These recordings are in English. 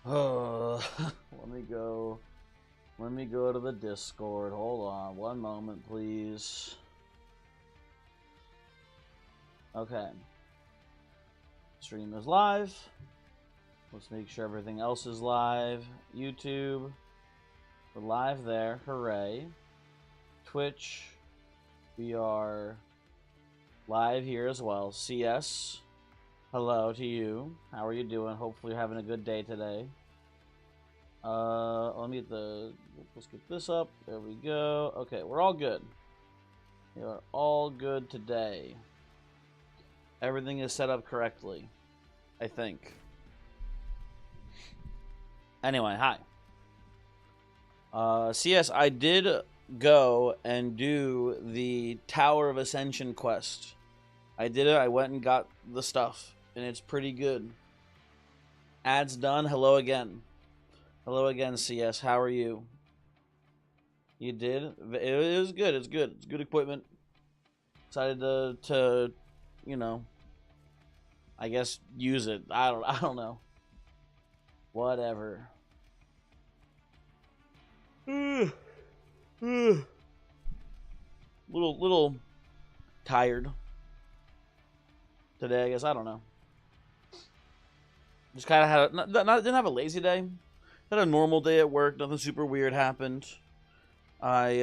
Let me go. Let me go to the Discord. Hold on, one moment, please. Okay. Stream is live. Let's make sure everything else is live. YouTube, we're live there. Hooray! Twitch, we are live here as well. CS, hello to you. How are you doing? Hopefully you're having a good day today. Let me get let's get this up. There we go. Okay, we're all good. We are all good today. Everything is set up correctly, I think. Anyway, hi. CS, I did go and do the Tower of Ascension quest. I did it. I went and got the stuff, and it's pretty good. Ads done. Hello again. Hello again, CS. How are you? You did? It was good. It's good. It's good equipment. Decided to you know, I guess use it. I don't know. Whatever. Little tired today, I guess. I don't know. Just kind of had didn't have a lazy day. Had a normal day at work. Nothing super weird happened. I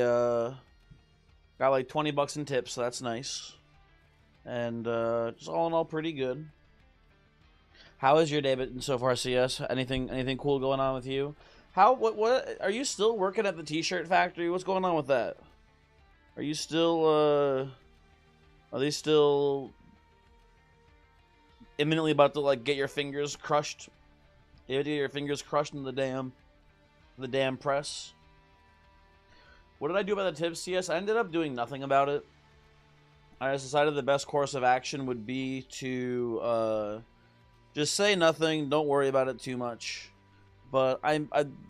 got like $20 in tips, so that's nice. And just all in all, pretty good. How is your day been so far, CS? Anything cool going on with you? What are you still working at the t-shirt factory? What's going on with that? Are you still are they still imminently about to like get your fingers crushed? You have to get your fingers crushed in the damn press. What did I do about the tips, CS? I ended up doing nothing about it. I just decided the best course of action would be to just say nothing. Don't worry about it too much. But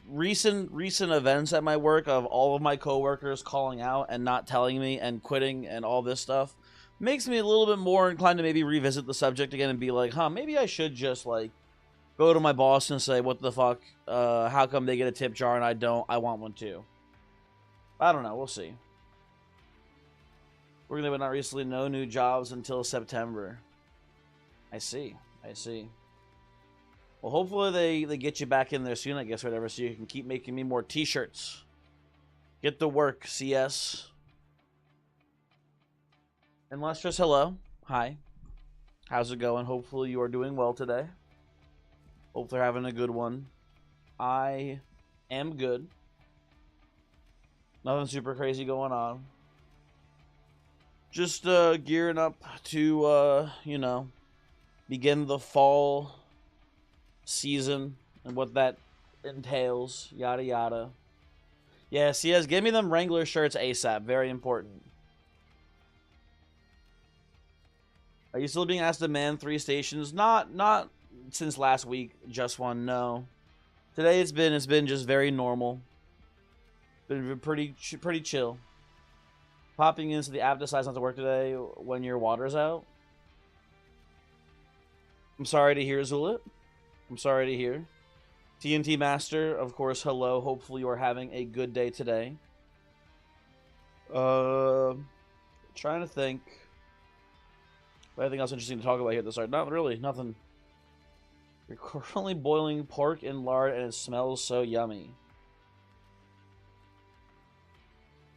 recent events at my work of all of my coworkers calling out and not telling me and quitting and all this stuff makes me a little bit more inclined to maybe revisit the subject again and be like, maybe I should just like go to my boss and say, what the fuck? How come they get a tip jar and I don't? I want one too. I don't know. We'll see. We're gonna not recently no new jobs until September. I see. Well, hopefully they get you back in there soon, I guess, whatever, so you can keep making me more t-shirts. Get to work, CS. And Lester's hello. Hi. How's it going? Hopefully you are doing well today. Hope they're having a good one. I am good. Nothing super crazy going on. Just gearing up to, begin the fall season and what that entails, yada yada. Yeah, CS, give me them Wrangler shirts ASAP. Very important. Are you still being asked to man 3 stations? Not since last week. Just one. No. Today it's been just very normal. Been pretty chill. Popping into the app decides not to work today when your water's out. I'm sorry to hear, Zulit. I'm sorry to hear. TNT Master, of course, hello. Hopefully you are having a good day today. Trying to think. Anything else interesting to talk about here at the start? Not really. Nothing. You're currently boiling pork in lard and it smells so yummy.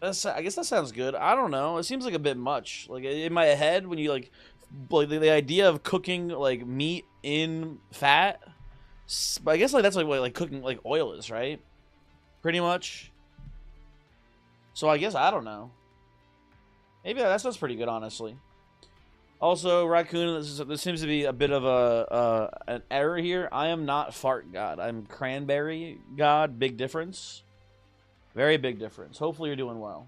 I guess that sounds good. I don't know. It seems like a bit much. Like in my head, when you like the idea of cooking like meat in fat, but I guess like that's like what like cooking like oil is, right? Pretty much. So I guess I don't know. Maybe that sounds pretty good, honestly. Also, Raccoon, this seems to be a bit of an error here. I am not Fart God. I'm Cranberry God. Big difference. Very big difference. Hopefully you're doing well.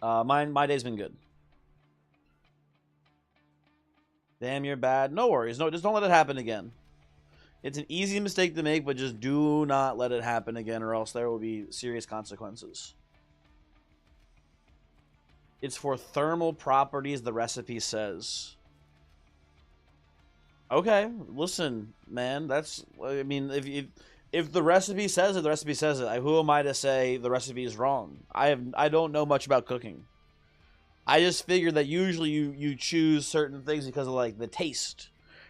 My day's been good. Damn, you're bad. No worries. No, just don't let it happen again. It's an easy mistake to make, but just do not let it happen again, or else there will be serious consequences. It's for thermal properties, the recipe says. Okay, listen, man. That's I mean, if the recipe says it, the recipe says it. Who am I to say the recipe is wrong? I don't know much about cooking. I just figured that usually you choose certain things because of like the taste,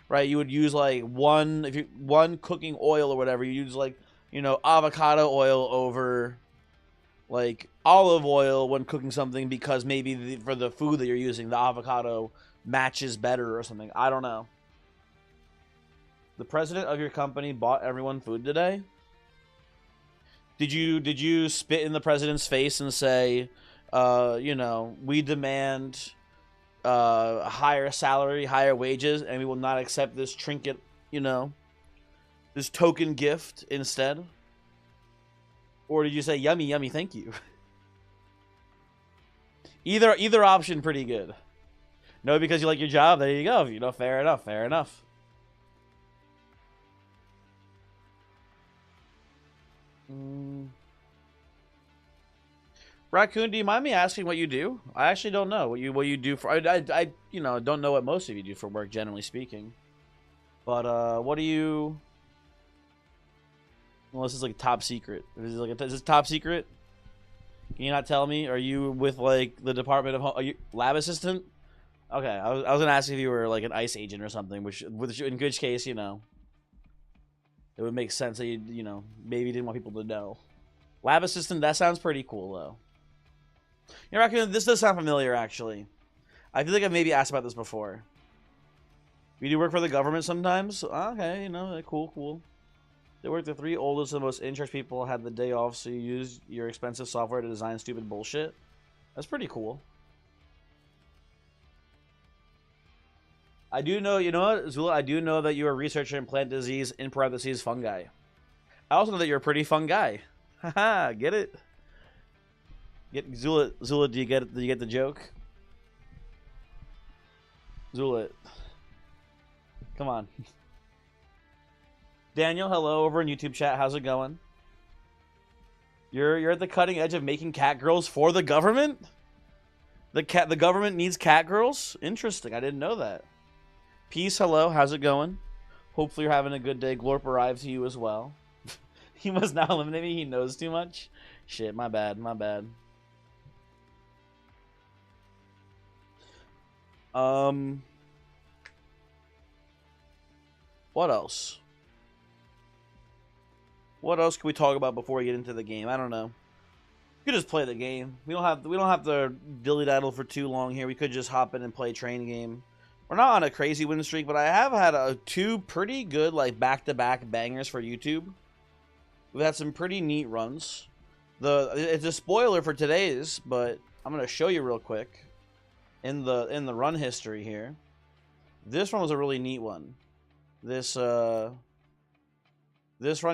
right? You would use like one cooking oil or whatever. You use like avocado oil over like olive oil when cooking something because maybe for the food that you're using, the avocado matches better or something. I don't know. The president of your company bought everyone food today. Did you spit in the president's face and say, we demand a higher salary, higher wages, and we will not accept this trinket, this token gift instead? Or did you say, yummy, yummy, thank you? Either option pretty good. No, because you like your job, there you go. Fair enough, fair enough. Raccoon, do you mind me asking what you do? I actually don't know what you do for. I don't know what most of you do for work, generally speaking. But what do you? Well, this is like top secret. Is this top secret? Can you not tell me? Are you with like the Department of Home? Are you lab assistant? Okay, I was gonna ask if you were like an ICE agent or something, which in which case, it would make sense that you maybe didn't want people to know. Lab assistant, that sounds pretty cool though. Raccoon, this does sound familiar actually. I feel like I've maybe asked about this before. We do work for the government sometimes. Okay, cool. They work the three oldest and most in-charge people had the day off, so you use your expensive software to design stupid bullshit. That's pretty cool. I do know, you know what, Zula, I do know that you're a researcher in plant disease, in parentheses, fungi. I also know that you're a pretty fun guy. Haha, get it? Zula, do you get it? Do you get the joke? Zula. Come on. Daniel, hello over in YouTube chat. How's it going? You're at the cutting edge of making cat girls for the government? The government needs cat girls? Interesting. I didn't know that. Peace, hello. How's it going? Hopefully you're having a good day. Glorp arrived to you as well. He must now eliminate me. He knows too much. Shit, my bad. What else? What else can we talk about before we get into the game? I don't know. We could just play the game. We don't have to dilly-daddle for too long here. We could just hop in and play train game. We're not on a crazy win streak, but I have had two pretty good like back-to-back bangers for YouTube. We've had some pretty neat runs. It's a spoiler for today's, but I'm gonna show you real quick in the run history here. This one was a really neat one. This run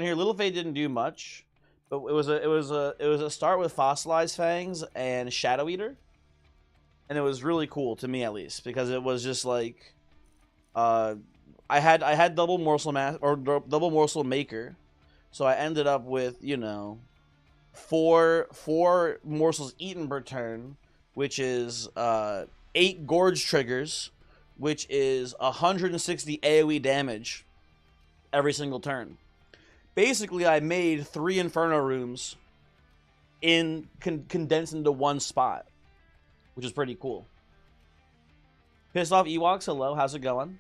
here, Little Faye didn't do much, but it was a start with Fossilized Fangs and Shadow Eater, and it was really cool to me at least because it was just like, I had double morsel double morsel maker, so I ended up with four morsels eaten per turn, which is 8 gorge triggers, which is 160 AoE damage every single turn. Basically, I made 3 Inferno rooms condensed into one spot, which is pretty cool. Pissed off Ewoks, hello, how's it going?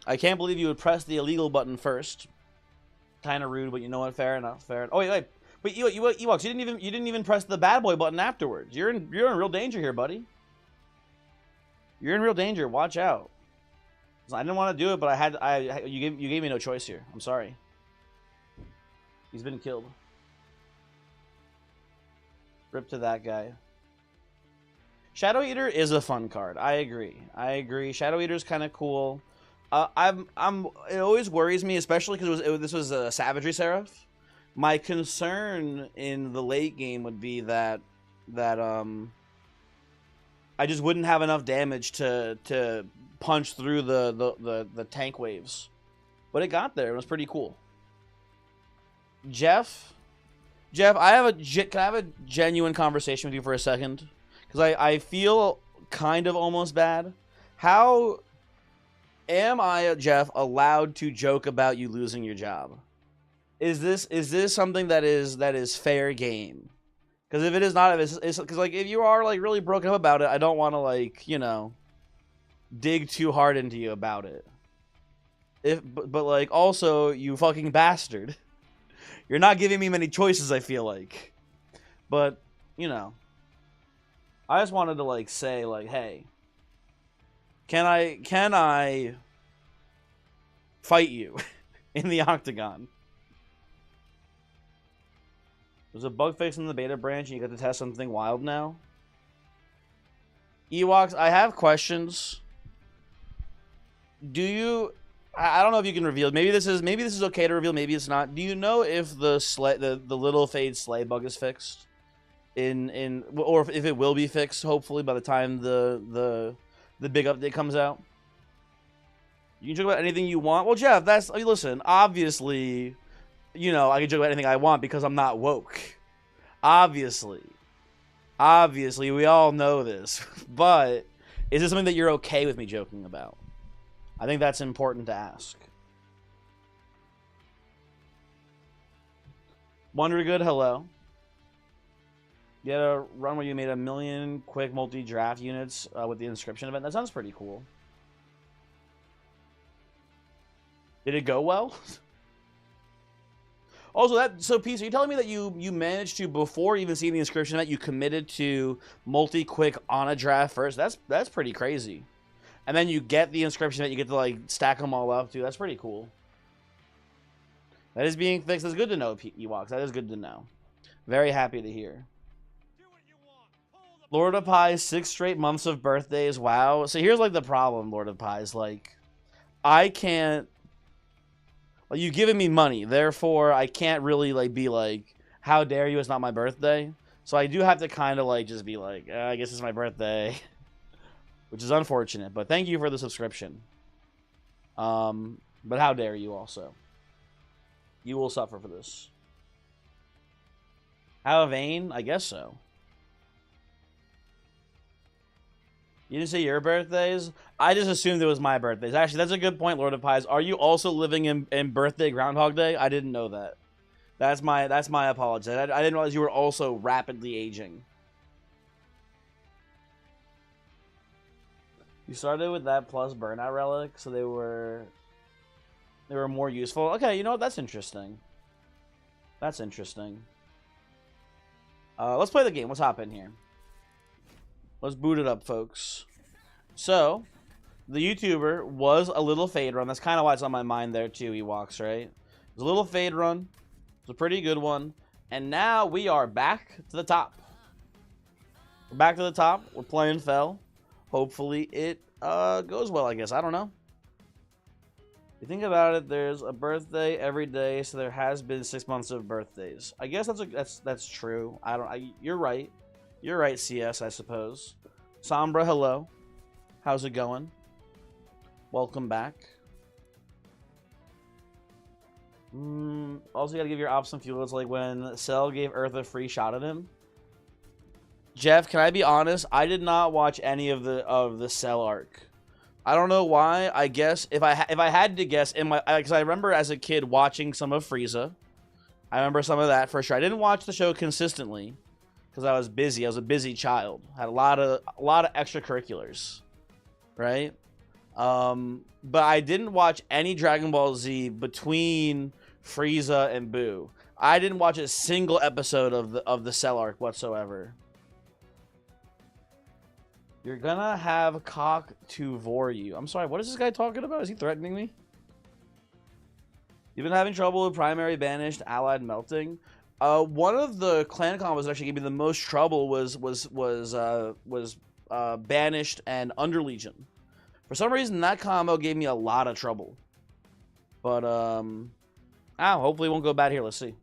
I can't believe you would press the illegal button first. Kind of rude, but you know what? Fair enough. Oh wait. But Ewoks, you didn't even press the bad boy button afterwards. You're in real danger here, buddy. You're in real danger. Watch out. I didn't want to do it, but you gave me no choice here. I'm sorry. He's been killed. Rip to that guy. Shadow Eater is a fun card. I agree. Shadow Eater is kind of cool. It always worries me, especially because this was a Savagery Seraph. My concern in the late game would be that I just wouldn't have enough damage to punch through the tank waves, but it got there. It was pretty cool. Jeff, can I have a genuine conversation with you for a second? Because I feel kind of almost bad. How Am I, Jeff, allowed to joke about you losing your job? Is this something that is fair game? Because if it is not, it's because like if you are like really broken up about it, I don't want to like dig too hard into you about it. But like also you fucking bastard, you're not giving me many choices. I feel like, but I just wanted to like say like, hey, can I fight you in the octagon? There's a bug fix in the beta branch, and you get to test something wild now. Ewoks, I have questions. Do you? I don't know if you can reveal. Maybe this is okay to reveal. Maybe it's not. Do you know if the little fade sleigh bug is fixed? Or if it will be fixed, hopefully by the time the big update comes out. You can joke about anything you want. Well, Jeff, listen. Obviously, I can joke about anything I want because I'm not woke. Obviously, we all know this. But is this something that you're okay with me joking about? I think that's important to ask. Wondergood, hello. You had a run where you made 1 million quick multi-draft units with the inscription event. That sounds pretty cool. Did it go well? Also, Pete, so you're telling me that you managed to, before even seeing the inscription event, you committed to multi-quick on a draft first? That's pretty crazy. And then you get the inscription event, you get to like stack them all up too. That's pretty cool. That is being fixed. That's good to know, Ewoks. That is good to know. Very happy to hear. Lord of Pies, 6 straight months of birthdays. Wow. So here's like the problem, Lord of Pies. Like, I can't. Well, you've given me money, therefore I can't really like be like, how dare you? It's not my birthday. So I do have to kind of like just be like, I guess it's my birthday, which is unfortunate. But thank you for the subscription. But how dare you? Also, you will suffer for this. How vain? I guess so. You didn't say your birthdays? I just assumed it was my birthdays. Actually, that's a good point, Lord of Pies. Are you also living in birthday Groundhog Day? I didn't know that. That's my apology. I didn't realize you were also rapidly aging. You started with that plus burnout relic, so they were more useful. Okay, you know what? That's interesting. That's interesting. Let's play the game. Let's hop in here. Let's boot it up, folks. So, the YouTuber was a little fade run. That's kind of why it's on my mind there, too, Ewoks, right? It was a little fade run. It's a pretty good one. And now we are back to the top. We're back to the top. We're playing Fell. Hopefully it goes well, I guess. I don't know. If you think about it, there's a birthday every day, so there has been 6 months of birthdays. I guess that's true. You're right. You're right, CS, I suppose. Sombra, hello. How's it going? Welcome back. Also, you gotta give your ops some fuel. It's like when Cell gave Earth a free shot at him. Jeff, can I be honest? I did not watch any of the Cell arc. I don't know why. I guess if I had to guess, because I remember as a kid watching some of Frieza. I remember some of that for sure. I didn't watch the show consistently. Because I was busy. I was a busy child. Had a lot of extracurriculars, right? But I didn't watch any Dragon Ball Z between Frieza and Buu. I didn't watch a single episode of the Cell arc whatsoever. You're gonna have cock to vor you. I'm sorry. What is this guy talking about? Is he threatening me? You've been having trouble with primary banished, allied melting. One of the clan combos that actually gave me the most trouble was banished and under legion. For some reason, that combo gave me a lot of trouble. But hopefully it won't go bad here. Let's see.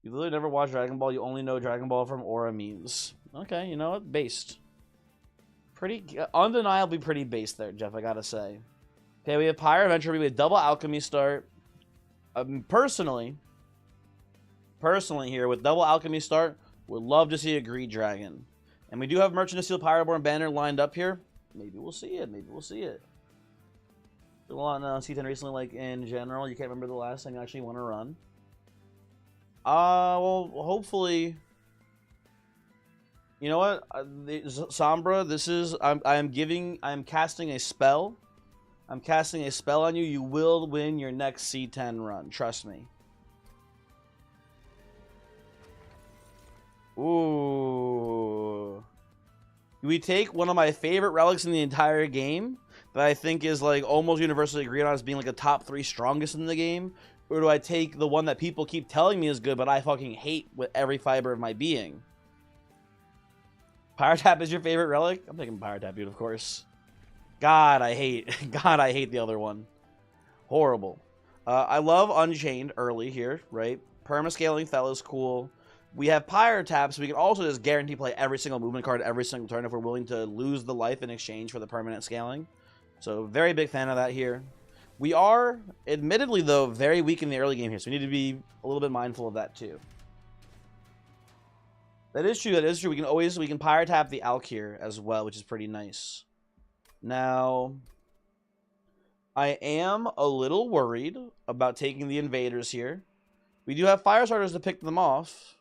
You literally never watched Dragon Ball. You only know Dragon Ball from aura memes. Okay, you know what? Based. Undeniably pretty based there, Jeff. I gotta say. Okay, we have Pyre Adventure. We have double alchemy start. Personally here, with double alchemy start, would love to see a Greed Dragon. And we do have Merchant of Steel Pyroborn banner lined up here. Maybe we'll see it. Maybe we'll see it. A lot on C10 recently, like in general. You can't remember the last thing I actually want to run. Well, hopefully. You know what, Sombra? This is I'm casting a spell. I'm casting a spell on you. You will win your next C10 run. Trust me. Ooh. We take one of my favorite relics in the entire game that I think is like almost universally agreed on as being like a top 3 strongest in the game, or do I take the one that people keep telling me is good but I fucking hate with every fiber of my being? Pyro Tap is your favorite relic? I'm taking Pyro Tap, dude, of course. God, I hate the other one. Horrible. I love Unchained early here, right? Permascaling Fel is cool. We have Pyro Tap, so we can also just guarantee play every single movement card every single turn if we're willing to lose the life in exchange for the permanent scaling. So, very big fan of that here. We are, admittedly, though, very weak in the early game here, so we need to be a little bit mindful of that, too. That is true, that is true. We can Pyro Tap the Alkir as well, which is pretty nice. Now, I am a little worried about taking the Invaders here. We do have Fire Starters to pick them off.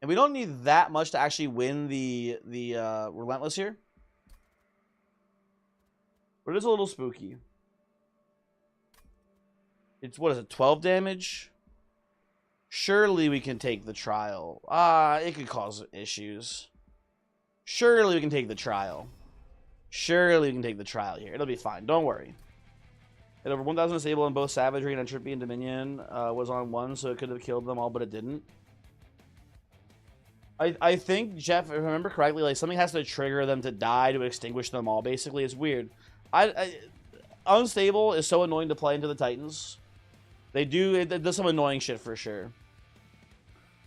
And we don't need that much to actually win the Relentless here. But it is a little spooky. It's, what is it, 12 damage? Surely we can take the trial. It could cause issues. Surely we can take the trial. Surely we can take the trial here. It'll be fine. Don't worry. At over 1,000 disable on both Savagery and Entropy and Dominion was on 1, so it could have killed them all, but it didn't. I think, Jeff, if I remember correctly, like something has to trigger them to die to extinguish them all, basically. It's weird. Unstable is so annoying to play into the Titans. It does some annoying shit for sure.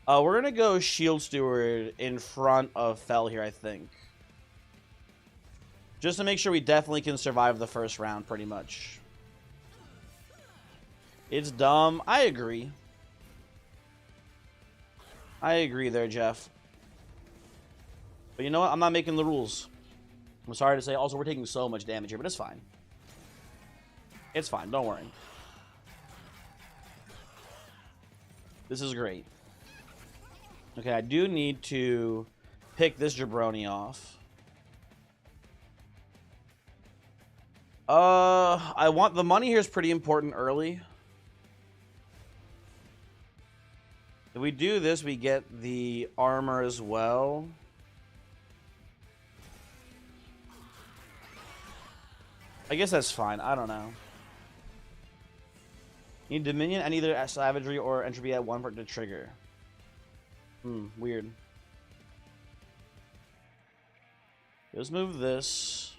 We're going to go Shield Steward in front of Fel here, I think. Just to make sure we definitely can survive the first round, pretty much. It's dumb. I agree. I agree there, Jeff. But you know what? I'm not making the rules. I'm sorry to say. Also, we're taking so much damage here, but it's fine. It's fine. Don't worry. This is great. Okay, I do need to pick this jabroni off. I want the money here is pretty important early. If we do this, we get the armor as well. I guess that's fine. I don't know. Need Dominion and either Savagery or Entropy at 1 for it to trigger. Weird. Let's move this.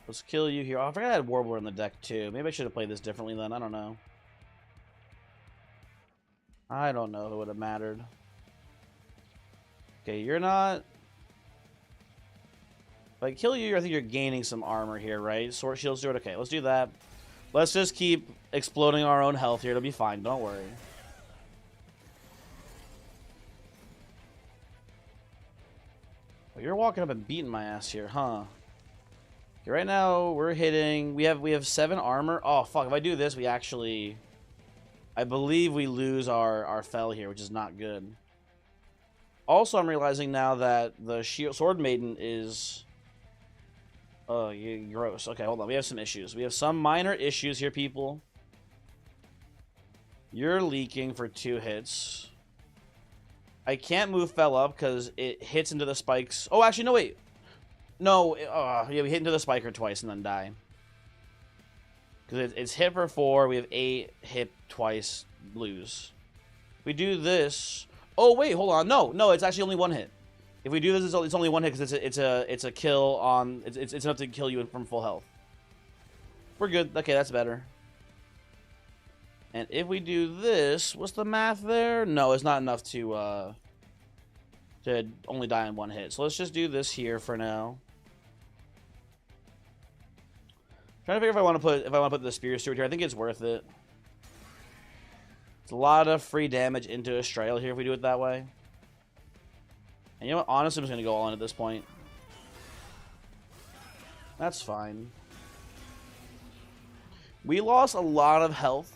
Let's kill you here. Oh, I forgot I had Warbler in the deck too. Maybe I should have played this differently then. I don't know. I don't know if it would have mattered. Okay, you're not... If I kill you, I think you're gaining some armor here, right? Sword, Shield, Steward. Okay, let's do that. Let's just keep exploding our own health here. It'll be fine. Don't worry. Well, you're walking up and beating my ass here, huh? Okay, right now, we're hitting... We have 7 armor. Oh, fuck. If I do this, we actually... I believe we lose our Fel here, which is not good. Also, I'm realizing now that the Sword Maiden is... Oh, gross. Okay, hold on. We have some issues. We have some minor issues here, people. You're leaking for 2 hits. I can't move Fel up because it hits into the spikes. Oh, actually, no, wait. No, yeah, we hit into the spiker twice and then die. Because it's hit for 4. We have 8, hit twice, lose. If we do this... Oh, wait, hold on. No, it's actually only 1 hit. If we do this, it's only 1 hit because it's a kill on... It's enough to kill you from full health. We're good. Okay, that's better. And if we do this, what's the math there? No, it's not enough to only die in 1 hit. So let's just do this here for now. Trying to figure if I want to put the Spear Steward here. I think it's worth it. It's a lot of free damage into Astrael here if we do it that way. And you know what? Honestly, I'm just going to go all in at this point. That's fine. We lost a lot of health.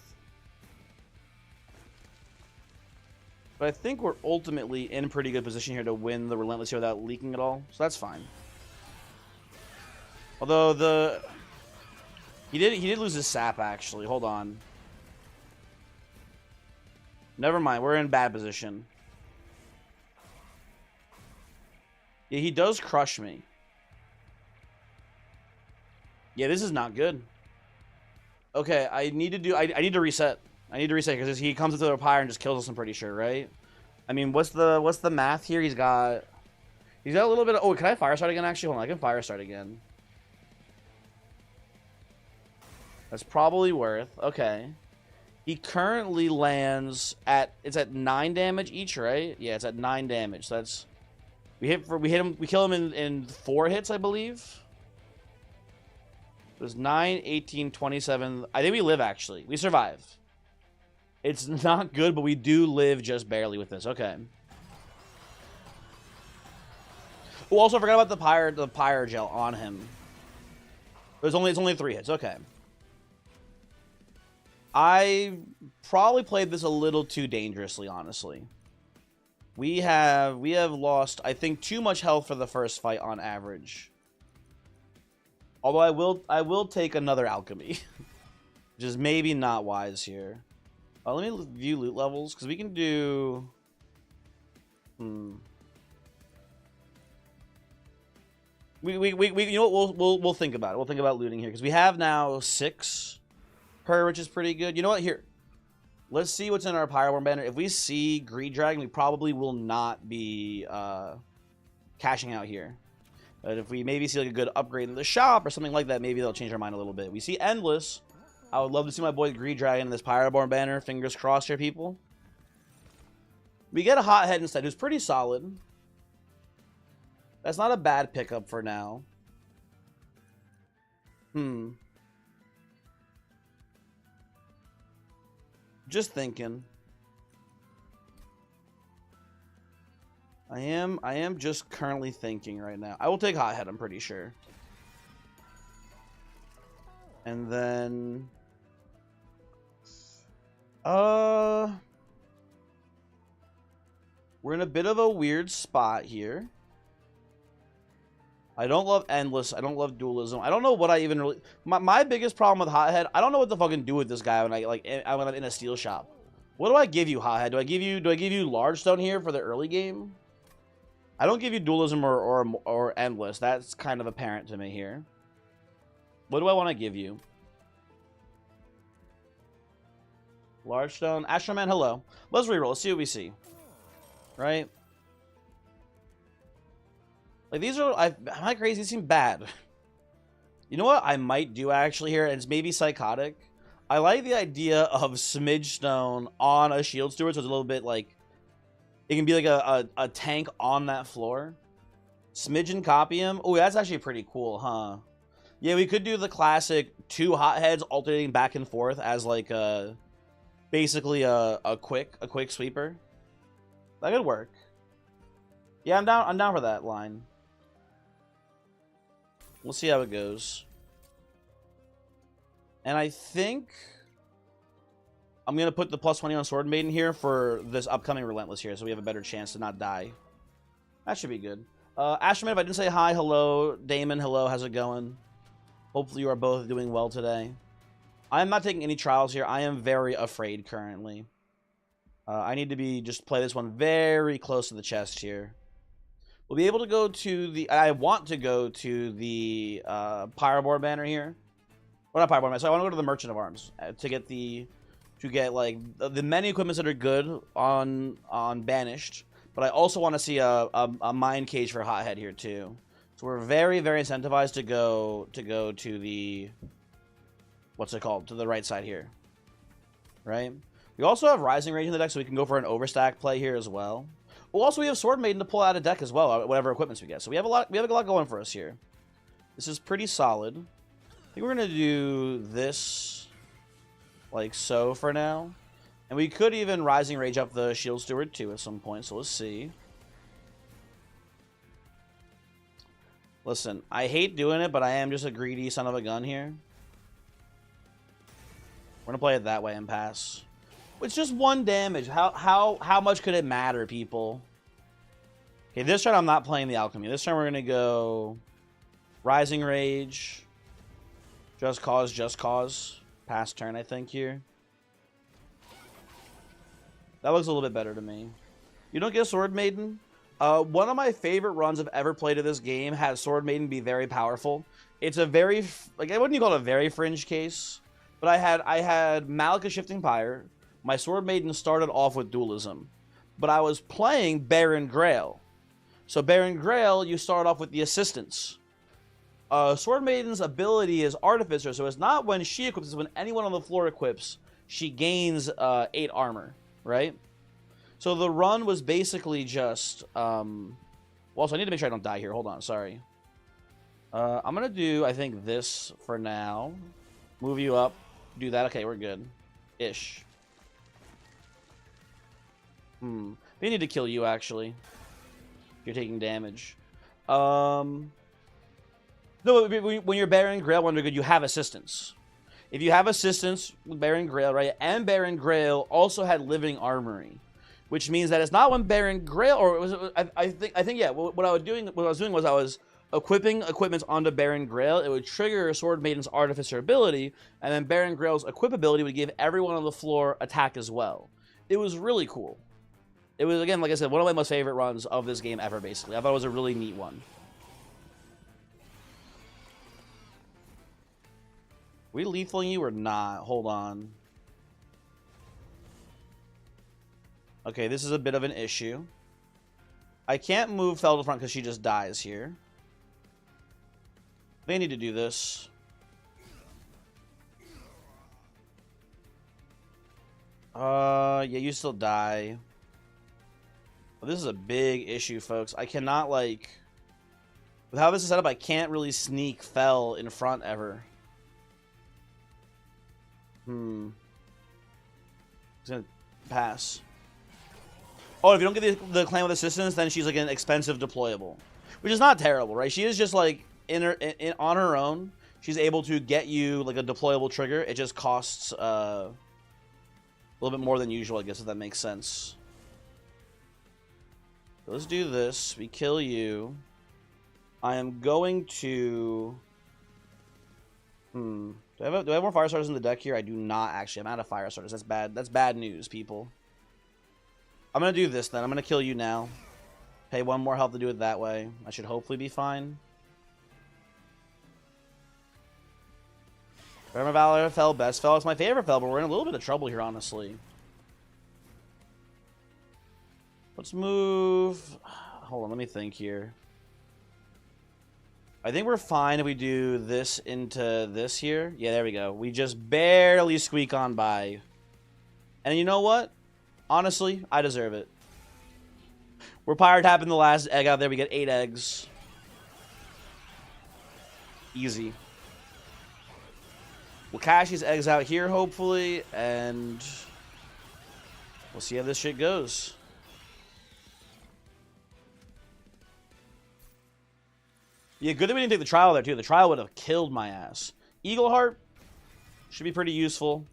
But I think we're ultimately in pretty good position here to win the Relentless here without leaking at all. So that's fine. Although he did lose his sap actually. Hold on. Never mind. We're in bad position. Yeah, he does crush me. Yeah, this is not good. Okay, I need to reset. I need to reset because he comes into the pyre and just kills us, I'm pretty sure, right? I mean, what's the math here? He's got a little bit of... Oh, can I fire start again, actually? Hold on, I can fire start again. That's probably worth... Okay. He currently lands at... It's at 9 damage each, right? Yeah, it's at 9 damage. So that's... We kill him in 4 hits, I believe. It was 9, 18, 27... I think we live, actually. We survive. It's not good, but we do live just barely with this. Okay. Oh, also, I forgot about the pyre gel on him. It's only 3 hits. Okay. I probably played this a little too dangerously, honestly. We have lost, I think, too much health for the first fight on average. Although I will take another alchemy, which is maybe not wise here. Let me view loot levels because we can do. You know what? We'll think about it. We'll think about looting here because we have now 6 per, which is pretty good. You know what? Here, let's see what's in our Pyroborn banner. If we see Greed Dragon, we probably will not be cashing out here. But if we maybe see like a good upgrade in the shop or something like that, maybe they'll change our mind a little bit. We see Endless. I would love to see my boy Greed Dragon in this Pyroborn banner. Fingers crossed here, people. We get a Hothead instead, who's pretty solid. That's not a bad pickup for now. Just thinking. I am just currently thinking right now. I will take Hothead, I'm pretty sure. And then... we're in a bit of a weird spot here. I don't love Endless. I don't love Dualism. I don't know what I even really... My biggest problem with Hothead, I don't know what to fucking do with this guy when I'm in a steel shop. What do I give you, Hothead? Do I give you Large Stone here for the early game? I don't give you Dualism or Endless. That's kind of apparent to me here. What do I want to give you? Large Stone. Astroman, hello. Let's reroll. Let's see what we see. Right? Like, these are... am I crazy? These seem bad. You know what I might do, actually, here? And it's maybe psychotic. I like the idea of Smidge Stone on a Shield Steward, so it's a little bit, like... It can be like a tank on that floor. Smidge and copy him. Oh, that's actually pretty cool, huh? Yeah, we could do the classic 2 Hotheads alternating back and forth as, like, a... Basically a quick sweeper. That could work. Yeah, I'm down for that line. We'll see how it goes. And I think I'm gonna put the +20 on Sword Maiden here for this upcoming Relentless here, so we have a better chance to not die. That should be good. Ashman, if I didn't say hi, hello. Damon, hello. How's it going? Hopefully you are both doing well today. I am not taking any trials here. I am very afraid currently. I need to just play this one very close to the chest here. We'll be able to go to the... I want to go to the Pyroborn banner here. Well, not Pyroborn banner. So I want to go to the Merchant of Arms to get the... To get, like, the many equipments that are good on Banished. But I also want to see a Mind Cage for Hothead here, too. So we're very, very incentivized to go to the... What's it called? To the right side here. Right? We also have Rising Rage in the deck, so we can go for an overstack play here as well. Well, also we have Sword Maiden to pull out of deck as well, whatever equipments we get. So we have a lot going for us here. This is pretty solid. I think we're gonna do this like so for now. And we could even Rising Rage up the Shield Steward too at some point, so let's see. Listen, I hate doing it, but I am just a greedy son of a gun here. We're gonna play it that way and pass. It's just 1 damage. How much could it matter, people? Okay, this turn I'm not playing the alchemy. This turn we're gonna go Rising Rage. Just Cause, Just Cause. Pass turn, I think, here. That looks a little bit better to me. You don't get Sword Maiden? One of my favorite runs I've ever played of this game has Sword Maiden be very powerful. It's a very, like, I wouldn't even call it a very fringe case, but I had Malika Shifting Pyre. My Sword Maiden started off with Dualism, but I was playing Baron Grail. So Baron Grail, you start off with the assistance. Sword Maiden's ability is Artificer, so it's not when she equips, it's when anyone on the floor equips, she gains 8 armor, right? So the run was basically just, well, so I need to make sure I don't die here. Hold on, sorry. I'm going to do, I think, this for now. Move you up. Do that. Okay, we're good. Ish. They need to kill you, actually. You're taking damage. No, when you're Baron Grail, when you're good, you have assistance. If you have assistance with Baron Grail, right, and Baron Grail also had Living Armory, which means that it's not when Baron Grail, or it was, I think, yeah. What I was doing was I was equipping equipments onto Baron Grail. It would trigger Sword Maiden's Artificer ability, and then Baron Grail's equip ability would give everyone on the floor attack as well. It was really cool. It was, again, like I said, one of my most favorite runs of this game ever, basically. I thought it was a really neat one. We lethaling you or not? Hold on. Okay, this is a bit of an issue. I can't move Fel to front because she just dies here. They need to do this. Yeah, you still die. But this is a big issue, folks. I cannot, like... With how this is set up, I can't really sneak Fel in front ever. He's gonna pass. Oh, if you don't get the Clan with Assistance, then she's like an expensive deployable. Which is not terrible, right? She is just like, on her own, she's able to get you like a deployable trigger. It just costs a little bit more than usual, I guess, if that makes sense. So let's do this. We kill you. I am going to... Do I have more fire starters in the deck here? I do not, actually. I'm out of fire starters. That's bad. That's bad news, people. I'm going to do this, then. I'm going to kill you now. Pay 1 more health to do it that way. I should hopefully be fine. Remember Valor, Fel, best Fel. It's my favorite Fel, but we're in a little bit of trouble here, honestly. Let's move... Hold on, let me think here. I think we're fine if we do this into this here. Yeah, there we go. We just barely squeak on by. And you know what? Honestly, I deserve it. We're pirate tapping the last egg out there. We get 8 eggs. Easy. We'll cash these eggs out here, hopefully, and we'll see how this shit goes. Yeah, good that we didn't take the trial there, too. The trial would have killed my ass. Eagle Heart should be pretty useful.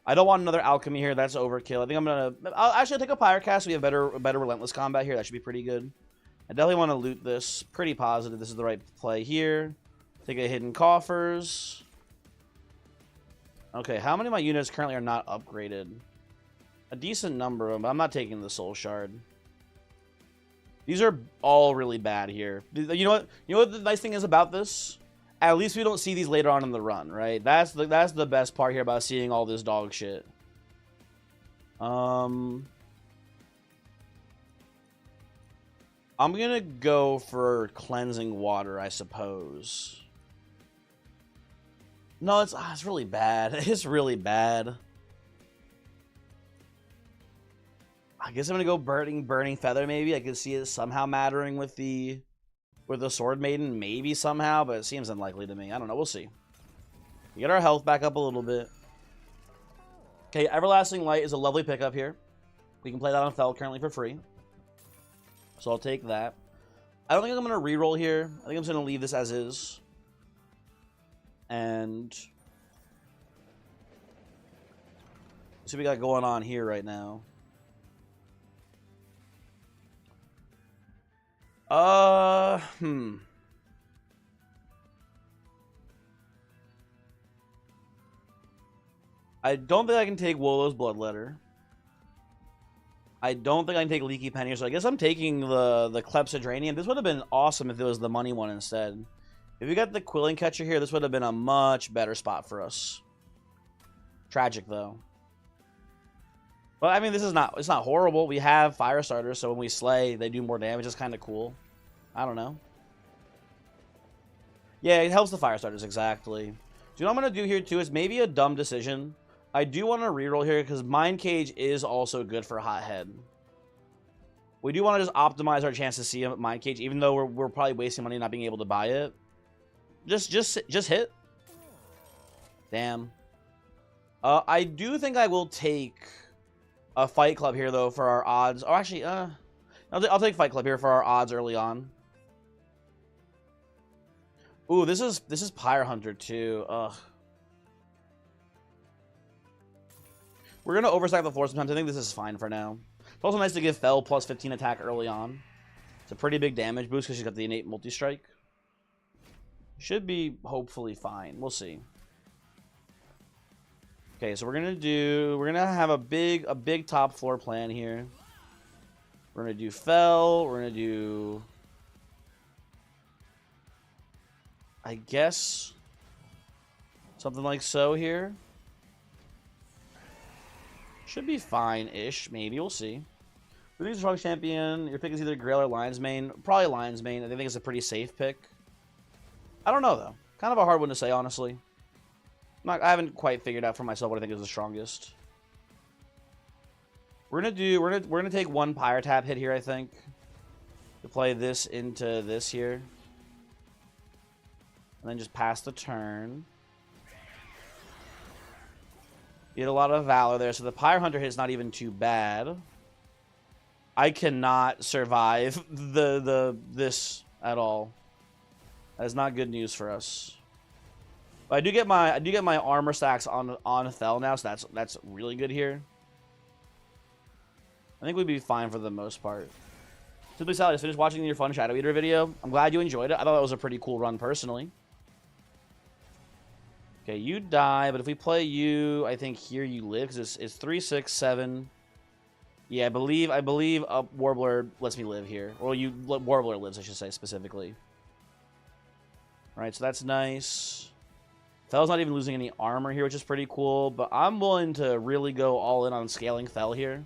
I don't want another Alchemy here. That's overkill. I think I'm going to... I'll actually take a Pyrocast so we have better Relentless combat here. That should be pretty good. I definitely want to loot this. Pretty positive this is the right play here. Take a Hidden Coffers. Okay, how many of my units currently are not upgraded? A decent number of them, but I'm not taking the Soul Shard. These are all really bad here. You know what? You know what the nice thing is about this? At least we don't see these later on in the run, right? That's the best part here about seeing all this dog shit. I'm gonna go for Cleansing Water, I suppose. No, it's really bad. It's really bad. I guess I'm gonna go Burning Feather. Maybe I could see it somehow mattering with the Sword Maiden, maybe somehow, but it seems unlikely to me. I don't know. We'll see. We get our health back up a little bit. Okay, Everlasting Light is a lovely pickup here. We can play that on Fel currently for free, so I'll take that. I don't think I'm going to reroll here. I think I'm just going to leave this as is. And see what we got going on here right now. I don't think I can take Wolos Bloodletter. I don't think I can take Leaky Penny, so I guess I'm taking the Clepsydranium. This would have been awesome if it was the money one instead. If we got the Quilling Catcher here, this would have been a much better spot for us. Tragic, though. But, I mean, it's not horrible. We have Fire Starters, so when we slay, they do more damage. It's kind of cool. I don't know. Yeah, it helps the Fire Starters, exactly. So, you know what I'm going to do here, too, is maybe a dumb decision. I do want to reroll here, because Mind Cage is also good for Hothead. We do want to just optimize our chance to see him at Mind Cage, even though we're probably wasting money not being able to buy it. Just hit. Damn. I do think I will take a Fight Club here, though, for our odds. Oh, actually, I'll take Fight Club here for our odds early on. Ooh, this is Pyre Hunter, too. Ugh. We're going to overstack the floor sometimes. I think this is fine for now. It's also nice to give Fel plus 15 attack early on. It's a pretty big damage boost because she's got the innate multi-strike. Should be hopefully fine. We'll see. Okay, so we're gonna have a big top floor plan here. We're gonna do Fel. We're gonna do, I guess, something like so here. Should be fine-ish, maybe. We'll see. Who is a strong champion? Your pick is either Grail or Lion's Mane. Probably Lion's Mane. I think it's a pretty safe pick. I don't know, though. Kind of a hard one to say, honestly. I haven't quite figured out for myself what I think is the strongest. We're gonna take one Pyre Tap hit here, I think, to play this into this here, and then just pass the turn. Get a lot of Valor there, so the Pyre Hunter hit's not even too bad. I cannot survive this at all. That is not good news for us. But I do get my armor stacks on Fel now, so that's really good here. I think we'd be fine for the most part. Simply Sally, just finished watching your fun Shadow Eater video. I'm glad you enjoyed it. I thought that was a pretty cool run personally. Okay, you die, but if we play you, I think here you live, because it's 3, 6, 7. Yeah, I believe Warbler lets me live here. Or Warbler lives, I should say, specifically. Alright, so that's nice. Fel's not even losing any armor here, which is pretty cool, but I'm willing to really go all in on scaling Fel here.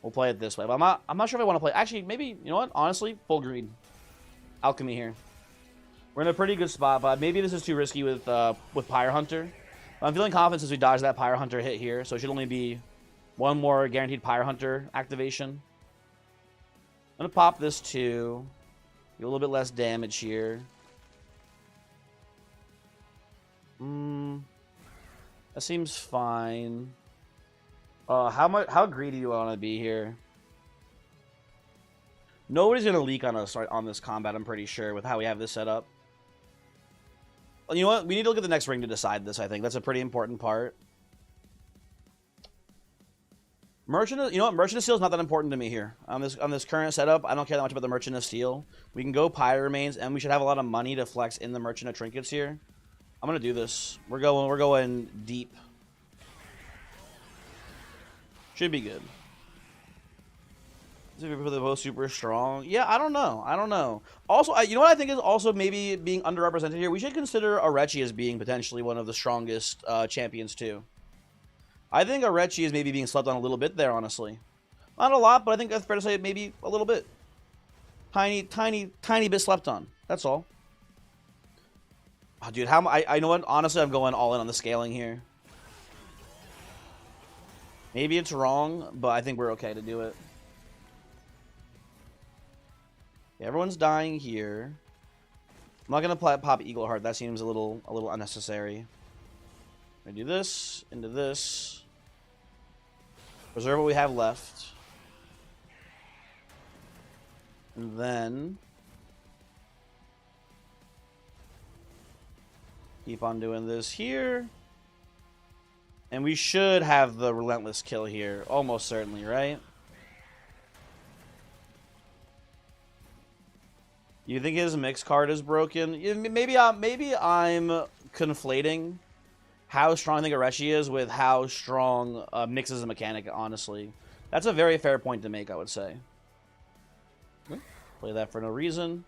We'll play it this way, but I'm not sure if I want to play. Actually, maybe, you know what? Honestly, full greed. Alchemy here. We're in a pretty good spot, but maybe this is too risky with Pyre Hunter. I'm feeling confident since we dodged that Pyre Hunter hit here, so it should only be one more guaranteed Pyre Hunter activation. I'm going to pop this too. Get a little bit less damage here. That seems fine. How greedy do I want to be here? Nobody's going to leak on us on this combat, I'm pretty sure, with how we have this set up. You know what? We need to look at the next ring to decide this, I think. That's a pretty important part. Merchant of Steel is not that important to me here. On this current setup, I don't care that much about the Merchant of Steel. We can go Pyre Remains, and we should have a lot of money to flex in the Merchant of Trinkets here. I'm going to do this. We're going deep. Should be good. They're both super strong. Yeah, I don't know. Also, you know what I think is also maybe being underrepresented here? We should consider Arechi as being potentially one of the strongest champions, too. I think Arechi is maybe being slept on a little bit there, honestly. Not a lot, but I think that's fair to say maybe a little bit. Tiny bit slept on. That's all. Oh, dude, I know what? Honestly, I'm going all in on the scaling here. Maybe it's wrong, but I think we're okay to do it. Everyone's dying here. I'm not gonna pop Eagle Heart. That seems a little unnecessary. I'm gonna do this into this. Preserve what we have left, and then Keep on doing this here. And we should have the Relentless kill here. Almost certainly, right? You think his mix card is broken? Maybe I'm conflating how strong I think Areshi is with how strong Mix is a mechanic, honestly. That's a very fair point to make, I would say. Play that for no reason.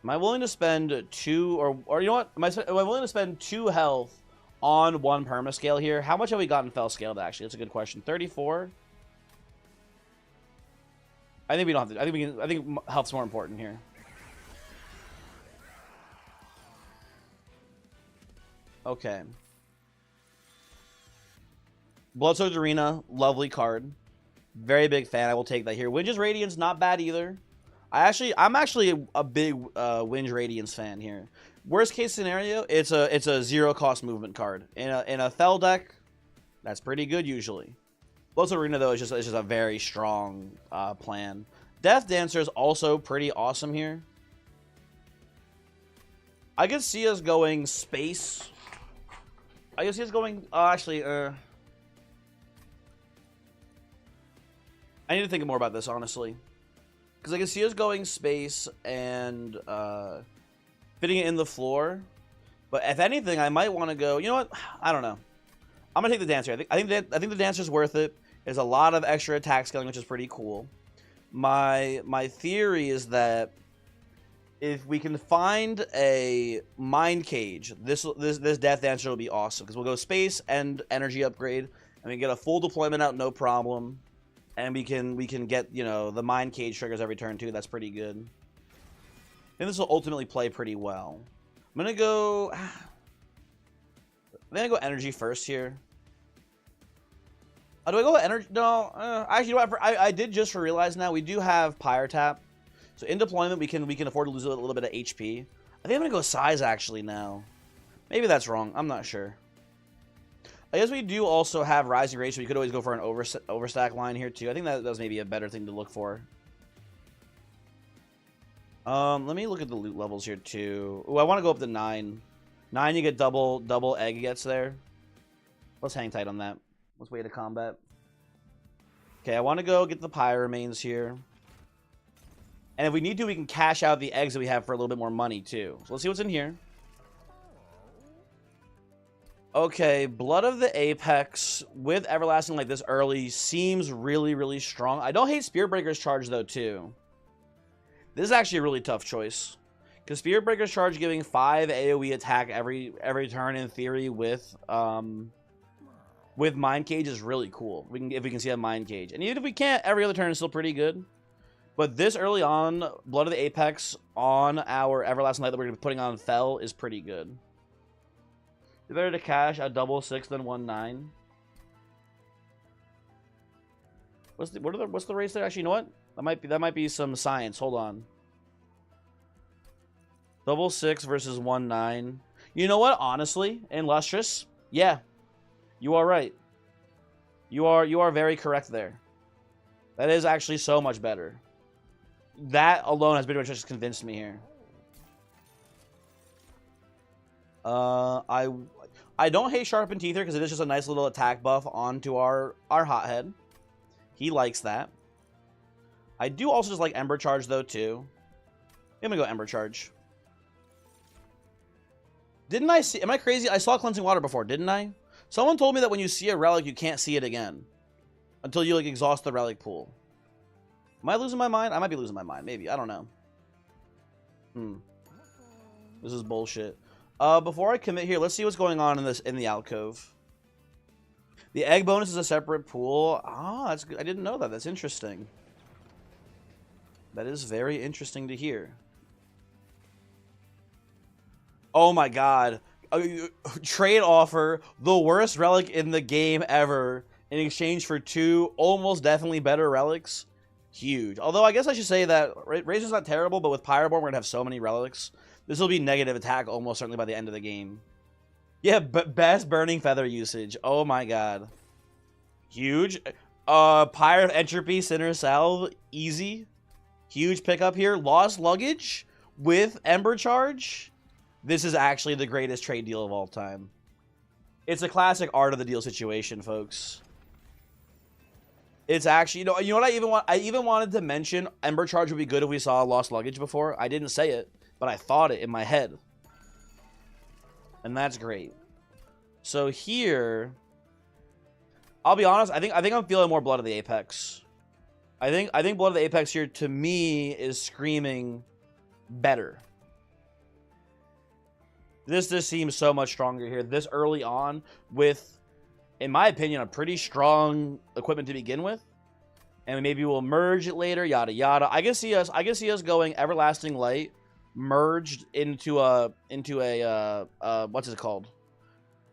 Am I willing to spend 2, or you know what? Am I willing to spend 2 health on 1 permascale here? How much have we gotten fell scaled, actually? That's a good question. 34? I think we don't have to. I think health's more important here. Okay. Bloodsoaked Arena, lovely card. Very big fan. I will take that here. Winge's Radiance, not bad either. I'm actually a big Winge Radiance fan here. Worst case scenario, it's a 0 cost movement card. In a Fel deck, that's pretty good usually. Bloodsoaked Arena though is just a very strong plan. Death Dancer is also pretty awesome here. I could see us going space. I guess he's going. Actually, I need to think more about this, honestly. Because I can see us going space and fitting it in the floor. But if anything, I might want to go. You know what? I don't know. I'm gonna take the Dancer. I think the Dancer's worth it. There's a lot of extra attack scaling, which is pretty cool. My theory is that if we can find a Mind Cage, this Death Dancer will be awesome, because we'll go space and energy upgrade, and we get a full deployment out, no problem, and we can get, you know, the Mind Cage triggers every turn too. That's pretty good. I think this will ultimately play pretty well. I'm gonna go energy first here. Do I go energy? No, actually, you know what? I did just realize now we do have Pyre Tap. So in deployment, we can afford to lose a little bit of HP. I think I'm gonna go size actually now. Maybe that's wrong. I'm not sure. I guess we do also have Rising Rage, so we could always go for an overstack line here too. I think that was maybe a better thing to look for. Let me look at the loot levels here too. Oh, I want to go up to 9. 9, you get double egg gets there. Let's hang tight on that. Let's wait to combat. Okay, I want to go get the Pyre Remains here. And if we need to, we can cash out the eggs that we have for a little bit more money, too. So let's see what's in here. Okay, Blood of the Apex with Everlasting like this early seems really, really strong. I don't hate Spiritbreaker's Charge, though, too. This is actually a really tough choice. Because Spiritbreaker's Charge giving 5 AoE attack every turn, in theory, with Mind Cage is really cool. If we can see a Mind Cage. And even if we can't, every other turn is still pretty good. But this early on, Blood of the Apex on our Everlasting Light that we're going to be putting on Fel is pretty good. It's better to cash a 6/6 than 1/9. What's the race there? Actually, you know what? That might be some science. Hold on. 6/6 versus 1/9. You know what? Honestly, in Lustrous, yeah, you are right. You are very correct there. That is actually so much better. That alone has pretty much just convinced me here. I don't hate Sharpened Teether because it is just a nice little attack buff onto our Hothead. He likes that. I do also just like Ember Charge though too. I'm gonna go Ember Charge. Didn't I see? Am I crazy? I saw Cleansing Water before, didn't I? Someone told me that when you see a relic, you can't see it again until you like exhaust the relic pool. Am I losing my mind? I might be losing my mind. Maybe. I don't know. This is bullshit. Before I commit here, let's see what's going on in the alcove. The egg bonus is a separate pool. Ah, that's good. I didn't know that. That's interesting. That is very interesting to hear. Oh my god. Trade offer. The worst relic in the game ever in exchange for 2 almost definitely better relics. Huge. Although I guess I should say that Razor's not terrible, but with Pyroborn we're going to have so many relics. This will be negative attack almost certainly by the end of the game. Yeah, but best Burning Feather usage. Oh my god. Huge. Pyre of Entropy, Sinner Salve. Easy. Huge pickup here. Lost Luggage with Ember Charge. This is actually the greatest trade deal of all time. It's a classic art of the deal situation, folks. It's actually, you know what I even want? I even wanted to mention Ember Charge would be good if we saw Lost Luggage before. I didn't say it, but I thought it in my head. And that's great. So here, I'll be honest, I think I'm feeling more Blood of the Apex. I think Blood of the Apex here, to me, is screaming better. This just seems so much stronger here. This early on with, in my opinion, a pretty strong equipment to begin with. And maybe we'll merge it later, yada yada. I can see us going Everlasting Light merged into a what's it called?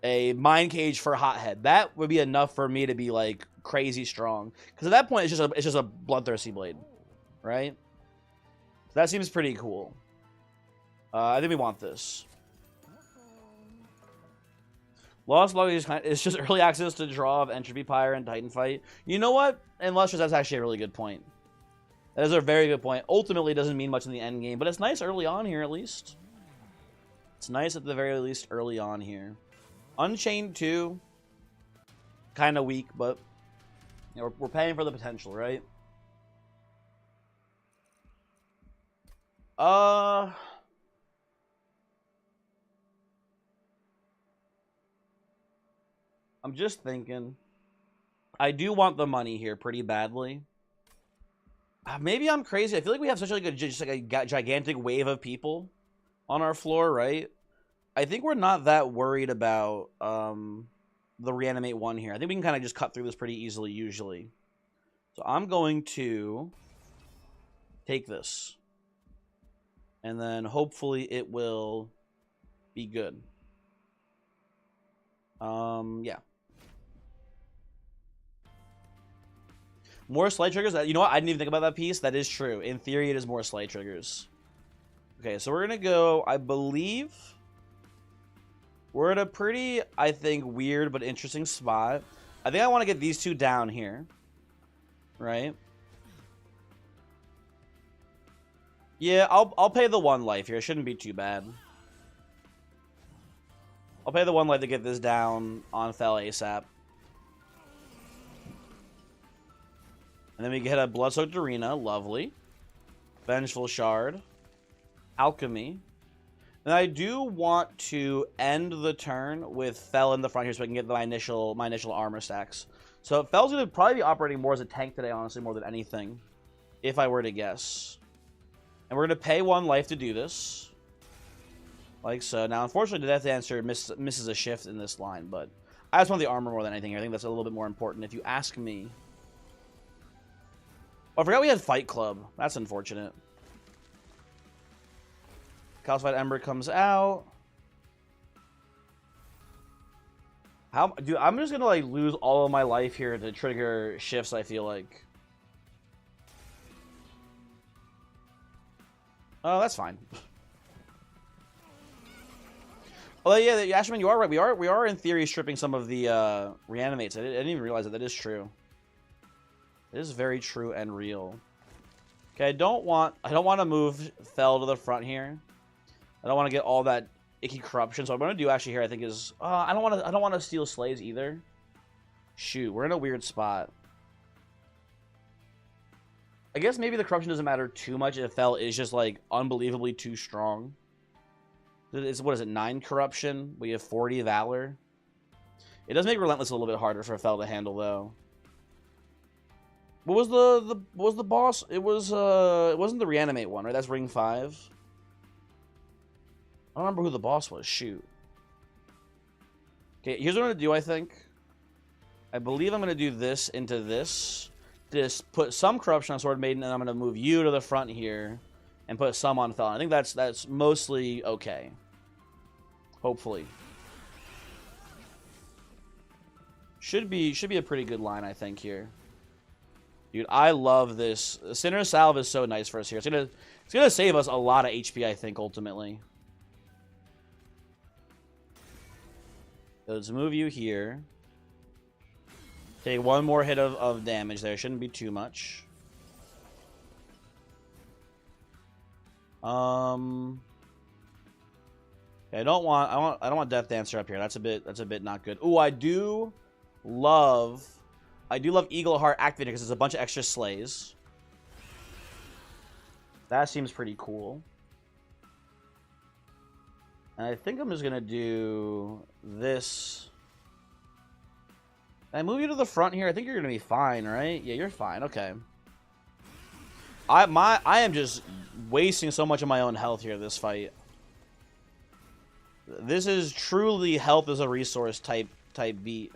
A Mind Cage for Hothead. That would be enough for me to be like crazy strong. Because at that point it's just a Bloodthirsty Blade. Right? So that seems pretty cool. I think we want this. Lost Luggage is just early access to draw of Entropy Pyre and Titan Fight. You know what? And Lustrous, that's actually a really good point. That is a very good point. Ultimately, it doesn't mean much in the end game, but it's nice early on here at least. It's nice at the very least early on here. Unchained 2, kind of weak, but you know, we're paying for the potential, right? I'm just thinking. I do want the money here pretty badly. Maybe I'm crazy. I feel like we have such like a gigantic wave of people on our floor, right? I think we're not that worried about the Reanimate 1 here. I think we can kind of just cut through this pretty easily usually. So I'm going to take this. And then hopefully it will be good. Yeah. More Slight Triggers? You know what? I didn't even think about that piece. That is true. In theory, it is more Slight Triggers. Okay, so we're going to go, I believe, we're at a pretty, I think, weird but interesting spot. I think I want to get these two down here. Right? Yeah, I'll pay the 1 life here. It shouldn't be too bad. I'll pay the 1 life to get this down on Fel ASAP. And then we get a Bloodsoaked Arena. Lovely. Vengeful Shard. Alchemy. And I do want to end the turn with Fel in the front here so I can get my initial armor stacks. So Fel's going to probably be operating more as a tank today, honestly, more than anything. If I were to guess. And we're going to pay 1 life to do this. Like so. Now, unfortunately, the Death Dancer misses a shift in this line, but I just want the armor more than anything. I think that's a little bit more important if you ask me. Oh, I forgot we had Fight Club. That's unfortunate. Calcified Ember comes out. Dude, I'm just gonna like lose all of my life here to trigger shifts, I feel like. Oh, that's fine. Although, yeah, Ashman, you are right. We are in theory stripping some of the reanimates. I didn't even realize that is true. It is very true and real. Okay, I don't want to move Fel to the front here. I don't want to get all that icky corruption. So what I'm gonna do actually here, I think, is I don't want to steal slaves either. Shoot, we're in a weird spot. I guess maybe the corruption doesn't matter too much if Fel is just like unbelievably too strong. It's, what is it, 9 corruption? We have 40 valor. It does make Relentless a little bit harder for Fel to handle though. What was the boss? It wasn't the Reanimate one, right? That's Ring 5. I don't remember who the boss was. Shoot. Okay, here's what I'm gonna do, I think. I believe I'm gonna do this into this. Just put some corruption on Sword Maiden, and I'm gonna move you to the front here and put some on Fel. I think that's mostly okay. Hopefully. Should be a pretty good line, I think, here. Dude, I love this. Sinner's Salve is so nice for us here. It's gonna save us a lot of HP, I think, ultimately. Let's move you here. Take 1 more hit of damage there. Shouldn't be too much. Okay, Okay, I don't want Death Dancer up here. That's a bit not good. Ooh, I do love Eagle Heart activated because there's a bunch of extra slays. That seems pretty cool. And I think I'm just gonna do this. Can I move you to the front here? I think you're gonna be fine, right? Yeah, you're fine. Okay. I am just wasting so much of my own health here this fight. This is truly health as a resource type beat.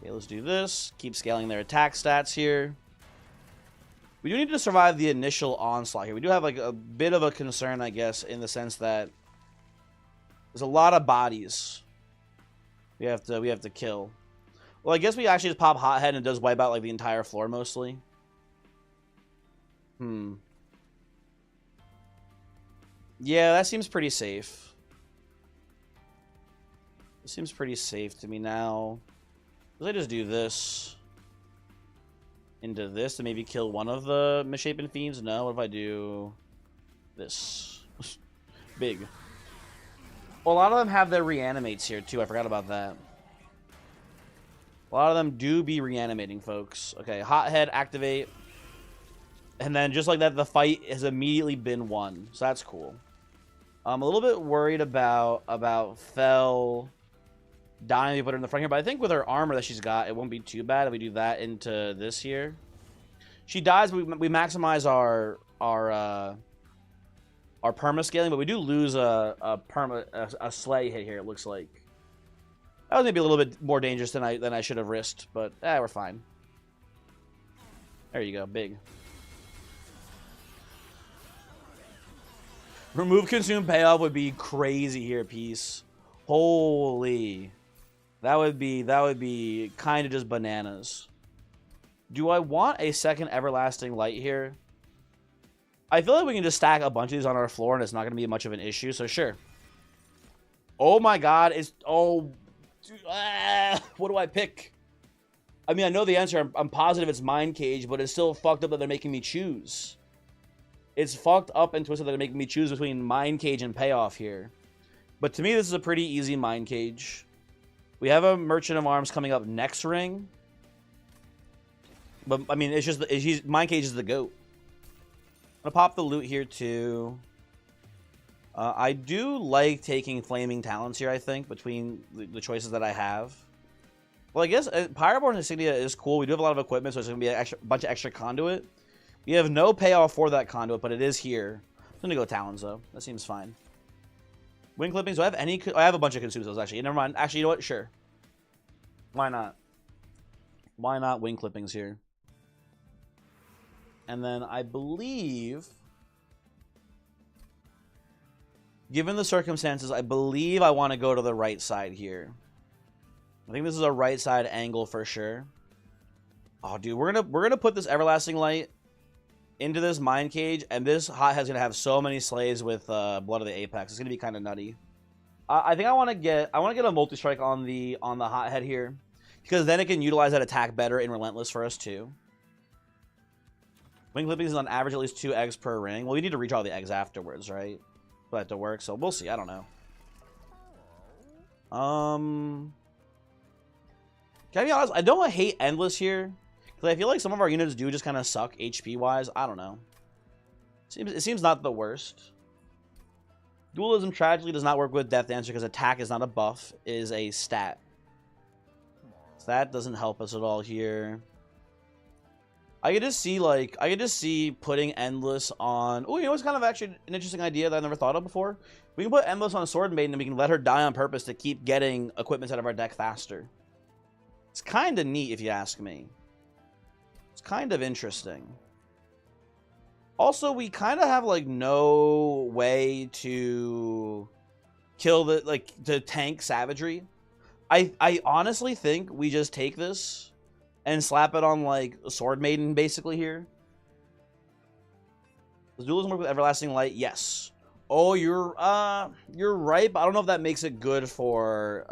Okay, let's do this. Keep scaling their attack stats here. We do need to survive the initial onslaught here. We do have like a bit of a concern, I guess, in the sense that there's a lot of bodies we have to kill. Well, I guess we actually just pop Hothead and it does wipe out like the entire floor mostly. Yeah, that seems pretty safe. It seems pretty safe to me now. Let's just do this into this to maybe kill one of the misshapen fiends. No, what if I do this? Big. Well, a lot of them have their reanimates here too. I forgot about that. A lot of them do be reanimating, folks. Okay, Hothead activate. And then just like that, the fight has immediately been won. So that's cool. I'm a little bit worried about Fel dying. We put her in the front here, but I think with her armor that she's got, it won't be too bad if we do that into this here. She dies, but we maximize our perma scaling, but we do lose a slay hit here. It looks like that was maybe a little bit more dangerous than I should have risked, but we're fine. There you go, big. Remove consume payoff would be crazy here, Peace. Holy. That would be kind of just bananas. Do I want a second Everlasting Light here? I feel like we can just stack a bunch of these on our floor and it's not going to be much of an issue, so sure. Oh my god, what do I pick? I mean, I know the answer. I'm positive it's Mind Cage, but it's still fucked up that they're making me choose. It's fucked up and twisted that they're making me choose between Mind Cage and Payoff here. But to me, this is a pretty easy Mind Cage. We have a Merchant of Arms coming up next ring. But, I mean, it's just... Mind Cage is the GOAT. I'm going to pop the loot here, too. I do like taking Flaming Talons here, I think, between the choices that I have. Well, I guess Pyroborn Insignia is cool. We do have a lot of equipment, so it's going to be a bunch of extra conduit. We have no payoff for that conduit, but it is here. I'm going to go Talons, though. That seems fine. Wing clippings. Do I have any? I have a bunch of consumables, actually. Never mind. Actually, you know what? Sure. Why not? Why not wing clippings here? And then I believe, given the circumstances, I believe I want to go to the right side here. I think this is a right side angle for sure. Oh, dude, we're gonna put this Everlasting Light into this Mind Cage, and this Hothead's gonna have so many slays with Blood of the Apex. It's gonna be kind of nutty. I think I want to get a multi-strike on the Hothead here, because then it can utilize that attack better in Relentless for us too. Wing clippings is on average at least 2 eggs per ring. Well, we need to reach all the eggs afterwards, right? For that to work, so we'll see. I don't know. Can I be honest? I don't hate Endless here, because I feel like some of our units do just kind of suck HP-wise. I don't know. It seems not the worst. Dualism tragically does not work with Death Dancer because attack is not a buff, it is a stat. So that doesn't help us at all here. I could just see putting Endless on... Oh, you know what's kind of actually an interesting idea that I never thought of before? We can put Endless on Sword Maiden and we can let her die on purpose to keep getting equipment out of our deck faster. It's kind of neat if you ask me. It's kind of interesting. Also, we kind of have like no way to kill to tank Savagery. I honestly think we just take this and slap it on like a Sword Maiden basically here. Does Dualism work with Everlasting Light? Yes. Oh, you're right, but I don't know if that makes it good for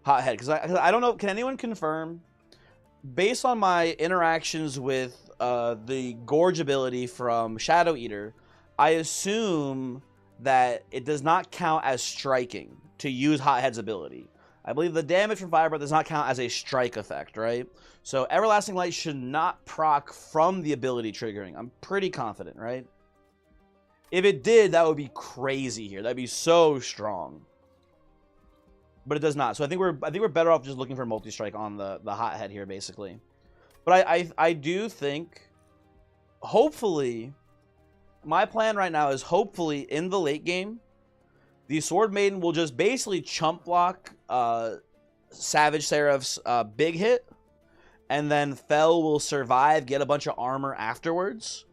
Hothead, because I don't know. Can anyone confirm, based on my interactions with the Gorge ability from Shadow Eater, I assume that it does not count as striking to use Hothead's ability. I believe the damage from Fire Breath does not count as a strike effect, right? So Everlasting Light should not proc from the ability triggering. I'm pretty confident, right? If it did, that would be crazy here. That'd be so strong. But it does not. So I think we're better off just looking for multi-strike on the Hothead here, basically. But I do think, hopefully, my plan right now is hopefully in the late game, the Sword Maiden will just basically chump block Savage Seraph's big hit, and then Fel will survive, get a bunch of armor afterwards,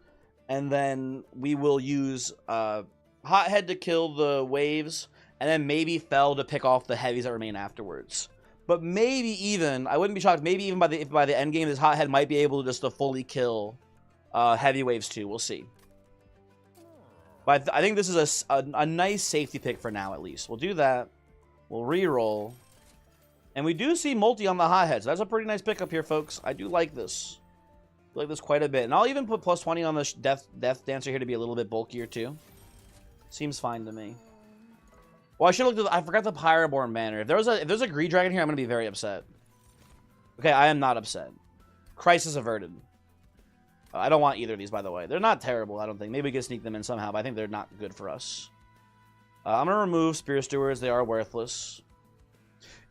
and then we will use Hothead to kill the waves, and then maybe Fel to pick off the heavies that remain afterwards. But maybe even, I wouldn't be shocked, maybe even by the end game, this Hothead might be able to just to fully kill heavy waves too. We'll see. But I think this is a nice safety pick for now, at least. We'll do that. We'll re-roll. And we do see multi on the Hothead, so that's a pretty nice pickup here, folks. I do like this. I like this quite a bit. And I'll even put plus 20 on the Death Dancer here to be a little bit bulkier, too. Seems fine to me. Well, I should look. I forgot the Pyroborn banner. If there's a Greed Dragon here, I'm going to be very upset. Okay, I am not upset. Crisis averted. I don't want either of these, by the way. They're not terrible, I don't think. Maybe we can sneak them in somehow, but I think they're not good for us. I'm going to remove Spear Stewards. They are worthless.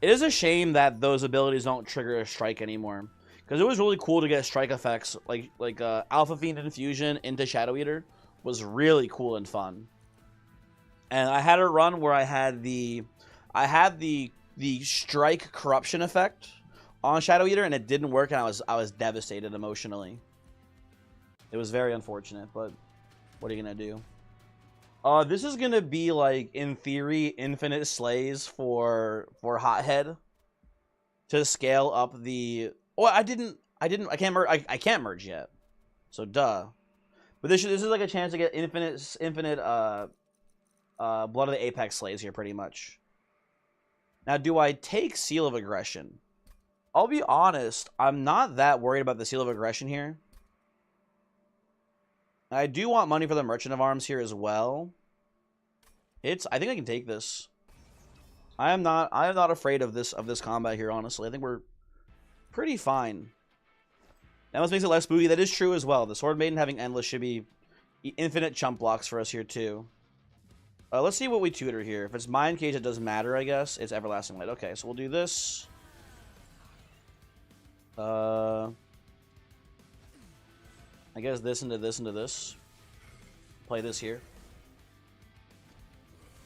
It is a shame that those abilities don't trigger a strike anymore. Because it was really cool to get strike effects. Like Alpha Fiend Infusion into Shadow Eater was really cool and fun. And I had a run where I had the strike corruption effect on Shadow Eater, and it didn't work, and I was devastated emotionally. It was very unfortunate, but what are you gonna do? This is gonna be like, in theory, infinite slays for Hothead to scale up the. Oh, I can't merge yet, so duh. But this is like a chance to get infinite Blood of the Apex slays here, pretty much. Now, do I take Seal of Aggression? I'll be honest, I'm not that worried about the Seal of Aggression here. I do want money for the Merchant of Arms here as well. I think I can take this. I am not afraid of this combat here, honestly. I think we're pretty fine. That almost makes it less spooky. That is true as well. The Sword Maiden having Endless should be infinite chump blocks for us here too. Let's see what we tutor here. If it's Mind Cage, it doesn't matter, I guess. It's Everlasting Light. Okay, so we'll do this. I guess this into this into this. Play this here.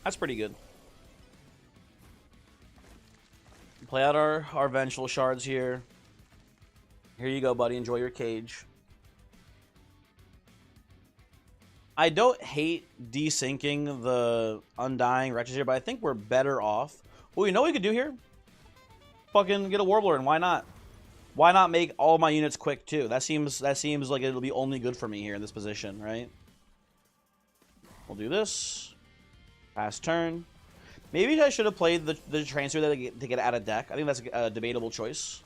That's pretty good. Play out our Vengeful Shards here. Here you go, buddy. Enjoy your cage. I don't hate desyncing the Undying Wretches here, but I think we're better off. Well, you know what we could do here? Fucking get a Warbler, and why not? Why not make all my units quick too? That seems like it'll be only good for me here in this position, right? We'll do this. Pass turn. Maybe I should have played the transfer to get out of deck. I think that's a debatable choice.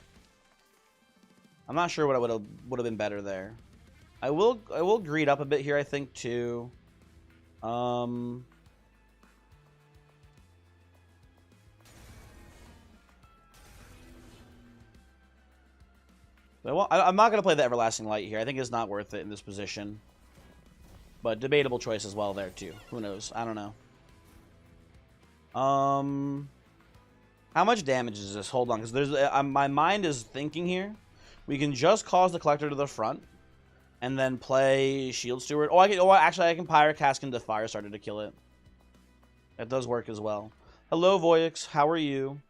I'm not sure what would have been better there. I will greed up a bit here, I think, too. I'm not going to play the Everlasting Light here. I think it's not worth it in this position. But debatable choice as well there, too. Who knows? I don't know. How much damage is this? Hold on, because my mind is thinking here. We can just cause the Collector to the front, and then play Shield Steward. Actually, I can Pyrocask into Firestarter to kill it. That does work as well. Hello, Voyix. How are you?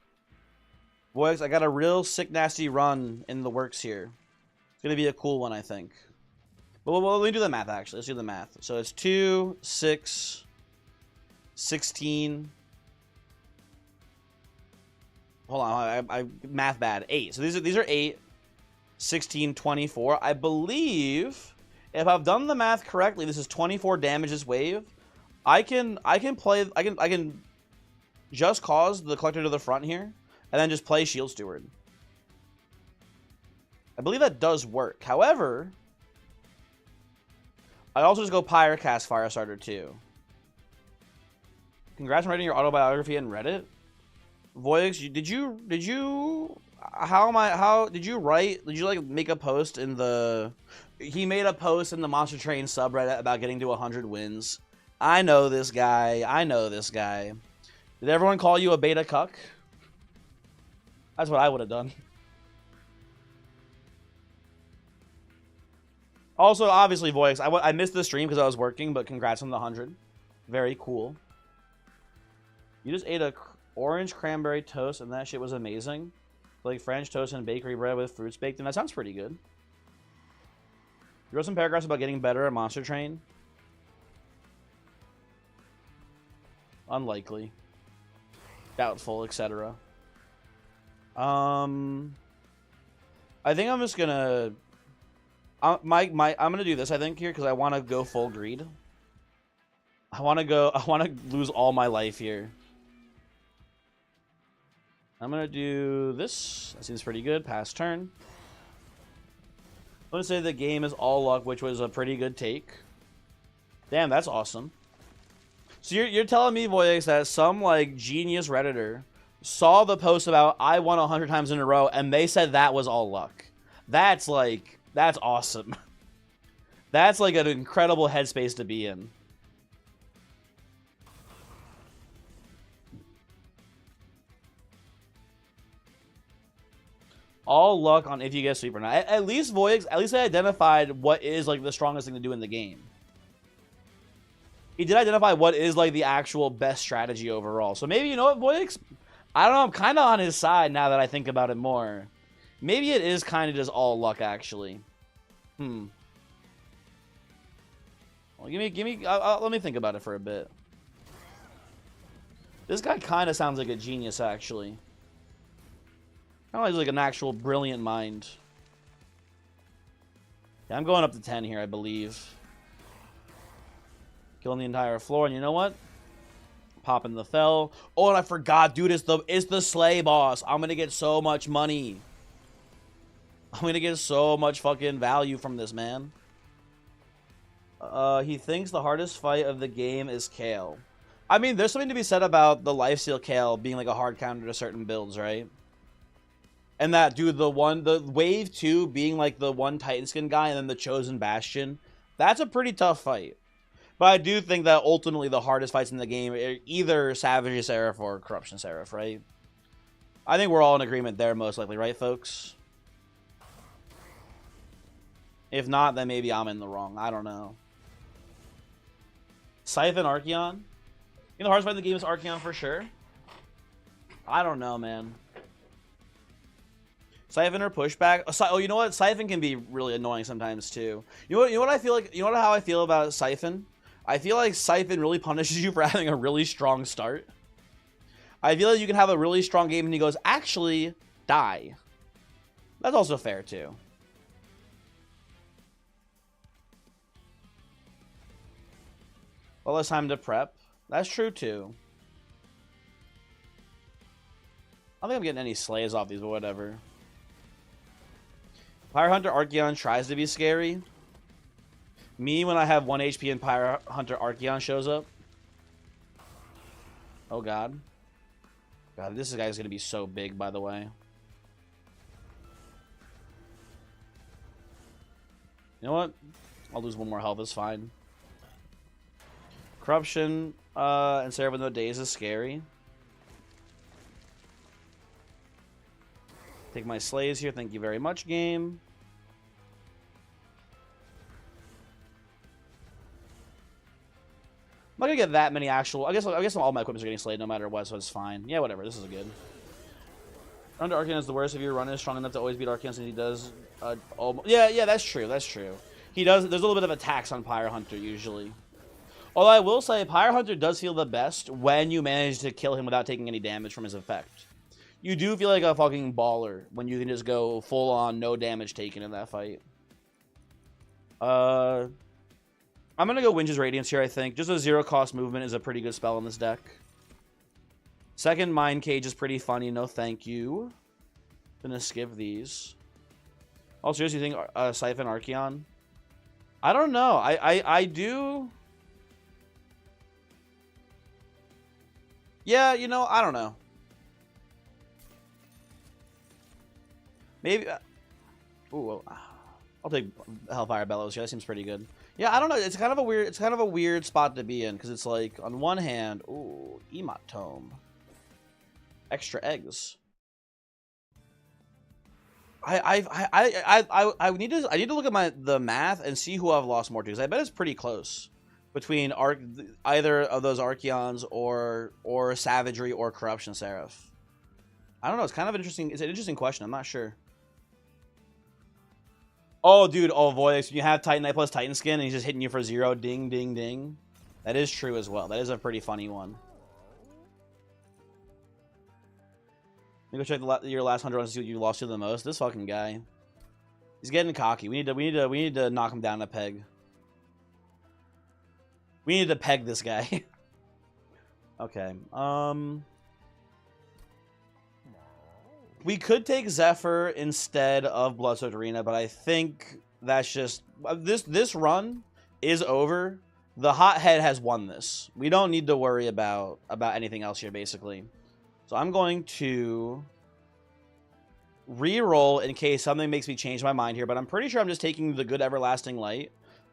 Voyix, I got a real sick, nasty run in the works here. It's going to be a cool one, I think. But let me do the math, actually. Let's do the math. So it's 2, 6, 16. Hold on. I math bad. 8. So these are 8. 16, 24. I believe, if I've done the math correctly, this is 24 damage this wave. I can just cause the Collector to the front here, and then just play Shield Steward. I believe that does work. However, I also just go Pyrocast Firestarter too. Congrats on writing your autobiography in Reddit. Voyix, did you like make a post in the he made a post in the Monster Train subreddit about getting to 100 wins. I know this guy. Did everyone call you a beta cuck? That's what I would have done. Also, obviously, Voyix, I missed the stream because I was working, but congrats on the 100. Very cool. You just ate a orange cranberry toast, and that shit was amazing. Like French toast and bakery bread with fruits baked in. That sounds pretty good. You wrote some paragraphs about getting better at Monster Train. Unlikely. Doubtful, etc. I think I'm just gonna... I'm gonna do this, I think, here, because I want to go full greed. I want to lose all my life here. I'm gonna do this. That seems pretty good. Pass turn. I'm gonna say the game is all luck, which was a pretty good take. Damn, that's awesome. So you're telling me, Voyix, that some like genius Redditor saw the post about I won 100 times in a row, and they said that was all luck. That's awesome. That's like an incredible headspace to be in. All luck on if you get sweep or not. At least Voyix, I identified what is like the strongest thing to do in the game. He did identify what is like the actual best strategy overall. So maybe, you know what, Voyix? I don't know, I'm kind of on his side now that I think about it more. Maybe it is kind of just all luck, actually. Well, let me think about it for a bit. This guy kind of sounds like a genius, actually. Kind of like an actual brilliant mind. Yeah, I'm going up to 10 here, I believe. Killing the entire floor, and you know what? Popping the fell. Oh, and I forgot, dude, it's the sleigh boss. I'm gonna get so much money. I'm gonna get so much fucking value from this, man. He thinks the hardest fight of the game is Kale. I mean, there's something to be said about the lifesteal Kale being like a hard counter to certain builds, right? And that, dude, the wave 2 being like the one Titan skin guy and then the Chosen Bastion, that's a pretty tough fight. But I do think that ultimately the hardest fights in the game are either Savage Seraph or Corruption Seraph, right? I think we're all in agreement there, most likely, right, folks? If not, then maybe I'm in the wrong. I don't know. Siphon Archeon? You know, the hardest fight in the game is Archeon for sure. I don't know, man. Siphon or pushback? Oh, you know what? Siphon can be really annoying sometimes too. You know what I feel like? You know how I feel about Siphon? I feel like Siphon really punishes you for having a really strong start. I feel like you can have a really strong game and he goes, actually, die. That's also fair too. Well, less time to prep. That's true too. I don't think I'm getting any slays off these, but whatever. Pyre Hunter Archeon tries to be scary. Me when I have 1 HP and Pyre Hunter Archeon shows up. Oh god. God, this guy's gonna be so big, by the way. You know what? I'll lose 1 more health, it's fine. Corruption and Seraph with no days is scary. Take my slays here. Thank you very much, game. I'm not gonna get that many actual. I guess all my equipments are getting slayed no matter what, so it's fine. Yeah, whatever. This is good. Under Archeon is the worst if your run is strong enough to always beat Archeon, since he does. Yeah, that's true. That's true. He does. There's a little bit of a tax on Pyre Hunter usually. Although I will say, Pyre Hunter does feel the best when you manage to kill him without taking any damage from his effect. You do feel like a fucking baller when you can just go full on, no damage taken in that fight. I'm gonna go Winge's Radiance here, I think. Just a 0-cost movement is a pretty good spell in this deck. Second, Mind Cage is pretty funny, no thank you. Gonna skip these. Oh, seriously, you think Siphon Archeon? I don't know. I do. Yeah, you know, I don't know. Maybe. Ooh, I'll take Hellfire Bellows. Yeah, that seems pretty good. Yeah, I don't know. It's kind of a weird. It's kind of a weird spot to be in because it's like on one hand, ooh, Emot Tome, extra eggs. I need to look at the math and see who I've lost more to, because I bet it's pretty close between either of those Archeons or Savagery or Corruption Seraph. I don't know. It's kind of interesting. It's an interesting question. I'm not sure. Oh, dude. Oh, Voyix. You have Titanite plus Titan Skin, and he's just hitting you for 0. Ding, ding, ding. That is true as well. That is a pretty funny one. Let me go check your last 100 runs to see what you lost to the most. This fucking guy. He's getting cocky. We need to knock him down a peg. We need to peg this guy. Okay. We could take Zephyr instead of Bloodsoaked Arena, but I think that's just this run is over. The Hothead has won this. We don't need to worry about anything else here, basically. So I'm going to re-roll in case something makes me change my mind here, but I'm pretty sure I'm just taking the good Everlasting Light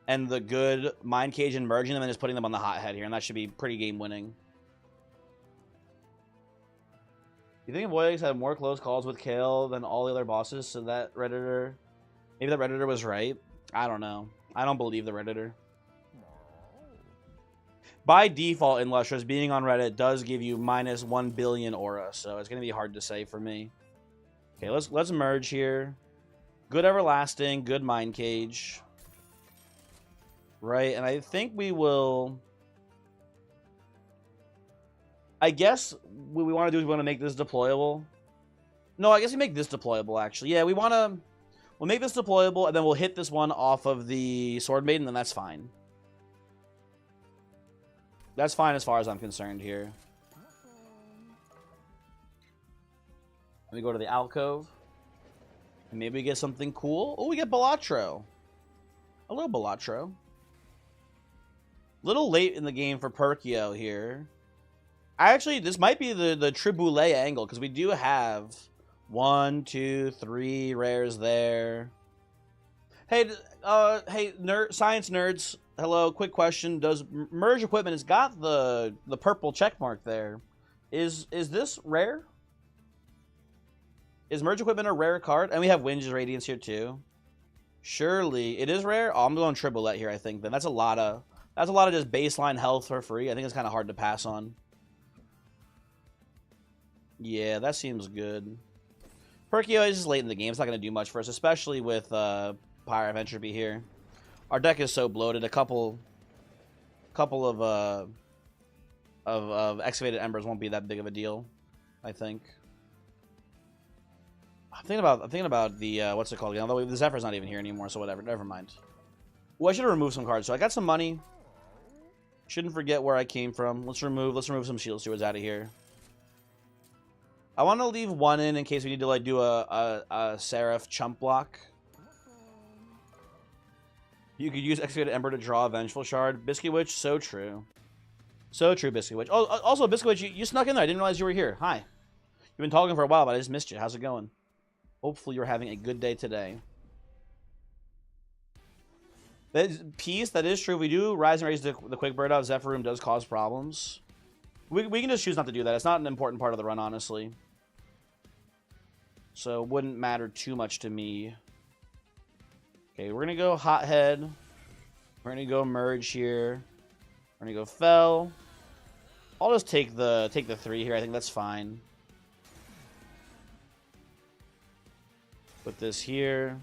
and the good Mind Cage and merging them and just putting them on the Hothead here, and that should be pretty game winning. You think Voyix had more close calls with Kale than all the other bosses, so that Redditor... Maybe that Redditor was right? I don't know. I don't believe the Redditor. By default, in Lustrous, being on Reddit does give you minus 1 billion aura, so it's going to be hard to say for me. Okay, let's merge here. Good Everlasting, good Mind Cage. Right, and I think we will... I guess what we want to do is we want to make this deployable. No, I guess we make this deployable, actually. Yeah, we'll make this deployable, and then we'll hit this one off of the Sword Maiden, and that's fine. That's fine as far as I'm concerned here. Let me go to the alcove. And maybe we get something cool. Oh, we get Balatro. A little Balatro. Little late in the game for Perkio here. Actually, this might be the Triboulet angle, because we do have 1, 2, 3 rares there. Hey, science nerds. Hello, quick question. Does Merge Equipment has got the purple check mark there? Is this rare? Is Merge Equipment a rare card? And we have Winge's Radiance here too. Surely it is rare. Oh, I'm going Triboulet here, I think. Then that's a lot of just baseline health for free. I think it's kind of hard to pass on. Yeah, that seems good. Perkio is just late in the game. It's not going to do much for us, especially with Pyre of Entropy here. Our deck is so bloated. A couple of Excavated Embers won't be that big of a deal, I think. I'm thinking about the what's it called again? Although the Zephyr's not even here anymore, so whatever. Never mind. Well, I should have removed some cards. So I got some money. Shouldn't forget where I came from. Let's remove some Shield Stewards out of here. I want to leave one in case we need to like do a Seraph chump block. You could use Excavated Ember to draw a Vengeful Shard. Biscuit Witch, so true. So true, Biscuit Witch. Oh, also, Biscuit Witch, you snuck in there. I didn't realize you were here. Hi. You've been talking for a while, but I just missed you. How's it going? Hopefully you're having a good day today. Peace, that is true. We do Rise and Raise the Quick Bird out. Zephyr Room does cause problems. We can just choose not to do that. It's not an important part of the run, honestly. So it wouldn't matter too much to me. Okay, we're going to go Hothead. We're going to go Merge here. We're going to go Fell. I'll just take the 3 here. I think that's fine. Put this here.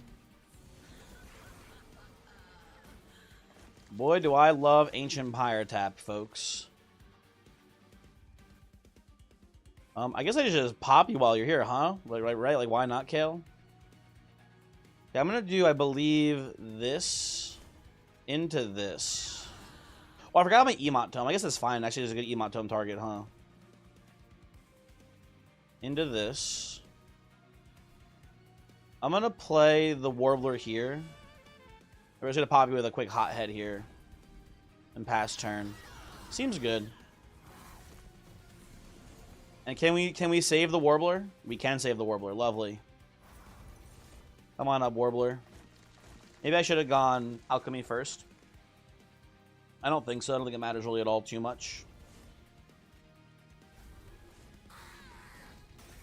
Boy, do I love Ancient Pyre Tap, folks. I guess I should just pop you while you're here, huh? Right? Like, why not, Kale? Okay, I'm gonna do, I believe, this into this. Oh, I forgot my Emot Tome. I guess that's fine. Actually, there's a good Emot Tome target, huh? Into this. I'm gonna play the Warbler here. We're just gonna pop you with a quick hot head here. And pass turn. Seems good. And can we save the Warbler? We can save the Warbler. Lovely. Come on up, Warbler. Maybe I should have gone Alchemy first. I don't think so. I don't think it matters really at all too much.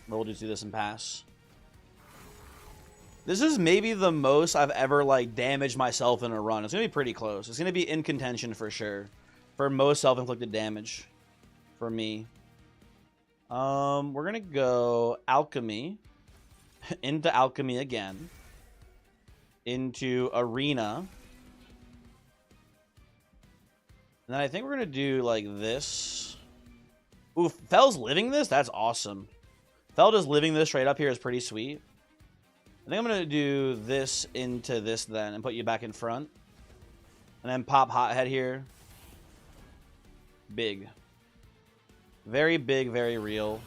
But we'll just do this and pass. This is maybe the most I've ever, like, damaged myself in a run. It's going to be pretty close. It's going to be in contention for sure. For most self-inflicted damage. For me. We're going to go Alchemy. Into Alchemy again. Into Arena. And then I think we're going to do, like, this. Ooh, Fell's living this? That's awesome. Fell just living this straight up here is pretty sweet. I think I'm going to do this into this then and put you back in front. And then pop Hothead here. Big. Very big, very real.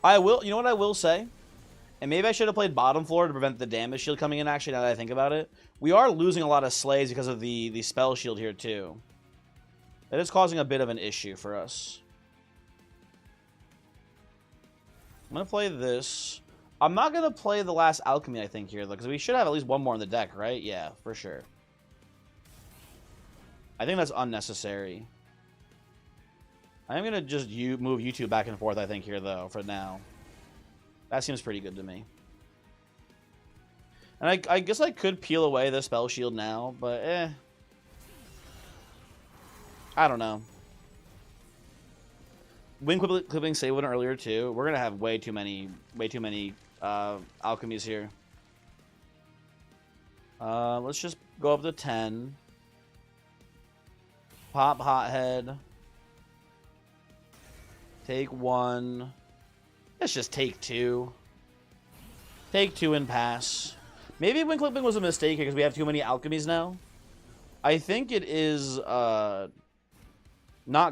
I will, you know what I will say? And maybe I should have played bottom floor to prevent the damage shield coming in, actually, now that I think about it. We are losing a lot of slays because of the spell shield here, too. That is causing a bit of an issue for us. I'm going to play this. I'm not going to play the last Alchemy, I think, here, though, because we should have at least one more in the deck, right? Yeah, for sure. I think that's unnecessary. I'm going to just move you two back and forth, I think, here, though, for now. That seems pretty good to me. And I guess I could peel away the spell shield now, but I don't know. Wing clipping save one earlier too. We're gonna have way too many alchemies here. Let's just go up to 10. Pop Hothead. Take 1. Let's just take 2. Take 2 and pass. Maybe wing clipping was a mistake because we have too many alchemies now. I think it is not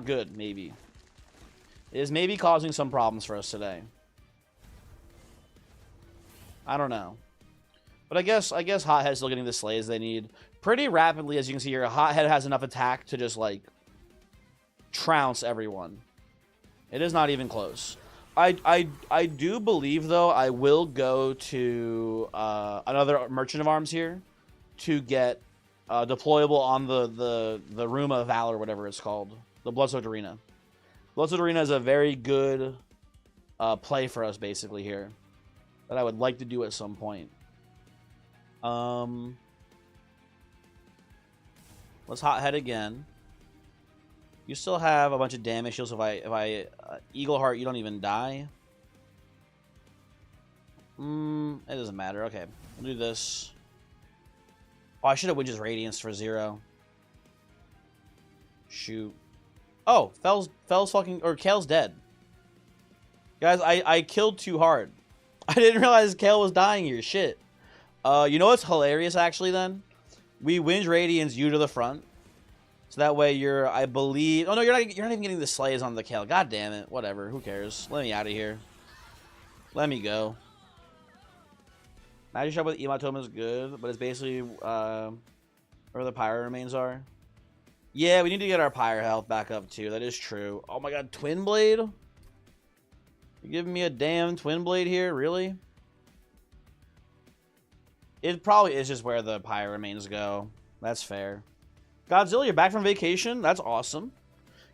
good, maybe. It is maybe causing some problems for us today. I don't know. But I guess Hothead's still getting the slays they need. Pretty rapidly, as you can see here, Hothead has enough attack to just, like, trounce everyone. It is not even close. I do believe, though, I will go to another Merchant of Arms here to get deployable on the Room of Valor, whatever it's called. The Bloodsoaked Arena. Bloodsoaked Arena is a very good play for us, basically, here. That I would like to do at some point. Let's Hothead again. You still have a bunch of damage shields. If I Eagle Heart, you don't even die. It doesn't matter. Okay, we'll do this. Oh, I should have Witch's Radiance for 0. Shoot. Oh, Fell's fucking, or Kale's dead. Guys, I killed too hard. I didn't realize Kale was dying here. Shit. You know what's hilarious, actually, then? We Witch's Radiance you to the front. So that way you're, I believe... Oh, no, you're not even getting the slays on the Kale. God damn it. Whatever. Who cares? Let me out of here. Let me go. Magic Shot with Ematome is good, but it's basically where the Pyro remains are. Yeah, we need to get our Pyro health back up, too. That is true. Oh, my God. Twin Blade? You're giving me a damn Twin Blade here? Really? It probably is just where the Pyro remains go. That's fair. Godzilla, you're back from vacation? That's awesome.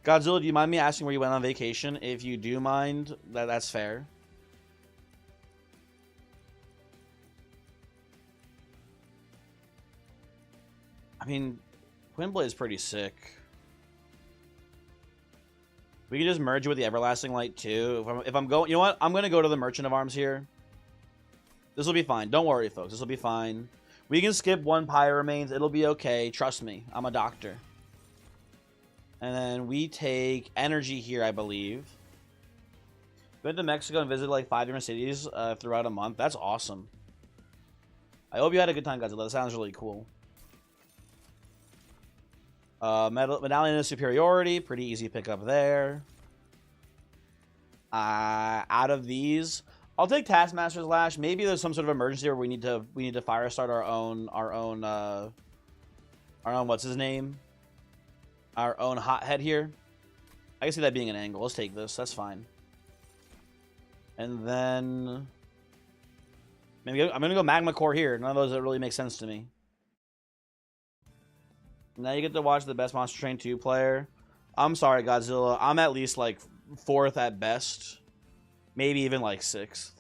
Godzilla, do you mind me asking where you went on vacation? If you do mind, that's fair. I mean, Twin Blade is pretty sick. We can just merge it with the Everlasting Light, too. If I'm going... You know what? I'm going to go to the Merchant of Arms here. This will be fine. Don't worry, folks. This will be fine. We can skip 1 Pyro remains. It'll be okay. Trust me. I'm a doctor. And then we take energy here, I believe. Went to Mexico and visited like 5 different cities throughout a month. That's awesome. I hope you had a good time, Godzilla. That sounds really cool. Medallion of Superiority. Pretty easy pickup there. Out of these... I'll take Taskmaster's Lash. Maybe there's some sort of emergency where we need to fire start our own what's his name? Our own hothead here. I can see that being an angle. Let's take this. That's fine. And then maybe I'm gonna go Magma Core here. None of those that really make sense to me. Now you get to watch the best Monster Train 2 player. I'm sorry, Godzilla. I'm at least like 4th at best. Maybe even like 6th.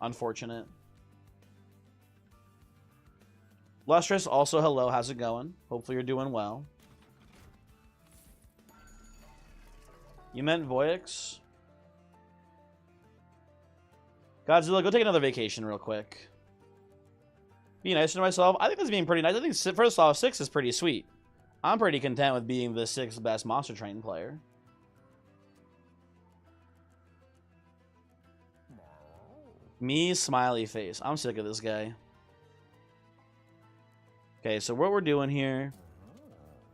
Unfortunate. Lustrous, also hello. How's it going? Hopefully you're doing well. You meant Voyix? Godzilla, go take another vacation real quick. Be nicer to myself. I think this is being pretty nice. I think, first off, 6 is pretty sweet. I'm pretty content with being the 6th best Monster Train player. Me, smiley face. I'm sick of this guy. Okay, so what we're doing here,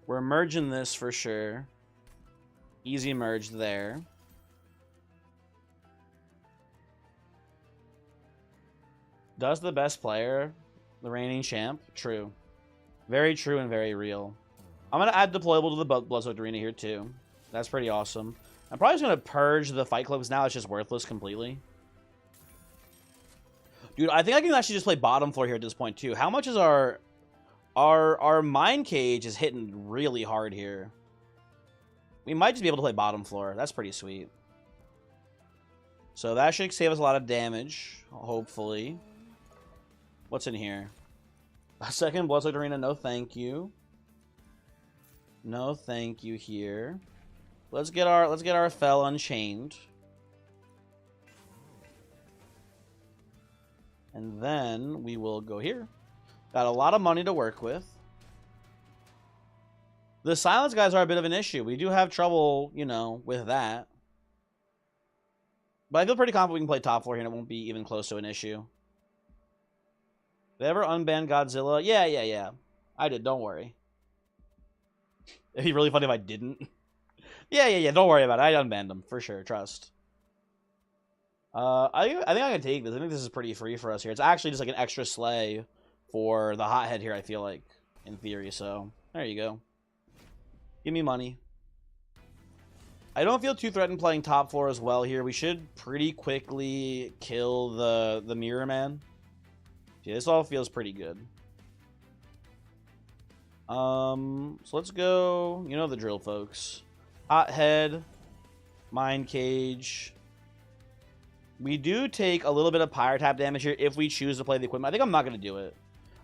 we're merging this for sure. Easy merge there. Does the best player, the reigning champ? True. Very true and very real. I'm going to add deployable to the Bloodsoaked Arena here too. That's pretty awesome. I'm probably just going to purge the Fight Club because now it's just worthless completely. Dude, I think I can actually just play bottom floor here at this point too. How much is our Mind Cage is hitting really hard here. We might just be able to play bottom floor. That's pretty sweet. So that should save us a lot of damage, hopefully. What's in here? A second Bloodsoaked Arena, no thank you. No thank you here. Let's get our Fel Unchained. And then we will go here. Got a lot of money to work with. The silence guys are a bit of an issue. We do have trouble, you know, with that. But I feel pretty confident we can play top floor here and it won't be even close to an issue. Did they ever unban Godzilla? Yeah. I did, don't worry. It'd be really funny if I didn't. Yeah, don't worry about it. I unbanned him, for sure, trust. I think I can take this. I think this is pretty free for us here. It's actually just like an extra sleigh for the hothead here, I feel like, in theory. So, there you go. Give me money. I don't feel too threatened playing top floor as well here. We should pretty quickly kill the Mirror Man. Yeah, this all feels pretty good. So let's go. You know the drill, folks. Hothead. Mind Cage. We do take a little bit of Pyre Tap damage here if we choose to play the equipment. I think I'm not going to do it.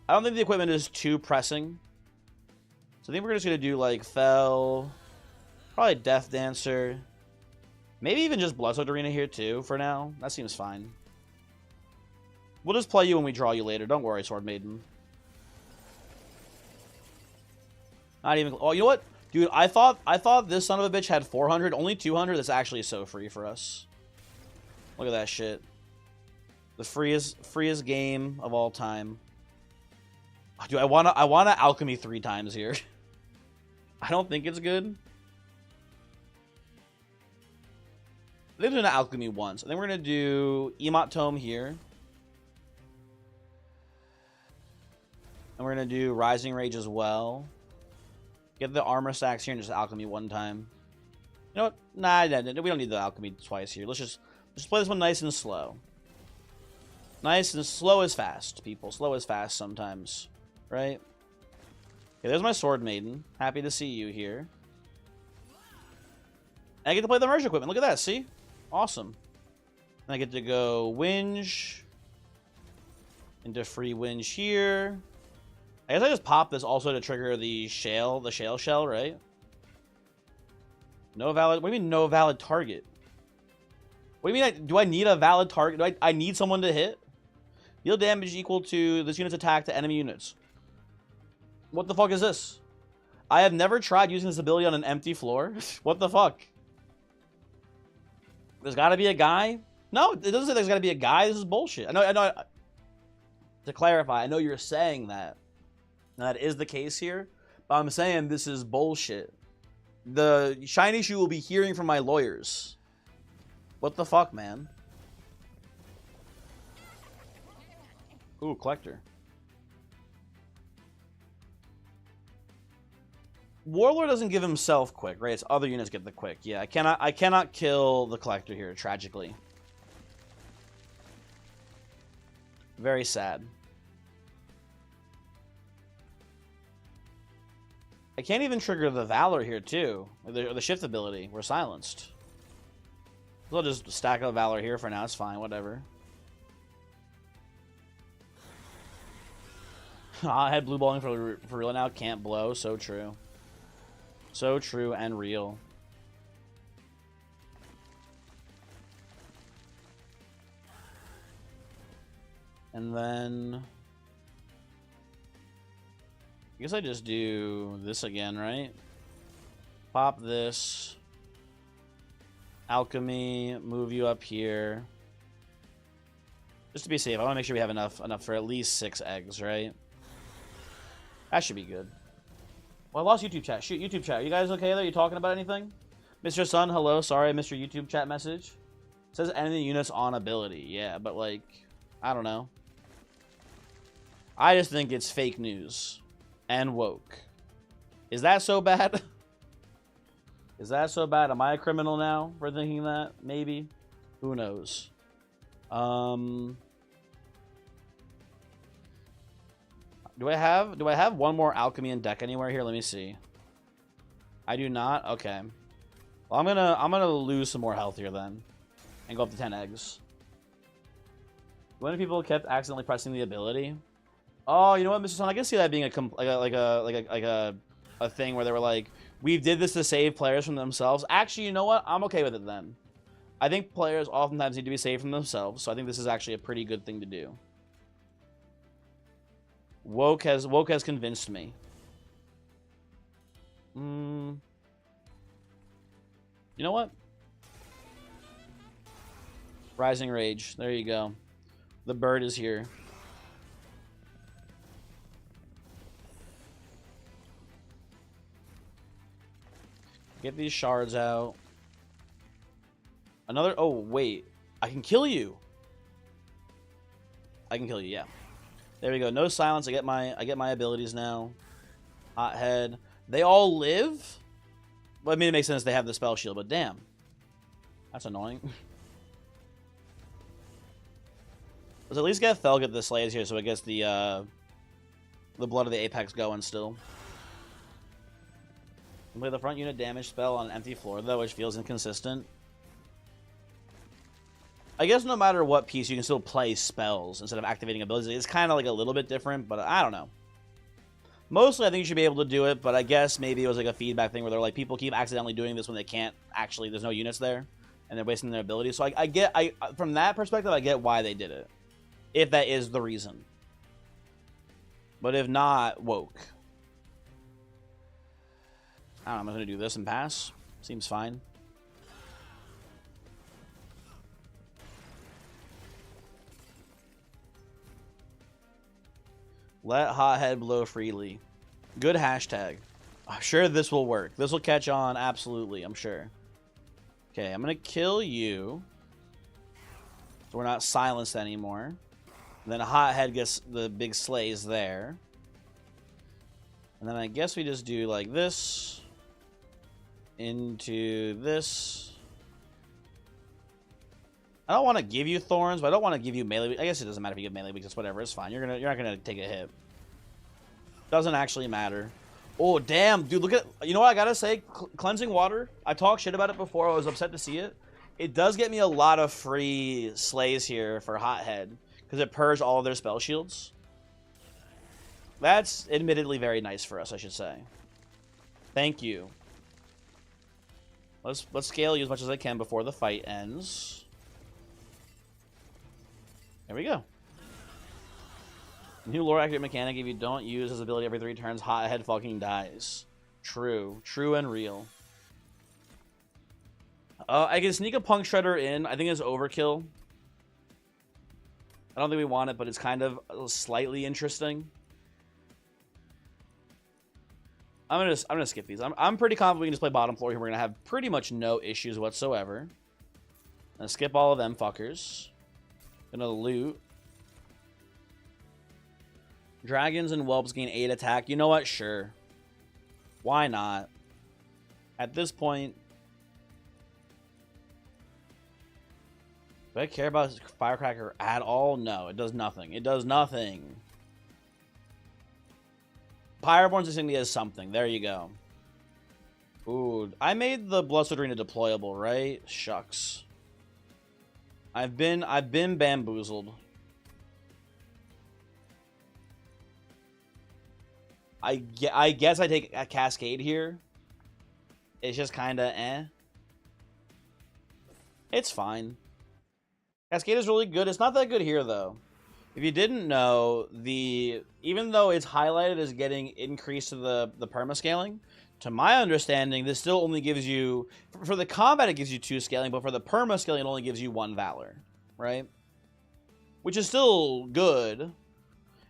I don't think the equipment is too pressing. So I think we're just going to do like Fel. Probably Death Dancer. Maybe even just Bloodsoaked Arena here too for now. That seems fine. We'll just play you when we draw you later. Don't worry, Sword Maiden. Not even... Oh, you know what? Dude, I thought this son of a bitch had 400. Only 200. That's actually so free for us. Look at that shit. The freest game of all time. Dude, I wanna alchemy 3 times here. I don't think it's good. I think we're gonna alchemy once. I think we're gonna do Emot Tome here. And we're gonna do Rising Rage as well. Get the armor stacks here and just alchemy 1 time. You know what? Nah, we don't need the alchemy twice here. Let's just play this one nice and slow. Nice and slow is fast, people. Slow is fast sometimes. Right? Okay, there's my Sword Maiden. Happy to see you here. And I get to play the merge equipment. Look at that, see? Awesome. And I get to go Winge. Into free Winge here. I guess I just pop this also to trigger the shale shell, right? No valid... What do you mean, no valid target? What do you mean, do I need a valid target? Do I need someone to hit? Deal damage equal to this unit's attack to enemy units. What the fuck is this? I have never tried using this ability on an empty floor. What the fuck? There's gotta be a guy? No, it doesn't say there's gotta be a guy. This is bullshit. I know. To clarify, I know you're saying that. That is the case here. But I'm saying this is bullshit. The shiny shoe will be hearing from my lawyers. What the fuck, man? Ooh, collector. Warlord doesn't give himself quick, right? It's other units get the quick. Yeah, I cannot kill the collector here, tragically. Very sad. I can't even trigger the Valor here, too. Or the shift ability. We're silenced. So I'll just stack up Valor here for now. It's fine, whatever. I had blue balling for real now. Can't blow. So true. So true and real. And then... I guess I just do this again, right? Pop this. Alchemy. Move you up here. Just to be safe. I want to make sure we have enough for at least 6 eggs, right? That should be good. Well, I lost YouTube chat. Shoot, YouTube chat. Are you guys okay there? You talking about anything? Mr. Sun, hello. Sorry I missed your YouTube chat message. It says enemy units on ability. Yeah, but like, I don't know. I just think it's fake news. And woke. Is that so bad? Is that so bad? Am I a criminal now for thinking that? Maybe. Who knows? Do I have one more alchemy in deck anywhere here? Let me see. I do not? Okay. Well, I'm gonna lose some more health here then. And go up to 10 eggs. When people kept accidentally pressing the ability? Oh, you know what, Mr. Son? I can see that being a thing where they were like, we did this to save players from themselves. Actually, you know what? I'm okay with it then. I think players oftentimes need to be saved from themselves, so I think this is actually a pretty good thing to do. Woke has convinced me. You know what? Rising Rage. There you go. The bird is here. Get these shards out. Another... Oh, wait. I can kill you. I can kill you, yeah. There we go. No silence. I get my abilities now. Hothead. They all live? Well, I mean, it makes sense they have the spell shield, but damn. That's annoying. Let's at least get Thelget the Slays here so it gets the Blood of the Apex going still. Play the front unit damage spell on an empty floor, though, which feels inconsistent. I guess no matter what piece, you can still play spells instead of activating abilities. It's kind of like a little bit different, but I don't know. Mostly, I think you should be able to do it, but I guess maybe it was like a feedback thing where they're like, people keep accidentally doing this when they can't actually, there's no units there, and they're wasting their abilities. So I from that perspective, I get why they did it. If that is the reason. But if not, woke. I don't know, I'm going to do this and pass. Seems fine. Let Hothead blow freely. Good hashtag. I'm sure this will work. This will catch on, absolutely, I'm sure. Okay, I'm going to kill you. So we're not silenced anymore. And then Hothead gets the big slays there. And then I guess we just do like this. Into this. I don't want to give you thorns, but I don't want to give you melee. I guess it doesn't matter if you give melee because whatever, it's fine. You're not gonna take a hit. Doesn't actually matter. Oh damn, dude! Look at, you know what I gotta say? Cleansing water. I talked shit about it before. I was upset to see it. It does get me a lot of free slays here for Hothead because it purged all of their spell shields. That's admittedly very nice for us, I should say. Thank you. Let's scale you as much as I can before the fight ends. There we go. New lore accurate mechanic: if you don't use his ability every 3 turns, Hothead fucking dies. True. True and real. I can sneak a Punk Shredder in. I think it's overkill. I don't think we want it, but it's kind of slightly interesting. I'm gonna skip these. I'm pretty confident we can just play bottom floor here. We're gonna have pretty much no issues whatsoever. Gonna skip all of them fuckers. Gonna loot. Dragons and whelps gain 8 attack. You know what? Sure. Why not? At this point, do I care about Firecracker at all? No, it does nothing. It does nothing. Pyroborn's Insignia is something. There you go. Ooh, I made the Bloodstood Arena deployable, right? Shucks. I've been bamboozled. I guess I take a Cascade here. It's just kind of eh. It's fine. Cascade is really good. It's not that good here, though. If you didn't know, even though it's highlighted as getting increased to the permascaling, to my understanding, this still only gives you... For the combat, it gives you 2 scaling, but for the permascaling, it only gives you 1 Valor, right? Which is still good.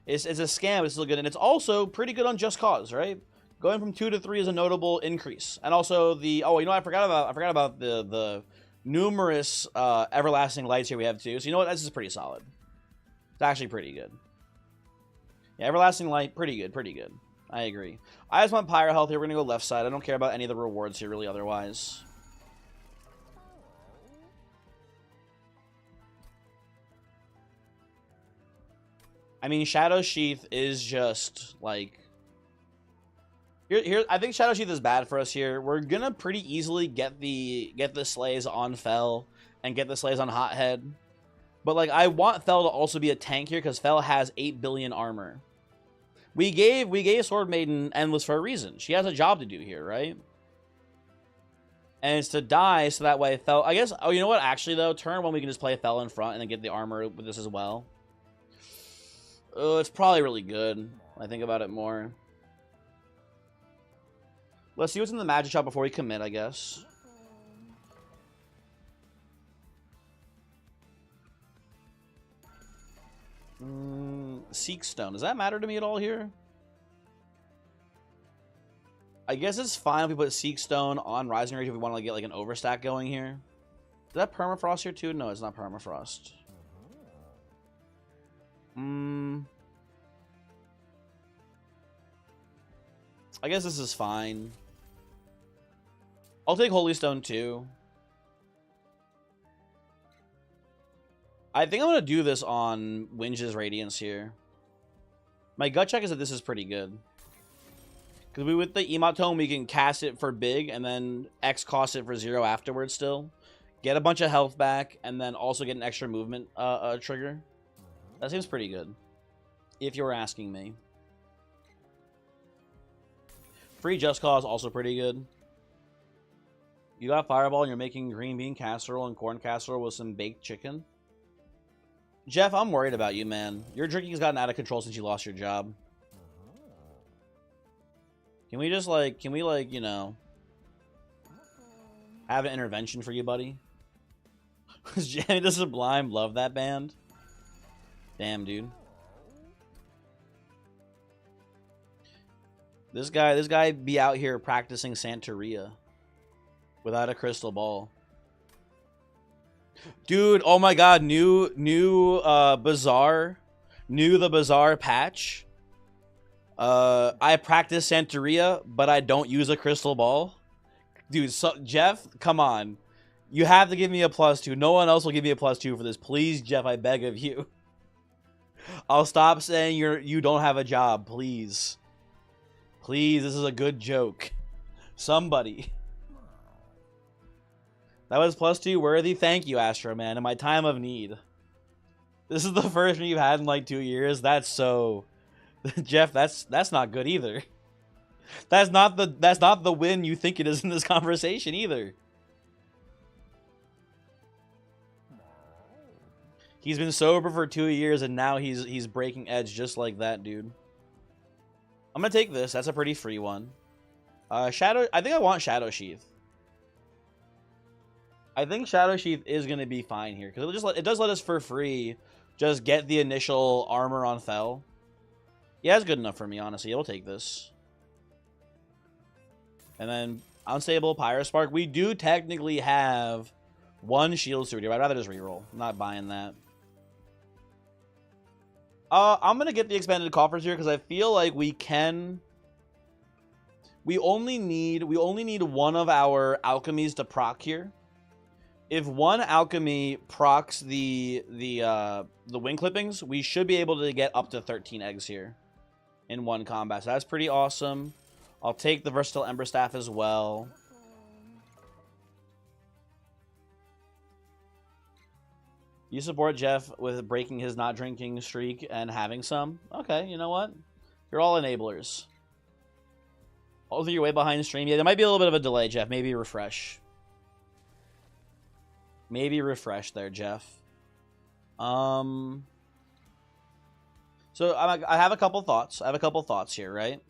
It's a scam, but it's still good. And it's also pretty good on Just Cause, right? Going from 2 to 3 is a notable increase. And also the... Oh, you know what I forgot about the numerous Everlasting Lights here we have, too. So you know what? This is pretty solid. It's actually pretty good. Yeah, Everlasting Light, pretty good, pretty good. I agree. I just want Pyro Health here. We're going to go left side. I don't care about any of the rewards here, really, otherwise. I mean, Shadow Sheath is just, like... Here, I think Shadow Sheath is bad for us here. We're going to pretty easily get the Slays on Fel and get the Slays on Hothead. But, like, I want Fel to also be a tank here because Fel has 8 billion armor. We gave Sword Maiden Endless for a reason. She has a job to do here, right? And it's to die so that way Fel... I guess... Oh, you know what? Actually, though, turn 1 we can just play Fel in front and then get the armor with this as well. Oh, it's probably really good when I think about it more. Let's see what's in the magic shop before we commit, I guess. Seek Stone. Does that matter to me at all here? I guess it's fine if we put Seek Stone on Rising Rage if we want to get like an overstack going here. Is that Permafrost here too? No, it's not Permafrost. I guess this is fine. I'll take Holy Stone too. I think I'm going to do this on Winge's Radiance here. My gut check is that this is pretty good. Because with the Emote Tome, we can cast it for big and then X cost it for 0 afterwards still. Get a bunch of health back and then also get an extra movement trigger. That seems pretty good. If you were asking me. Free Just Cause, also pretty good. You got Fireball and you're making green bean casserole and corn casserole with some baked chicken. Jeff, I'm worried about you, man. Your drinking has gotten out of control since you lost your job. Can we just, like, you know, have an intervention for you, buddy? Jamie the Sublime love that band? Damn, dude. This guy be out here practicing Santeria without a crystal ball. Dude, oh my god, new Bazaar, the Bazaar patch. I practice Santeria, but I don't use a crystal ball. Dude, so, Jeff, come on. You have to give me a +2. No one else will give me a +2 for this. Please, Jeff, I beg of you. I'll stop saying you don't have a job, please. Please, this is a good joke. Somebody. That was +2 worthy. Thank you, Astro Man, in my time of need. This is the first one you've had in like 2 years. That's so... Jeff, that's not good either. That's not the win you think it is in this conversation either. He's been sober for 2 years and now he's breaking edge just like that, dude. I'm gonna take this. That's a pretty free one. I think I want Shadow Sheath. I think Shadow Sheath is gonna be fine here because it does let us for free just get the initial armor on Fel. Yeah, it's good enough for me, honestly. I'll take this. And then Unstable Pyrospark. We do technically have 1 Shield Steward here, but I'd rather just reroll. I'm not buying that. I'm gonna get the expanded coffers here because I feel like we can. We only need one of our alchemies to proc here. If one alchemy procs the wing clippings, we should be able to get up to 13 eggs here in one combat. So that's pretty awesome. I'll take the versatile Ember Staff as well. You support Jeff with breaking his not drinking streak and having some? Okay, you know what? You're all enablers. Although you're way behind stream. Yeah, there might be a little bit of a delay, Jeff. Maybe refresh. Maybe refresh there, Jeff. So I have a couple thoughts. I have a couple thoughts here, right?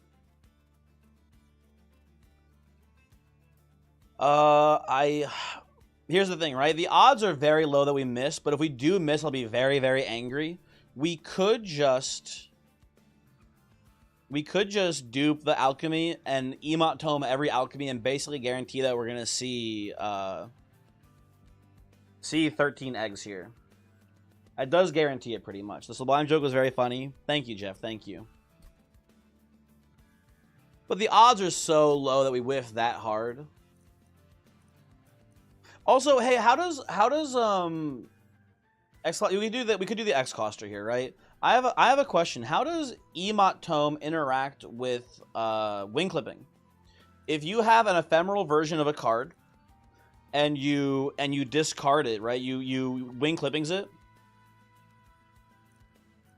Here's the thing, right? The odds are very low that we miss, but if we do miss, I'll be very, very angry. We could just dupe the alchemy and emote tome every alchemy and basically guarantee that we're gonna see 13 eggs here. It does guarantee it pretty much. The Sublime joke was very funny. Thank you, Jeff. Thank you. But the odds are so low that we whiff that hard. Also, hey, how does we could do the X coster here, right? I have a question. How does emote tome interact with wing clipping? If you have an ephemeral version of a card and you discard it, right? You wing clippings it.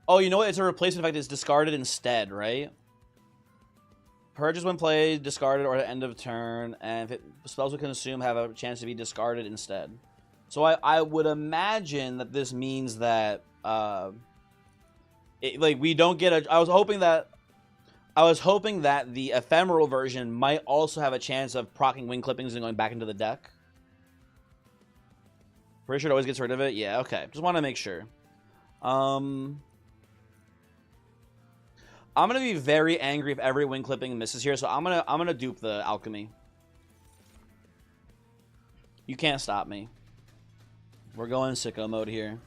Oh, you know what? It's a replacement effect. It's discarded instead, right? Purges when played, discarded, or at end of turn, and if spells we consume have a chance to be discarded instead. So I would imagine that this means that we don't get a. I was hoping that the ephemeral version might also have a chance of proccing wing clippings and going back into the deck. Pretty sure it always gets rid of it. Yeah, okay. Just want to make sure. I'm gonna be very angry if every wing clipping misses here, so I'm gonna dupe the alchemy. You can't stop me. We're going sicko mode here.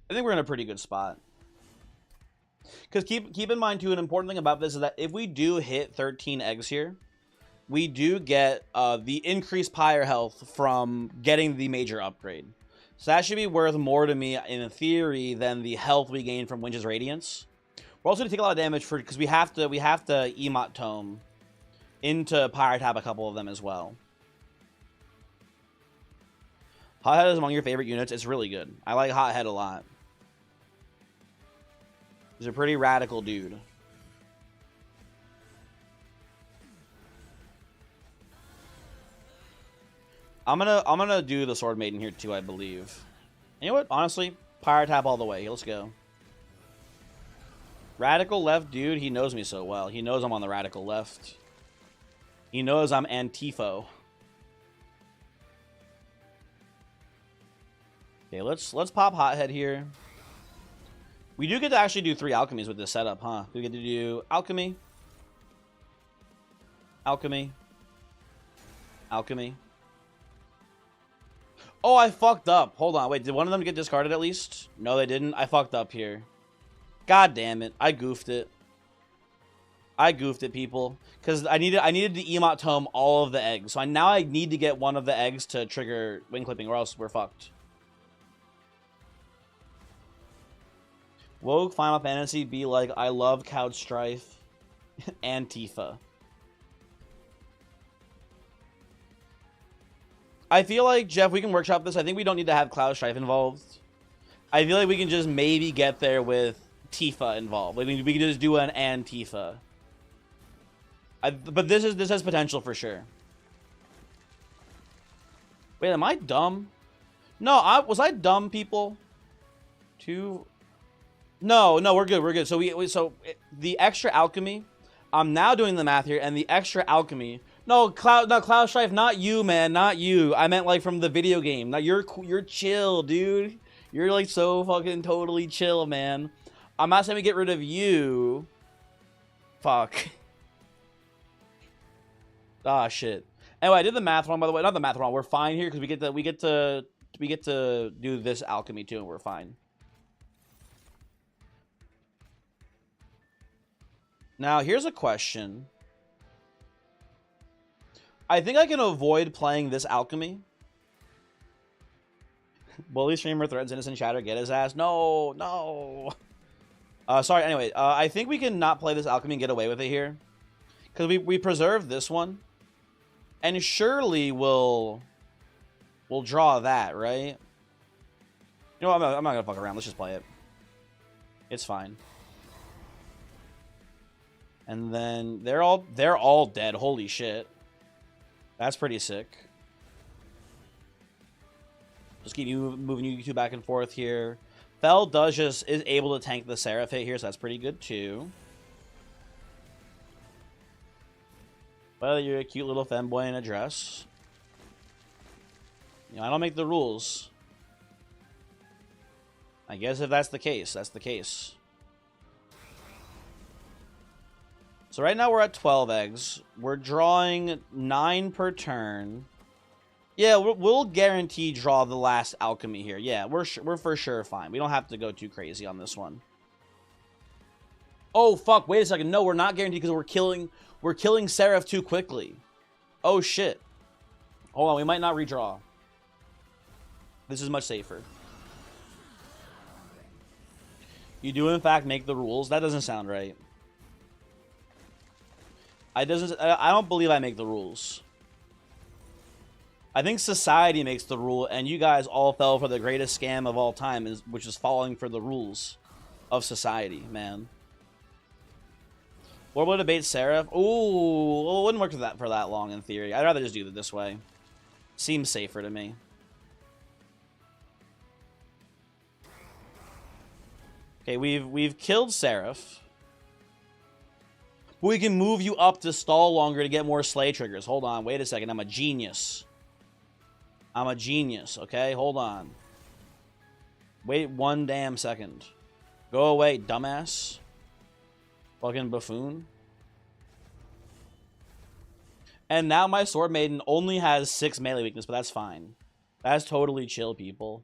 I think we're in a pretty good spot. Because keep in mind too, an important thing about this is that if we do hit 13 eggs here, we do get the increased pyre health from getting the major upgrade. So that should be worth more to me, in theory, than the health we gain from Winch's Radiance. We're also going to take a lot of damage because we have to emote tome into Pyre Tap a couple of them as well. Hothead is among your favorite units. It's really good. I like Hothead a lot. He's a pretty radical dude. I'm gonna do the Sword Maiden here too, I believe. You know what? Honestly, Pyre Tap all the way. Let's go. Radical left dude, he knows me so well. He knows I'm on the radical left. He knows I'm Antifo. Okay, let's pop Hothead here. We do get to actually do 3 alchemies with this setup, huh? We get to do alchemy, alchemy, alchemy. Oh, I fucked up. Hold on. Wait, did one of them get discarded at least? No, they didn't. I fucked up here. God damn it. I goofed it. I goofed it, people. Because I needed to emote tome all of the eggs. So now I need to get one of the eggs to trigger wing clipping, or else we're fucked. Woke Final Fantasy be like, I love Couch Strife. Antifa. I feel like, Jeff, we can workshop this. I think we don't need to have Cloud Strife involved. I feel like we can just maybe get there with Tifa involved. Like we can just do an Antifa. But this has potential for sure. Wait, am I dumb? No, was I dumb, people? No, we're good. We're good. So the extra alchemy. I'm now doing the math here, and the extra alchemy. No, Cloud Strife, not you, man, not you. I meant like from the video game. Now you're chill, dude. You're like so fucking totally chill, man. I'm not saying we get rid of you. Fuck. Ah, shit. Anyway, I did the math wrong, by the way. Not the math wrong. We're fine here because we get to do this alchemy too, and we're fine. Now, here's a question. I think I can avoid playing this alchemy. Bully streamer threatens innocent chatter, get his ass. No, no. Sorry, anyway. I think we can not play this alchemy and get away with it here. Because we preserved this one. And surely we'll draw that, right? You know what? I'm not going to fuck around. Let's just play it. It's fine. And then they're all dead. Holy shit. That's pretty sick. Just keep moving you two back and forth here. Fel is able to tank the Seraph hit here, so that's pretty good too. Well, you're a cute little femboy in a dress. You know, I don't make the rules. I guess if that's the case, that's the case. So right now we're at 12 eggs. We're drawing 9 per turn. Yeah, we'll guarantee draw the last alchemy here. Yeah, we're for sure fine. We don't have to go too crazy on this one. Oh fuck! Wait a second. No, we're not guaranteed because we're killing Seraph too quickly. Oh shit! Hold on, we might not redraw. This is much safer. You do in fact make the rules. That doesn't sound right. I don't believe I make the rules. I think society makes the rule, and you guys all fell for the greatest scam of all time, which is falling for the rules of society, man. What would debate Seraph? Ooh, well, it wouldn't work for that long in theory. I'd rather just do it this way. Seems safer to me. Okay, we've killed Seraph. But we can move you up to stall longer to get more slay triggers. Hold on, wait a second. I'm a genius. I'm a genius, okay? Hold on. Wait 1 damn second. Go away, dumbass. Fucking buffoon. And now my Sword Maiden only has 6 melee weakness, but that's fine. That's totally chill, people.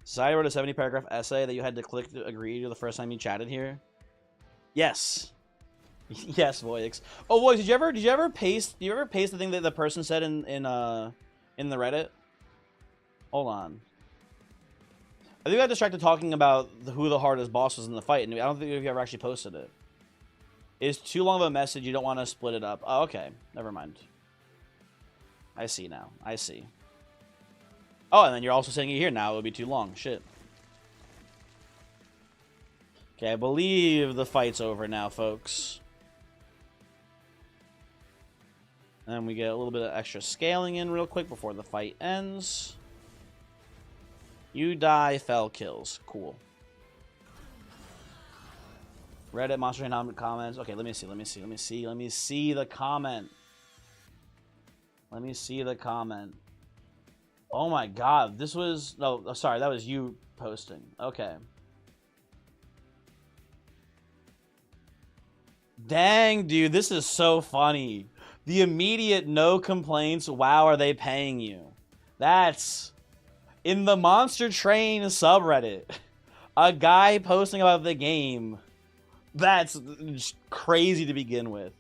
Society wrote a 70-paragraph essay that you had to click to agree to the first time you chatted here. Yes. Yes, Voyix. Oh, Voyix, did you ever paste the thing that the person said in the Reddit? Hold on. I think I got distracted talking about who the hardest boss was in the fight, and I don't think you ever actually posted it. It's too long of a message. You don't want to split it up. Oh, okay. Never mind. I see now. I see. Oh, and then you're also saying it here now. It would be too long. Shit. Okay, I believe the fight's over now, folks. And we get a little bit of extra scaling in real quick before the fight ends. You die, Fel kills. Cool. Reddit, Monster Hunter comments. Okay, let me see the comment. Let me see the comment. Oh my god, this was... No, sorry, that was you posting. Okay. Dang, dude, this is so funny. The immediate no complaints, wow, are they paying you? That's... In the Monster Train subreddit. A guy posting about the game. That's crazy to begin with.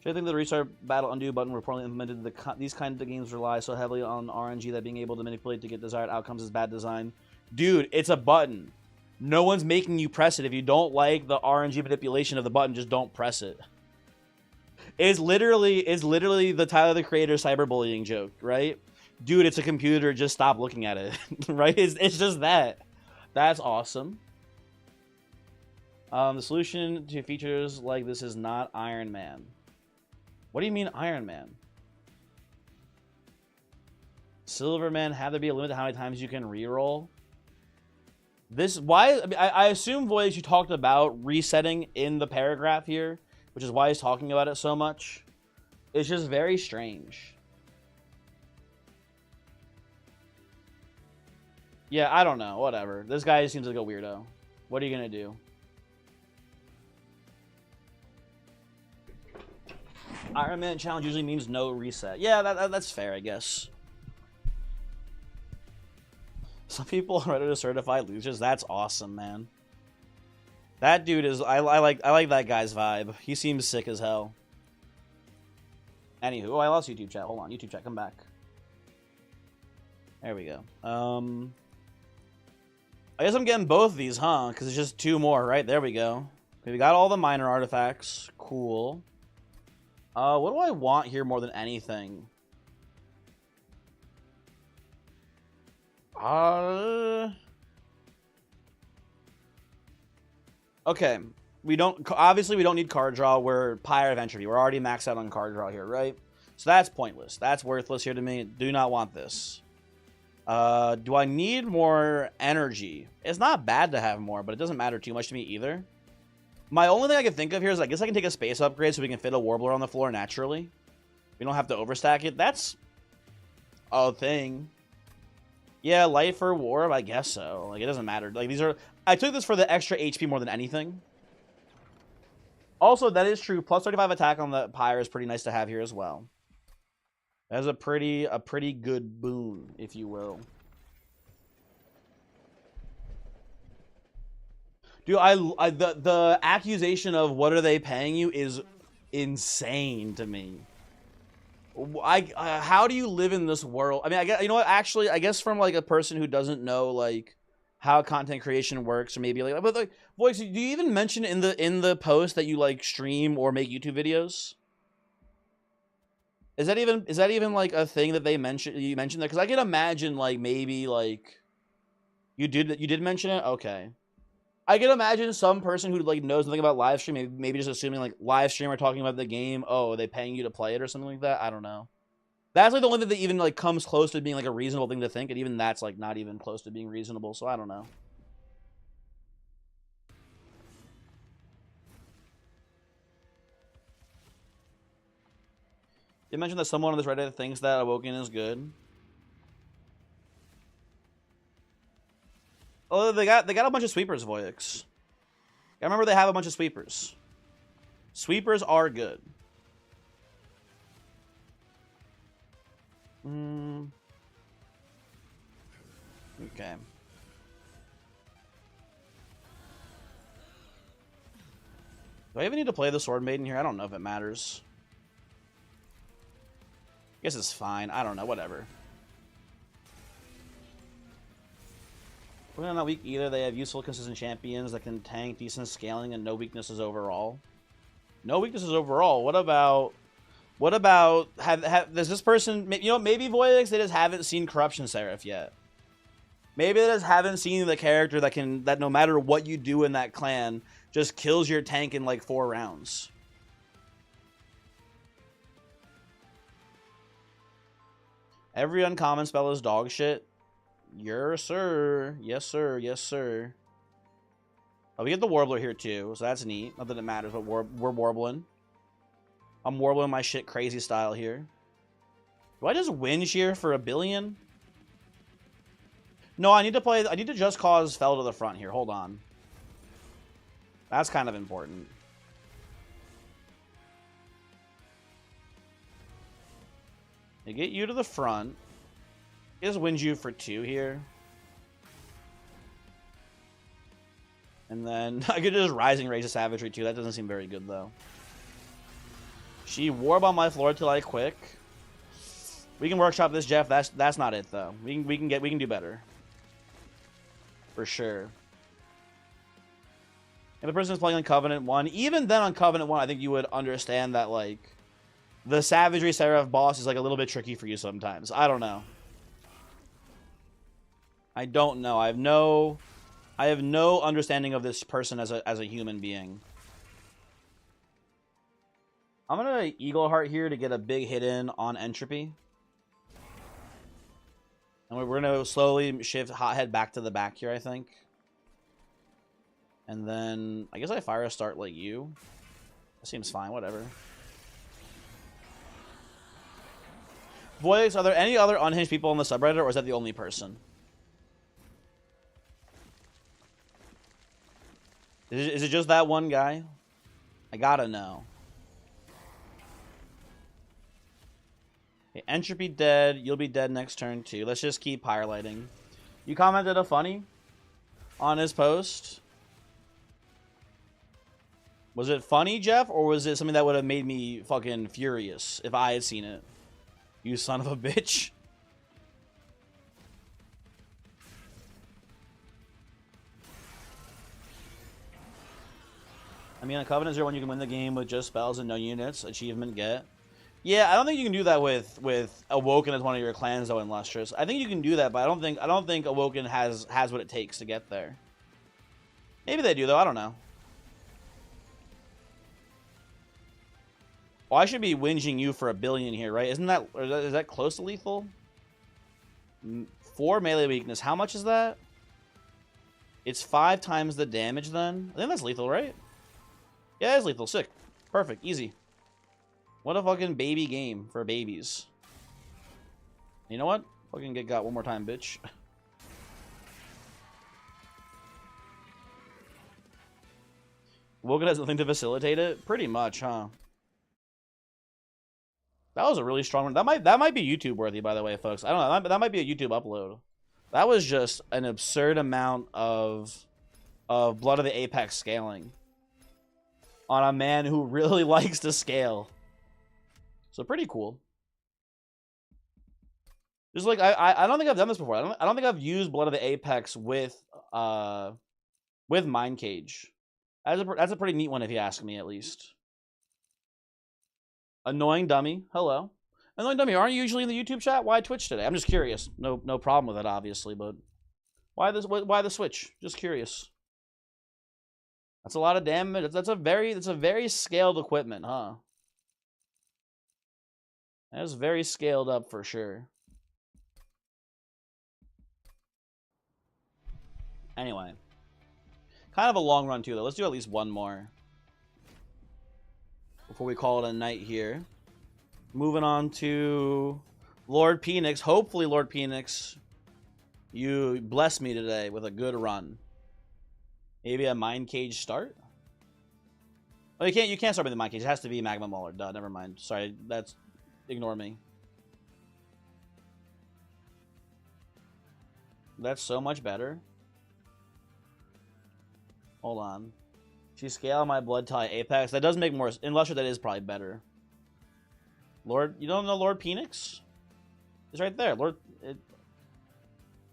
I think the restart battle undo button were poorly implemented. These kinds of games rely so heavily on RNG that being able to manipulate to get desired outcomes is bad design. Dude, it's a button. No one's making you press it. If you don't like the RNG manipulation of the button, just don't press it. It's literally the Tyler the Creator cyberbullying joke, right? Dude, it's a computer. Just stop looking at it, right? It's just that. That's awesome. The solution to features like this is not Iron Man. What do you mean Iron Man? Silverman, have there be a limit to how many times you can reroll? This, why? I assume, Voyage, you talked about resetting in the paragraph here, which is why he's talking about it so much. It's just very strange. Yeah, I don't know. Whatever. This guy seems like a weirdo. What are you gonna do? Iron Man challenge usually means no reset. Yeah, that's fair, I guess. Some people are ready to certify losers. That's awesome, man. That dude is... I like that guy's vibe. He seems sick as hell. Anywho, oh, I lost YouTube chat. Hold on, YouTube chat, come back. There we go. I guess I'm getting both of these, huh? Because it's just 2 more, right? There we go. Okay, we got all the minor artifacts. Cool. What do I want here more than anything? Okay. Obviously we don't need card draw. We're Pyre of Entropy. We're already maxed out on card draw here, right? So that's pointless. That's worthless here to me. Do not want this. Do I need more energy? It's not bad to have more, but it doesn't matter too much to me either. My only thing I can think of here is I guess I can take a space upgrade so we can fit a Warbler on the floor naturally. We don't have to overstack it. That's a thing. Yeah, life or warp, I guess so. Like, it doesn't matter. Like, these are... I took this for the extra HP more than anything. Also, that is true. Plus 35 attack on the Pyre is pretty nice to have here as well. That is a pretty good boon, if you will. Dude, the accusation of what are they paying you is insane to me. How do you live in this world? I mean, I guess, you know what? Actually, I guess from like a person who doesn't know like how content creation works, or maybe like, but like, Voice, do you even mention in the post that you like stream or make YouTube videos? Is that even like a thing that they mention? You mentioned that because I can imagine like maybe like you did mention it. Okay, I can imagine some person who like knows nothing about live stream, maybe just assuming like live streamer talking about the game. Oh, are they paying you to play it or something like that? I don't know. That's like the only thing that even like comes close to being like a reasonable thing to think, and even that's like not even close to being reasonable. So I don't know. You mentioned that someone on this Reddit thinks that Awoken is good. Oh, they got a bunch of sweepers, Voyix. I remember they have a bunch of sweepers. Sweepers are good. Okay. Do I even need to play the Sword Maiden here? I don't know if it matters. I guess it's fine. I don't know. Whatever. We're not weak either. They have useful, consistent champions that can tank, decent scaling, and no weaknesses overall. No weaknesses overall. What about does this person, you know, maybe Voyix, they just haven't seen Corruption Seraph yet. Maybe they just haven't seen the character that no matter what you do in that clan, just kills your tank in like 4 rounds. Every uncommon spell is dog shit. Yes, sir. Yes, sir. Yes, sir. Oh, we get the Warbler here, too, so that's neat. Not that it matters, but we're warbling. I'm warbling my shit crazy style here. Do I just whinge here for 1 billion? No, I need to just cause Fell to the front here. Hold on. That's kind of important. They get you to the front. Just wins you for 2 here. And then I could just Rising Rage of Savagery too. That doesn't seem very good though. She warb on my floor till I quick. We can workshop this, Jeff. That's not it though. We can do better. For sure. If the person's playing on Covenant 1, even then on Covenant 1, I think you would understand that like the Savagery Seraph boss is like a little bit tricky for you sometimes. I don't know. I don't know. I have no understanding of this person as a human being. I'm gonna Eagle Heart here to get a big hit in on Entropy. And we're gonna slowly shift Hothead back to the back here, I think. And then I guess I fire a start like you. That seems fine, whatever. Voice, are there any other unhinged people on the subreddit, or is that the only person? Is it just that one guy? I gotta know. Okay, Entropy dead. You'll be dead next turn too. Let's just keep highlighting. You commented a funny on his post. Was it funny, Jeff, or was it something that would have made me fucking furious if I had seen it? You son of a bitch. I mean, a Covenant 0 when you can win the game with just spells and no units. Achievement get. Yeah, I don't think you can do that with Awoken as one of your clans, though, in Lustrous. I think you can do that, but I don't think Awoken has what it takes to get there. Maybe they do, though. I don't know. Well, I should be whinging you for 1 billion here, right? Is that close to lethal? 4 melee weakness. How much is that? It's 5 times the damage, then. I think that's lethal, right? Yeah, it's lethal. Sick. Perfect. Easy. What a fucking baby game for babies. You know what? Fucking get got one more time, bitch. Woken has nothing to facilitate it? Pretty much, huh? That was a really strong one. That might be YouTube worthy, by the way, folks. I don't know. That might be a YouTube upload. That was just an absurd amount of Blood of the Apex scaling on a man who really likes to scale. So pretty cool. Just like I don't think I've done this before. I don't think I've used Blood of the Apex with Mind Cage. That's a pretty neat one if you ask me, at least. Annoying Dummy. Hello. Annoying Dummy, aren't you usually in the YouTube chat? Why Twitch today? I'm just curious. No problem with it, obviously, but why the switch? Just curious. That's a lot of damage. That's a very scaled equipment, huh? That's very scaled up for sure. Anyway. Kind of a long run too, though. Let's do at least one more before we call it a night here. Moving on to Lord Penix. Hopefully, Lord Penix, you bless me today with a good run. Maybe a Mind Cage start? Oh, you can't start with the Mind Cage. It has to be Magma Mauler. Duh, never mind. Sorry, ignore me. That's so much better. Hold on. She scale my blood tie Apex. That does make more. In Lustre, that is probably better. Lord, you don't know Lord Penix? It's right there. Lord.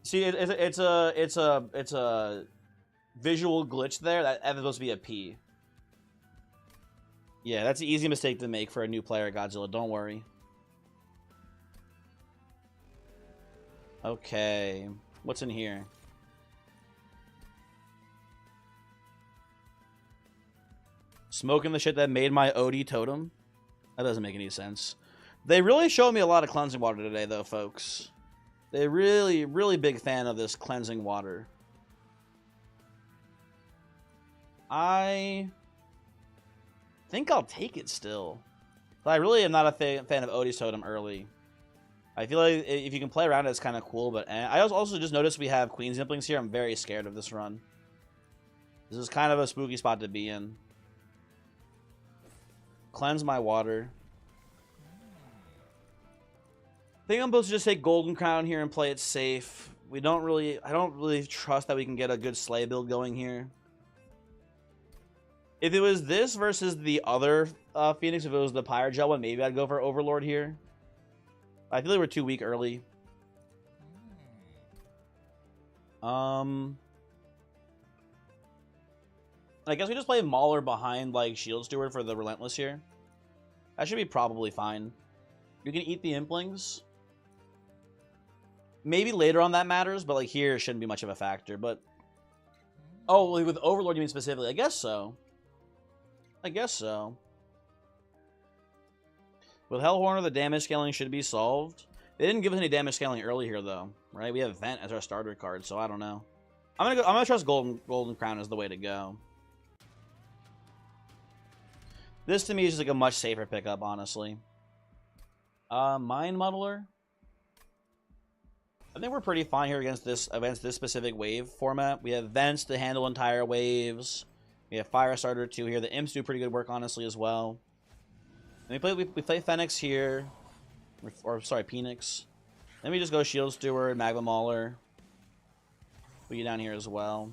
See, it's a visual glitch there. That's supposed to be a P. Yeah, that's an easy mistake to make for a new player at Godzilla. Don't worry. Okay. What's in here? Smoking the shit that made my OD totem? That doesn't make any sense. They really showed me a lot of cleansing water today, though, folks. They're really big fan of this cleansing water. I think I'll take it still. But I really am not a fan of Odie's totem early. I feel like if you can play around it, it's kind of cool. But I also just noticed we have Queen's Implings here. I'm very scared of this run. This is kind of a spooky spot to be in. Cleanse my water. I think I'm supposed to just take Golden Crown here and play it safe. I don't really trust that we can get a good Slay build going here. If it was this versus the other Phoenix, if it was the Pyrogel one, maybe I'd go for Overlord here. I feel like we're too weak early. I guess we just play Mauler behind like Shield Steward for the Relentless here. That should be probably fine. You can eat the Implings. Maybe later on that matters, but like here it shouldn't be much of a factor. But oh, with Overlord you mean specifically? I guess so. I guess so. With Hellhorner, the damage scaling should be solved. They didn't give us any damage scaling early here, though, right? We have Vent as our starter card, so I don't know. I'm gonna trust Golden Crown as the way to go. This to me is just like a much safer pickup, honestly. Mind Muddler. I think we're pretty fine here against this specific wave format. We have Vents to handle entire waves. We have Firestarter 2 here. The Imps do pretty good work, honestly, as well. And we play Phoenix here. Or sorry, Penix. Then we just go Shield Steward, Magma Mauler. Put you down here as well.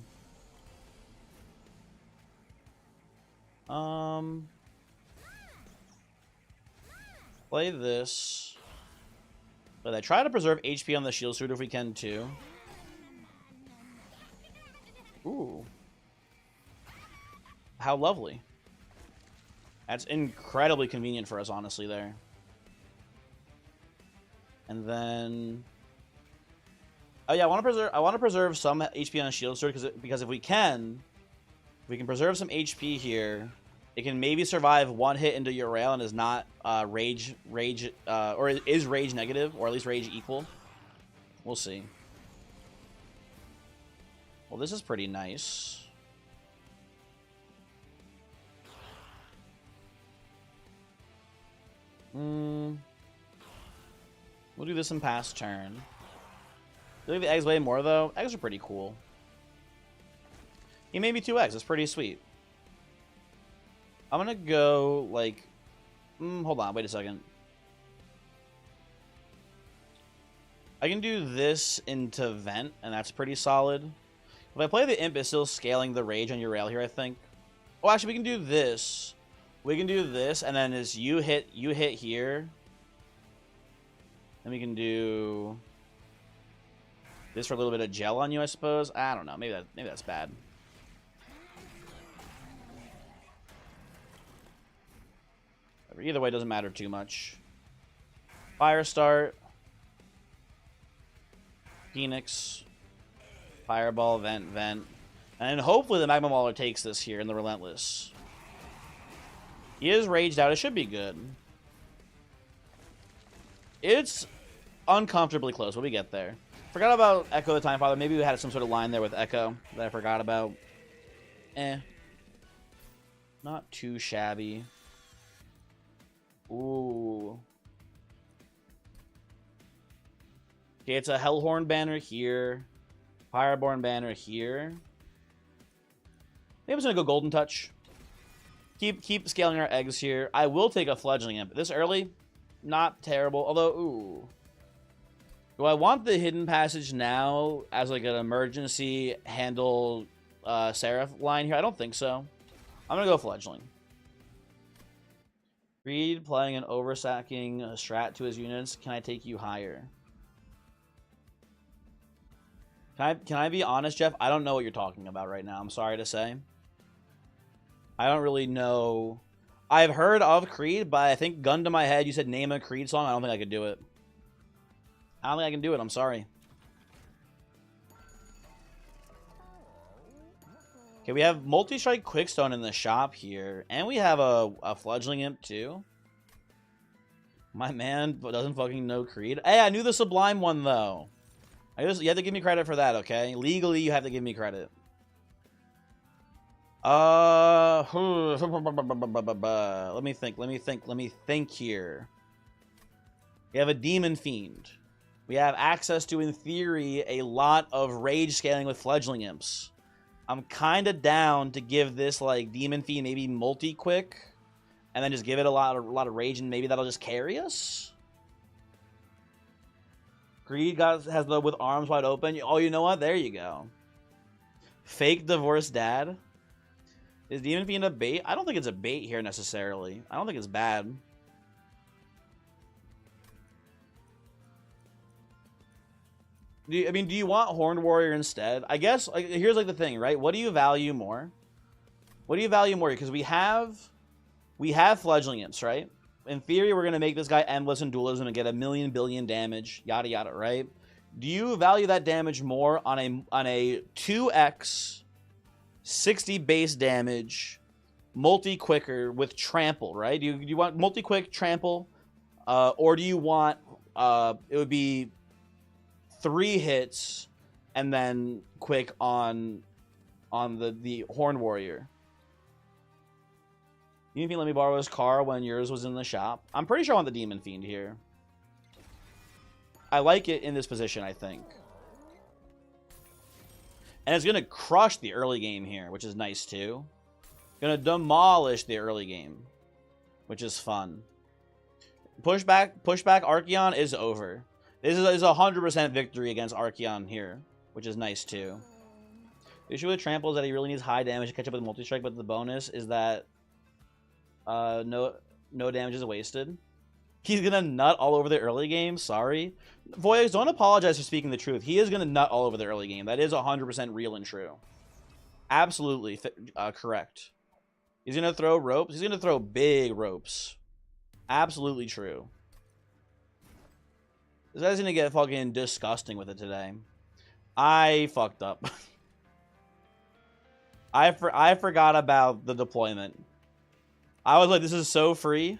Play this. But I try to preserve HP on the shield suit if we can too. Ooh. How lovely. That's incredibly convenient for us, honestly, there. And then... Oh yeah, I want to preserve some HP on a shield sword because if we can preserve some HP here, it can maybe survive one hit into your rail and is not rage or is rage negative, or at least rage equal. We'll see. Well, this is pretty nice. We'll do this in pass turn. I like the eggs way more, though. Eggs are pretty cool. He made me 2 eggs. That's pretty sweet. I'm gonna go, like... hold on. Wait a second. I can do this into Vent, and that's pretty solid. If I play the Imp, it's still scaling the Rage on your rail here, I think. Oh, actually, we can do this. We can do this, and then as you hit here. Then we can do... this for a little bit of gel on you, I suppose. I don't know. Maybe that's bad. Either way, it doesn't matter too much. Fire start. Phoenix. Fireball, vent. And hopefully the Magma Mauler takes this here in the Relentless. He is raged out. It should be good. It's uncomfortably close, but we get there. Forgot about Echo the Time Father. Maybe we had some sort of line there with Echo that I forgot about. Not too shabby. Ooh. Okay, it's a Hellhorn banner here. Fireborn banner here. Maybe I'm just gonna go Golden Touch. Keep scaling our eggs here. I will take a Fledgling Imp. This early, not terrible. Although, ooh. Do I want the Hidden Passage now as like an emergency handle Seraph line here? I don't think so. I'm going to go Fledgling. Creed playing an oversacking strat to his units. Can I take you higher? Can I be honest, Jeff? I don't know what you're talking about right now. I'm sorry to say. I don't really know. I've heard of Creed, but I think gun to my head, you said name a Creed song. I don't think I could do it. I don't think I can do it. I'm sorry. Okay, we have Multi-Strike Quickstone in the shop here. And we have a Fledgling Imp, too. My man doesn't fucking know Creed. Hey, I knew the Sublime one, though. You have to give me credit for that, okay? Legally, you have to give me credit. Let me think here. We have a Demon Fiend. We have access to, in theory, a lot of rage scaling with Fledgling Imps. I'm kind of down to give this, like, Demon Fiend maybe multi-quick, and then just give it a lot of rage, and maybe that'll just carry us? Greed has the with arms wide open. Oh, you know what? There you go. Fake divorced dad. Is Demon Fiend a bait? I don't think it's a bait here necessarily. I don't think it's bad. Do you want Horned Warrior instead? I guess, like, here's like the thing, right? What do you value more? What do you value more? Because we have Fledgling Imps, right? In theory, we're gonna make this guy endless in dualism and get a million billion damage, yada yada, right? Do you value that damage more on a 2x 60 base damage multi-quicker with trample, right? Do you want multi-quick trample, or do you want it would be 3 hits and then quick on the Horned Warrior? You can let me borrow his car when yours was in the shop. I'm pretty sure I want the Demon Fiend here. I like it in this position, I think. And it's going to crush the early game here, which is nice too. Going to demolish the early game, which is fun. Pushback Archeon is over. This is a 100% victory against Archeon here, which is nice too. The issue with Trample is that he really needs high damage to catch up with multi-strike, but the bonus is that No damage is wasted. He's gonna nut all over the early game. Sorry. Voyage, don't apologize for speaking the truth. He is gonna nut all over the early game. That is 100% real and true. Absolutely correct. He's gonna throw ropes. He's gonna throw big ropes. Absolutely true. This guy's gonna get fucking disgusting with it today. I fucked up. I forgot about the deployment. I was like, this is so free.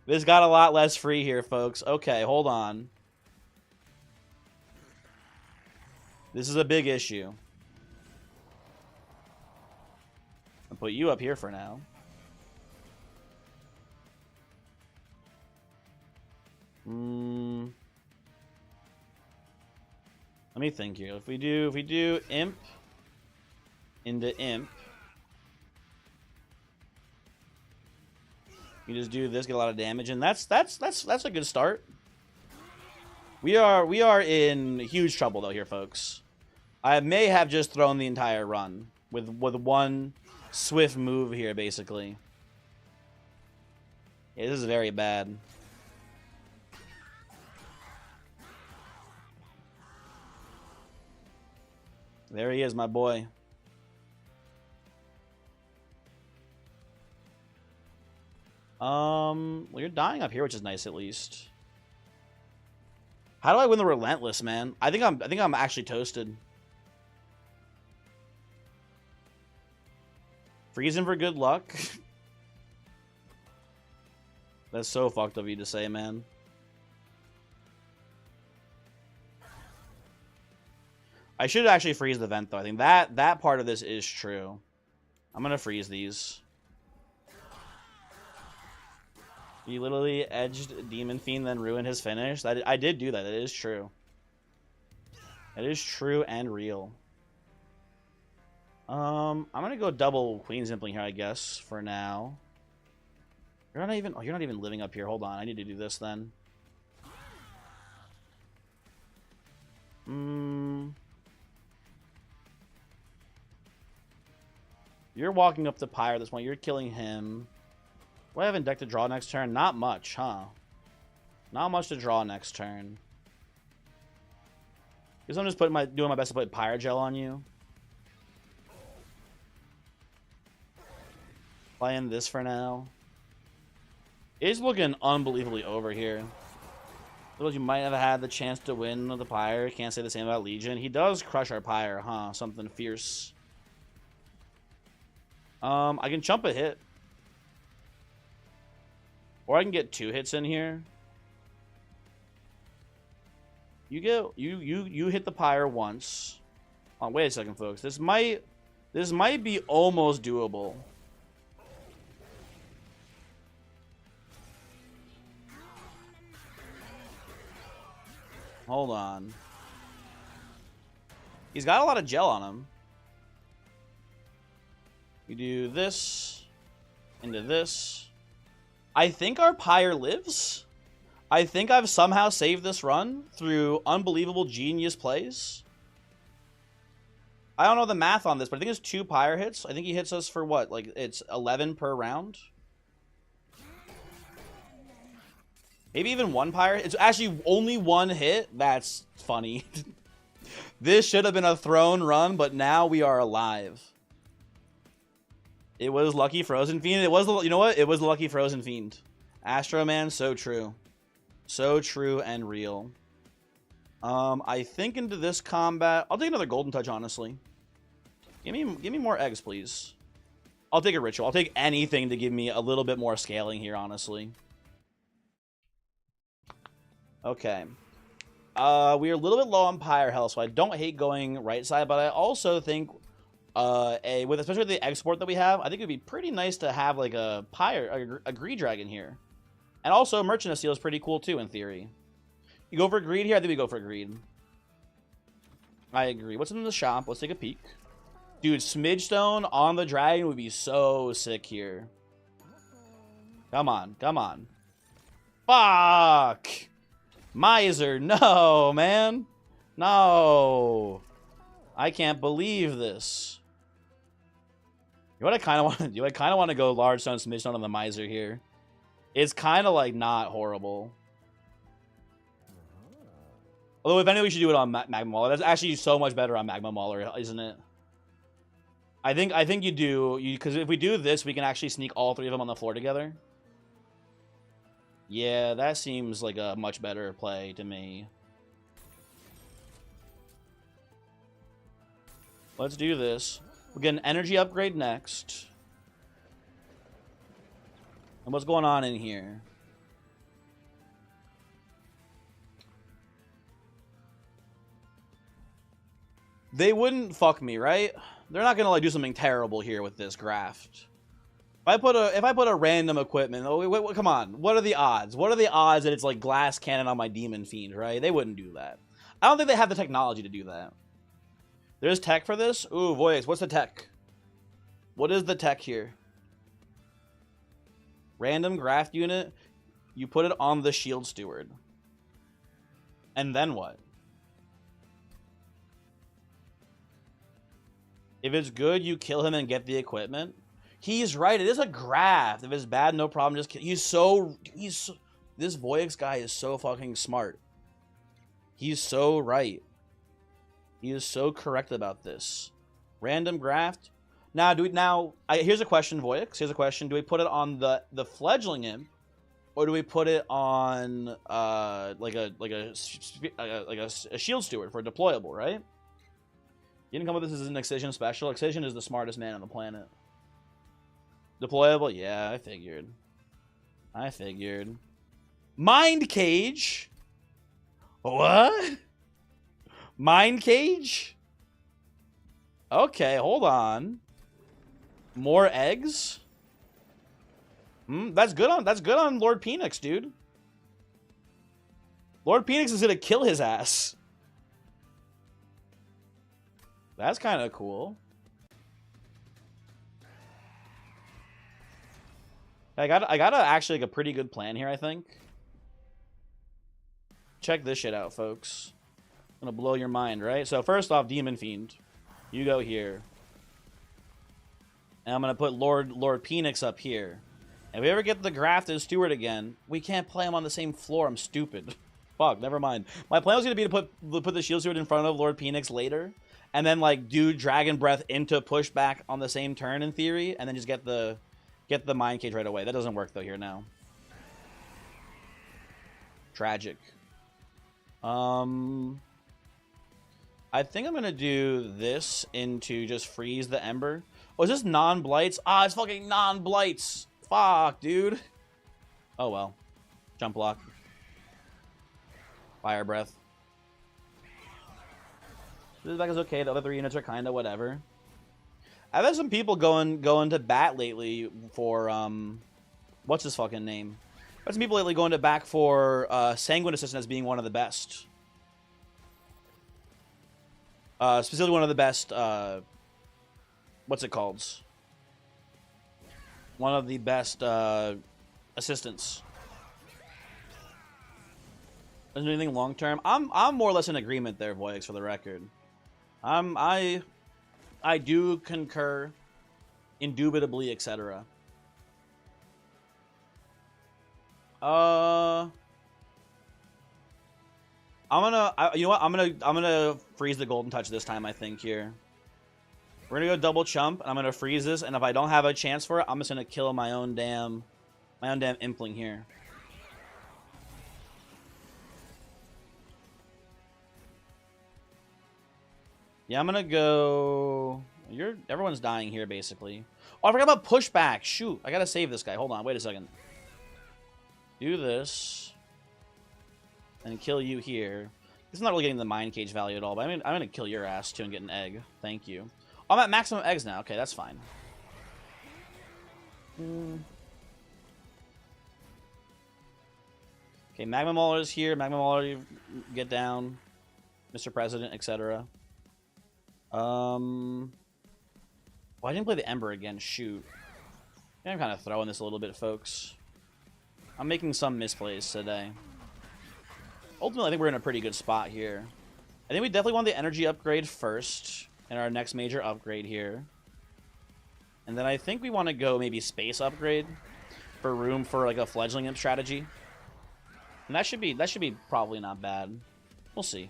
This got a lot less free here, folks. Okay, hold on. This is a big issue. I'll put you up here for now. Let me think here. If we do imp into imp, you just do this, get a lot of damage, and that's a good start. We are in huge trouble though here, folks. I may have just thrown the entire run with one swift move here, basically. Yeah, this is very bad. There he is, my boy. Well, you're dying up here, which is nice at least. How do I win the Relentless, man? I think I'm actually toasted. Freezing for good luck. That's so fucked of you to say, man. I should actually freeze the vent, though. I think that part of this is true. I'm gonna freeze these. You literally edged Demon Fiend, then ruined his finish. I did do that. It is true. It is true and real. I'm gonna go double Queen's Impling here, I guess, for now. You're not even living up here. Hold on, I need to do this then. You're walking up the pyre at this point. You're killing him. Do I have in deck to draw next turn? Not much, huh? Not much to draw next turn. Guess I'm just doing my best to put Pyre Gel on you. Playing this for now. It's looking unbelievably over here. Those you might have had the chance to win with the Pyre. Can't say the same about Legion. He does crush our Pyre, huh? Something fierce. I can chump a hit. Or I can get 2 hits in here. You hit the Pyre once. Oh, wait a second, folks. This might be almost doable. Hold on. He's got a lot of gel on him. You do this into this. I think our Pyre lives. I think I've somehow saved this run through unbelievable genius plays. I don't know the math on this, but I think it's 2 Pyre hits. I think he hits us for what? Like, it's 11 per round? Maybe even 1 Pyre. It's actually only 1 hit. That's funny. This should have been a throne run, but now we are alive. It was Lucky Frozen Fiend. It was, you know what? It was Lucky Frozen Fiend. Astro Man, so true. So true and real. I think into this combat, I'll take another Golden Touch, honestly. Give me more eggs, please. I'll take a Ritual. I'll take anything to give me a little bit more scaling here, honestly. Okay. We are a little bit low on Pyre health, so I don't hate going right side, but I also think especially with the export that we have, I think it'd be pretty nice to have like a Pyre, a Greed Dragon here. And also Merchant of Steel is pretty cool too, in theory. You go for Greed here? I think we go for Greed. I agree. What's in the shop? Let's take a peek. Dude, Smidge Stone on the Dragon would be so sick here. Come on, come on. Fuck! Miser, no, man. No. I can't believe this. know what I kind of want to do? I kind of want to go large stone smidge stone on the miser here. It's kind of like not horrible. Although if anything, we should do it on Magma Mauler. That's actually so much better on Magma Mauler, isn't it? I think you do, because if we do this, we can actually sneak all three of them on the floor together. Yeah, that seems like a much better play to me. Let's do this. We'll get an energy upgrade next. And what's going on in here? They wouldn't fuck me, right? They're not gonna like do something terrible here with this graft. If I put a random equipment, wait, come on. What are the odds? What are the odds that it's like glass cannon on my Demon Fiend, right? They wouldn't do that. I don't think they have the technology to do that. There's tech for this? Ooh, Voyix, what's the tech? What is the tech here? Random graft unit. You put it on the Shield Steward. And then what? If it's good, you kill him and get the equipment. He's right. It is a graft. If it's bad, no problem. Just kill. This Voyix guy is so fucking smart. He's so right. He is so correct about this. Random graft. Now, here's a question, Voyix. Here's a question. Do we put it on the fledgling imp, or do we put it on like a shield steward for a deployable, right? You didn't come with this as an Excision special. Excision is the smartest man on the planet. Deployable? Yeah, I figured. Mind Cage? What? Mind Cage? Okay, hold on. More eggs? That's good on Lord Penix, dude. Lord Penix is gonna kill his ass. That's kind of cool. I got actually like a pretty good plan here, I think. Check this shit out, folks. Gonna blow your mind, right? So first off, Demon Fiend, you go here, and I'm gonna put Lord Penix up here. And if we ever get the grafted steward again, we can't play him on the same floor. I'm stupid. Fuck, never mind. My plan was gonna be to put the shield steward in front of Lord Penix later, and then like do Dragon Breath into pushback on the same turn in theory, and then just get the Mind Cage right away. That doesn't work though here now. Tragic. I think I'm gonna do this into just freeze the Ember. Oh, is this non-blights? Ah, it's fucking non-blights. Fuck, dude. Oh well. Jump block. Fire Breath. This deck is okay. The other three units are kind of whatever. I've had some people going to bat lately for what's his fucking name? I've had some people lately going to bat for Sanguine Assistant as being one of the best. Specifically one of the best. What's it called? One of the best assistants. Doesn't do anything long term. I'm more or less in agreement there, Voyix, for the record. I do concur, indubitably, etc. You know what? I'm gonna freeze the Golden Touch this time. I think here. We're gonna go double chump, and I'm gonna freeze this. And if I don't have a chance for it, I'm just gonna kill my own damn Impling here. Yeah, I'm gonna go. Everyone's dying here, basically. Oh, I forgot about pushback. Shoot, I gotta save this guy. Hold on, wait a second. Do this, and kill you here. This is not really getting the Mind Cage value at all, but I'm gonna kill your ass too and get an egg. Thank you. Oh, I'm at maximum eggs now. Okay, that's fine. Okay, Magma Mauler is here. Magma Mauler, get down. Mr. President, etc. Well, I didn't play the Ember again. Shoot. I'm kind of throwing this a little bit, folks. I'm making some misplays today. Ultimately, I think we're in a pretty good spot here. I think we definitely want the energy upgrade first in our next major upgrade here. And then I think we want to go maybe space upgrade for room for like a fledgling imp strategy. And that should be probably not bad. We'll see.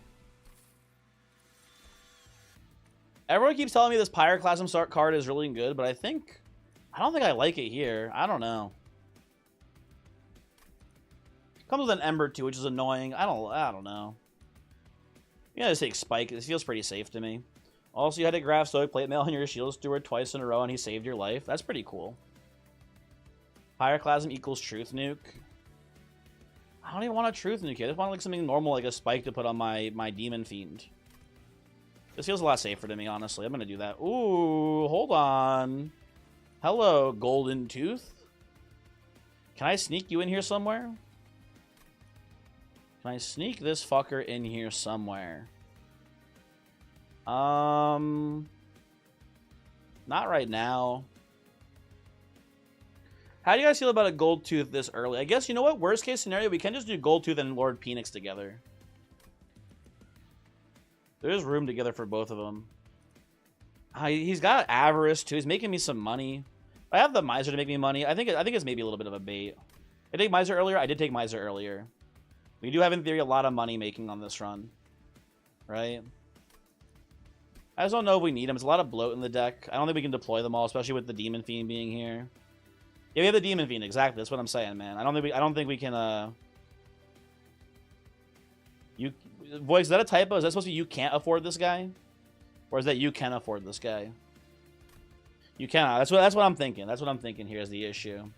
Everyone keeps telling me this Pyroclasm card is really good, but I don't think I like it here. I don't know. Comes with an Ember too, which is annoying. I don't know. Yeah, just take Spike. This feels pretty safe to me. Also, you had to grab Stoic Plate Mail on your Shield Steward twice in a row, and he saved your life. That's pretty cool. Pyroclasm equals Truth Nuke. I don't even want a Truth Nuke here. I just want like something normal, like a Spike to put on my Demon Fiend. This feels a lot safer to me, honestly. I'm going to do that. Ooh, hold on. Hello, Golden Tooth. Can I sneak you in here somewhere? Can I sneak this fucker in here somewhere? Not right now. How do you guys feel about a Gold Tooth this early? I guess, you know what? Worst case scenario, we can just do Gold Tooth and Lord Phoenix together. There's room together for both of them. He's got Avarice, too. He's making me some money. I have the Miser to make me money. I think it's maybe a little bit of a bait. I take Miser earlier? I did take Miser earlier. We do have, in theory, a lot of money making on this run. Right? I just don't know if we need them. It's a lot of bloat in the deck. I don't think we can deploy them all, especially with the Demon Fiend being here. Yeah, we have the Demon Fiend, exactly. That's what I'm saying, man. I don't think we can, Voice, is that a typo? Is that supposed to be you can't afford this guy? Or is that you can afford this guy? You cannot. That's what I'm thinking. That's what I'm thinking here is the issue.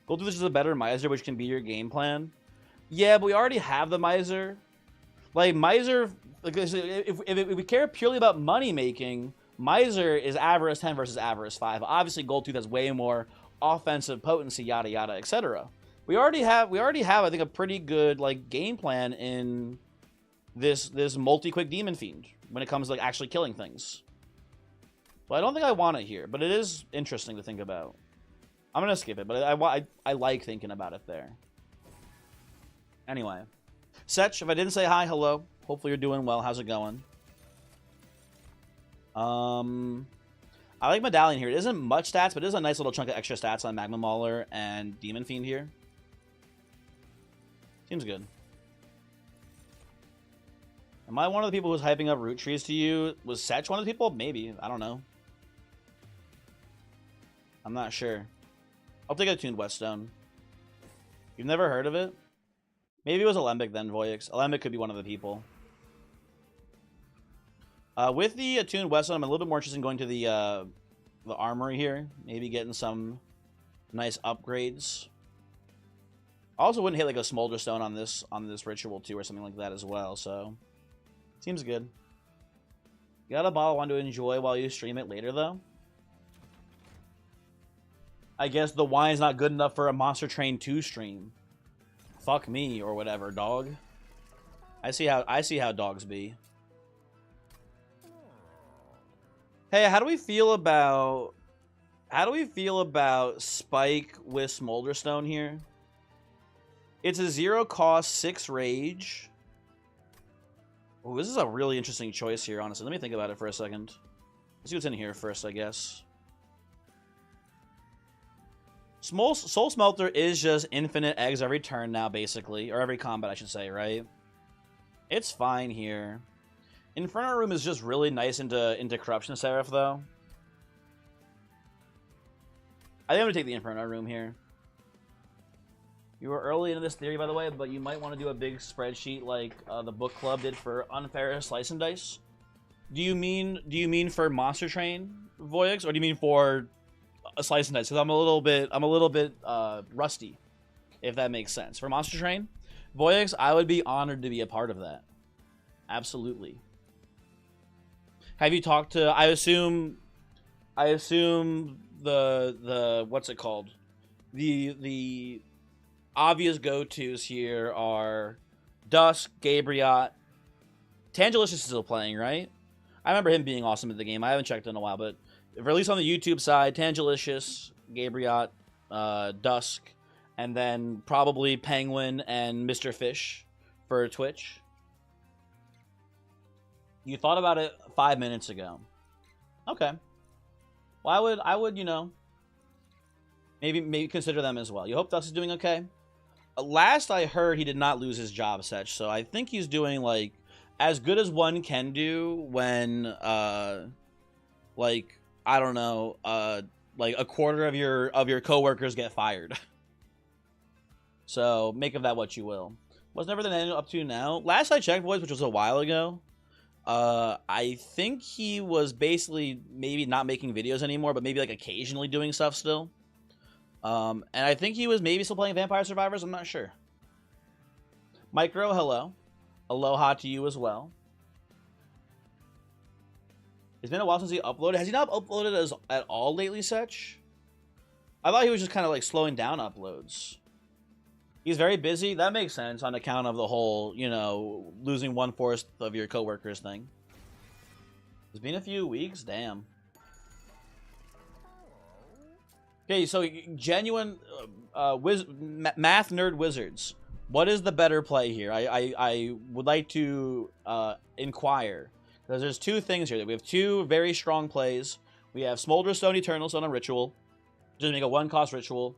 Gold Tooth is just a better Miser, which can be your game plan. Yeah, but we already have the Miser. Like, Miser, if we care purely about money making, Miser is Avarice 10 versus Avarice 5. Obviously, Gold Tooth has way more offensive potency, yada yada, etc. We already have, I think, a pretty good like game plan in this multi-quick Demon Fiend when it comes to like actually killing things. Well, I don't think I want it here, but it is interesting to think about. I'm gonna skip it, but I like thinking about it there. Anyway, Setch, if I didn't say hi, hello. Hopefully you're doing well. How's it going? I like Medallion here. It isn't much stats, but it is a nice little chunk of extra stats on Magma Mauler and Demon Fiend here. Seems good. Am I one of the people who's hyping up Root Trees to you? Was Setch one of the people? Maybe. I don't know. I'm not sure. I'll take a Attuned Whetstone. You've never heard of it? Maybe it was Alembic then, Voyix. Alembic could be one of the people. With the Attuned Whetstone, I'm a little bit more interested in going to the armory here. Maybe getting some nice upgrades. I also wouldn't hit like a Smolder Stone on this ritual too, or something like that as well. So seems good. You got a bottle I want to enjoy while you stream it later, though. I guess the wine's not good enough for a Monster Train 2 stream. Fuck me or whatever, dog. I see how dogs be. Hey, how do we feel about Spike with Smolder Stone here? It's a 0 cost, 6 rage. Oh, this is a really interesting choice here, honestly. Let me think about it for a second. Let's see what's in here first, I guess. Soul Smelter is just infinite eggs every turn now, basically. Or every combat, I should say, right? It's fine here. Inferno Room is just really nice into Corruption Seraph, though. I think I'm going to take the Inferno Room here. You were early into this theory, by the way, but you might want to do a big spreadsheet like the book club did for Unfair Slice and Dice. Do you mean for Monster Train, Voyix, or do you mean for a Slice and Dice? Because I'm a little bit rusty, if that makes sense. For Monster Train, Voyix, I would be honored to be a part of that. Absolutely. Have you talked to? I assume the what's it called? The obvious go-tos here are Dusk, Gabriot. Tangelicious is still playing, right? I remember him being awesome at the game. I haven't checked in a while, but at least on the YouTube side, Tangelicious, Gabriot, Dusk, and then probably Penguin and Mr. Fish for Twitch. You thought about it 5 minutes ago. Okay. Well, I would, you know, maybe consider them as well. You hope Dust is doing okay? Last I heard, he did not lose his job, Setch, so I think he's doing, like, as good as one can do when, like, I don't know, like a quarter of your coworkers get fired. So make of that what you will. What's Nevertheless up to now? Last I checked, boys, which was a while ago, I think he was basically maybe not making videos anymore, but maybe like occasionally doing stuff still. And I think he was maybe still playing Vampire Survivors. I'm not sure. Micro, hello. Aloha to you as well. It's been a while since he uploaded. Has he not uploaded at all lately, Setch? I thought he was just kind of like slowing down uploads. He's very busy. That makes sense on account of the whole, you know, losing 1/4 of your coworkers thing. It's been a few weeks. Damn. Okay, so genuine math nerd wizards. What is the better play here? I would like to inquire. Because there's two things here. We have two very strong plays. We have Smolder Stone, Eternal Stone on Ritual. Just make a 1-cost Ritual.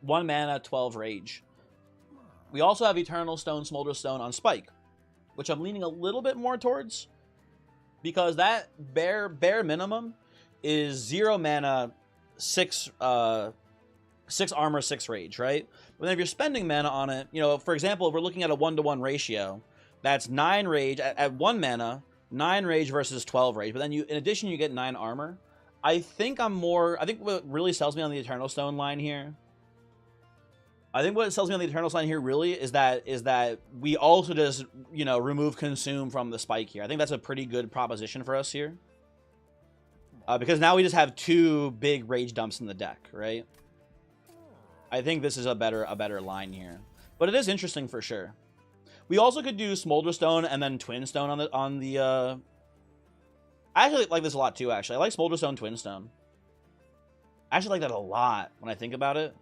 1 mana, 12 Rage. We also have Eternal Stone, Smolder Stone on Spike, which I'm leaning a little bit more towards. Because that bare minimum is 0 mana, 6 armor, 6 rage, right? But then if you're spending mana on it, you know, for example, if we're looking at a 1-to-1 ratio, that's 9 rage at 1 mana, 9 rage versus 12 rage. But then you, in addition, you get 9 armor. I think what really sells me on the Eternal Stone line here. I think what sells me on the Eternal Stone here really is that we also just, you know, remove consume from the spike here. I think that's a pretty good proposition for us here. Because now we just have 2 big rage dumps in the deck, right? I think this is a better line here. But it is interesting for sure. We also could do Smolder Stone and then Twin Stone on the I actually like this a lot too, actually. I like Smolder Stone, Twin Stone. I actually like that a lot when I think about it.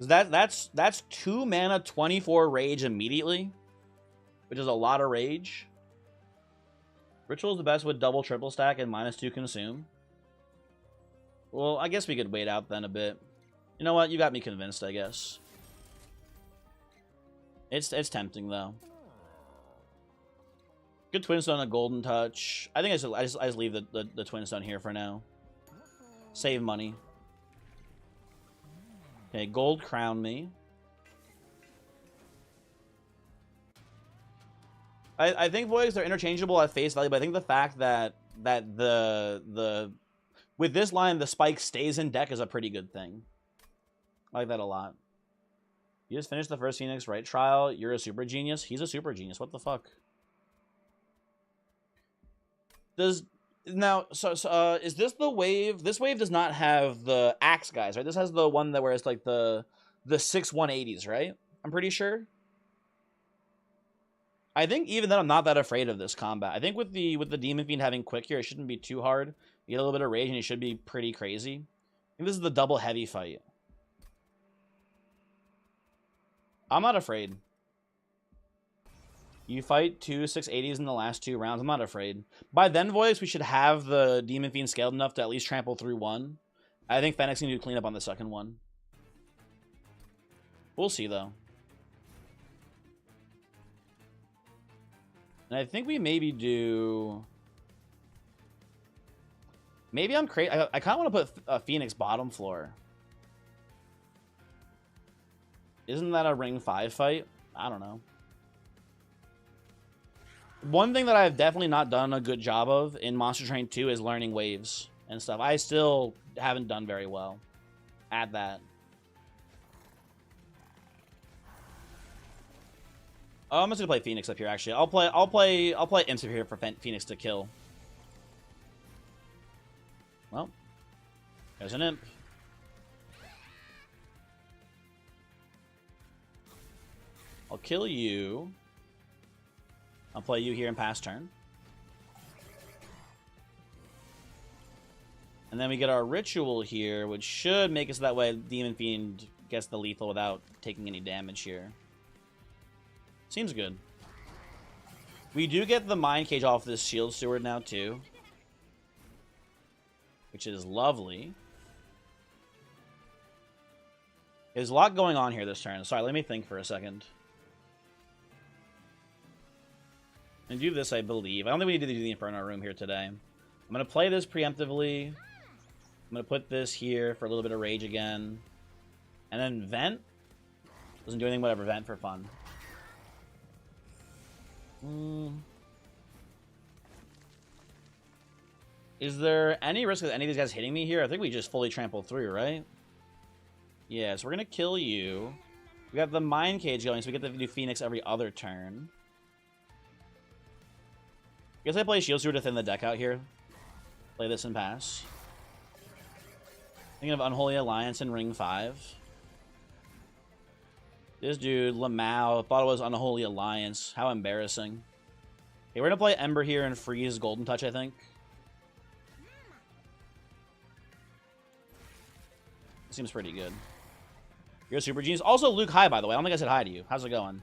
That's 2 mana, 24 rage immediately, which is a lot of rage. Ritual is the best with double triple stack and -2 consume. Well, I guess we could wait out then a bit. You know what? You got me convinced, I guess. It's tempting though. Good Twin Stone, a Golden Touch. I think I just leave the Twin Stone here for now. Save money. Okay, Gold Crown me. I think, boys, they're interchangeable at face value, but I think the fact that with this line the spike stays in deck is a pretty good thing. I like that a lot. You just finished the first Phoenix Wright trial. You're a super genius. He's a super genius. What the fuck? Is this the wave? This wave does not have the axe guys, right? This has the one that where it's like the 6 180s, right? I'm pretty sure. I think even then I'm not that afraid of this combat. I think with the Demon Fiend having quick here, it shouldn't be too hard. You get a little bit of rage and you should be pretty crazy. I think this is the double heavy fight. I'm not afraid. You fight 2 680s in the last 2 rounds. I'm not afraid. By then, boys, we should have the Demon Fiend scaled enough to at least trample through 1. I think Fennec can do cleanup on the second one. We'll see, though. And I think we maybe do... Maybe I'm crazy. I kind of want to put a Phoenix bottom floor. Isn't that a ring 5 fight? I don't know. One thing that I've definitely not done a good job of in Monster Train 2 is learning waves and stuff. I still haven't done very well at that. Oh, I'm just gonna play Phoenix up here. Actually, I'll play Imps up here for Phoenix to kill. Well, there's an Imp. I'll kill you. I'll play you here and pass turn. And then we get our Ritual here, which should make us that way Demon Fiend gets the lethal without taking any damage here. Seems good. We do get the Mind Cage off this Shield Steward now, too. which is lovely. There's a lot going on here this turn. Sorry, let me think for a second. And do this, I believe. I don't think we need to do the Inferno Room here today. I'm going to play this preemptively. I'm going to put this here for a little bit of rage again. And then Vent. Doesn't do anything, whatever. Vent for fun. Is there any risk of any of these guys hitting me here? I think we just fully trampled through, right? Yeah, so we're going to kill you. We got the Mind Cage going, so we get to do Phoenix every other turn. I guess I play Shield Steward to thin the deck out here. Play this and pass. Thinking of Unholy Alliance in Ring 5. This dude, Lamau, thought it was Unholy Alliance. How embarrassing. Okay, we're going to play Ember here and freeze Golden Touch, I think. Seems pretty good. You're a super genius. Also, Luke, hi, by the way. I don't think I said hi to you. How's it going?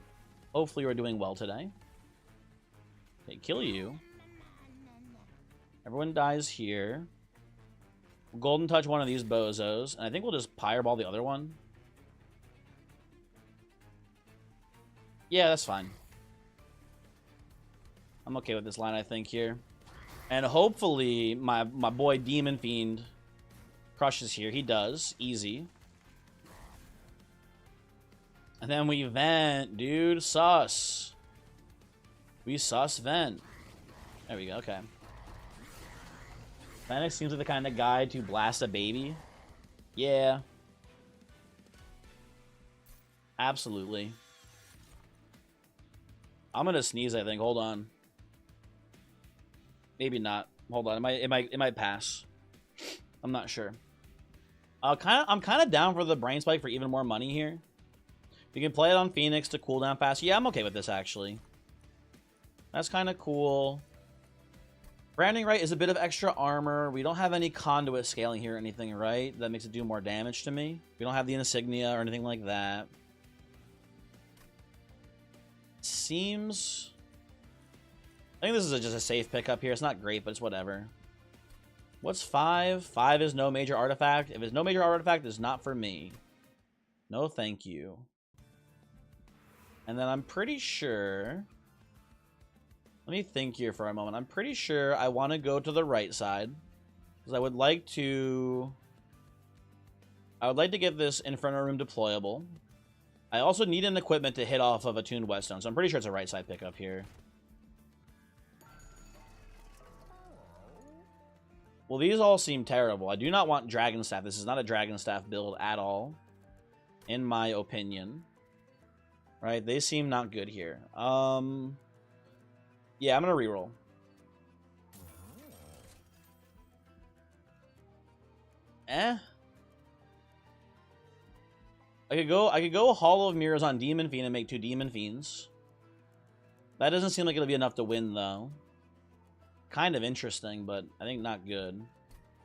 Hopefully you're doing well today. Okay, kill you. Everyone dies here. Golden Touch one of these bozos. And I think we'll just Pyreball the other one. Yeah, that's fine. I'm okay with this line, I think, here. And hopefully my boy Demon Fiend crushes here. He does. Easy. And then we vent, dude. Sus. We sus vent. There we go. Okay. Fennec seems like the kind of guy to blast a baby. Yeah. Absolutely. I'm gonna sneeze, I think. Hold on. Maybe not. Hold on. It might pass. I'm not sure. I'm kind of down for the Brain Spike for even more money here. You can play it on Phoenix to cool down fast. Yeah, I'm okay with this, actually. That's kind of cool. Branding Right is a bit of extra armor. We don't have any conduit scaling here or anything, right? That makes it do more damage to me. We don't have the insignia or anything like that. Seems... I think this is just a safe pickup here. It's not great, but it's whatever. What's 5? 5 is no major artifact. If it's no major artifact, it's not for me. No, thank you. And then I'm pretty sure... Let me think here for a moment. I'm pretty sure I want to go to the right side. Because I would like to... get this Inferno Room deployable. I also need an equipment to hit off of Attuned Whetstone. So I'm pretty sure it's a right side pickup here. Well, these all seem terrible. I do not want Dragon Staff. This is not a Dragon Staff build at all. In my opinion. Right? They seem not good here. Yeah, I'm gonna reroll. I could go Hall of Mirrors on Demon Fiend and make 2 Demon Fiends. That doesn't seem like it'll be enough to win, though. Kind of interesting, but I think not good.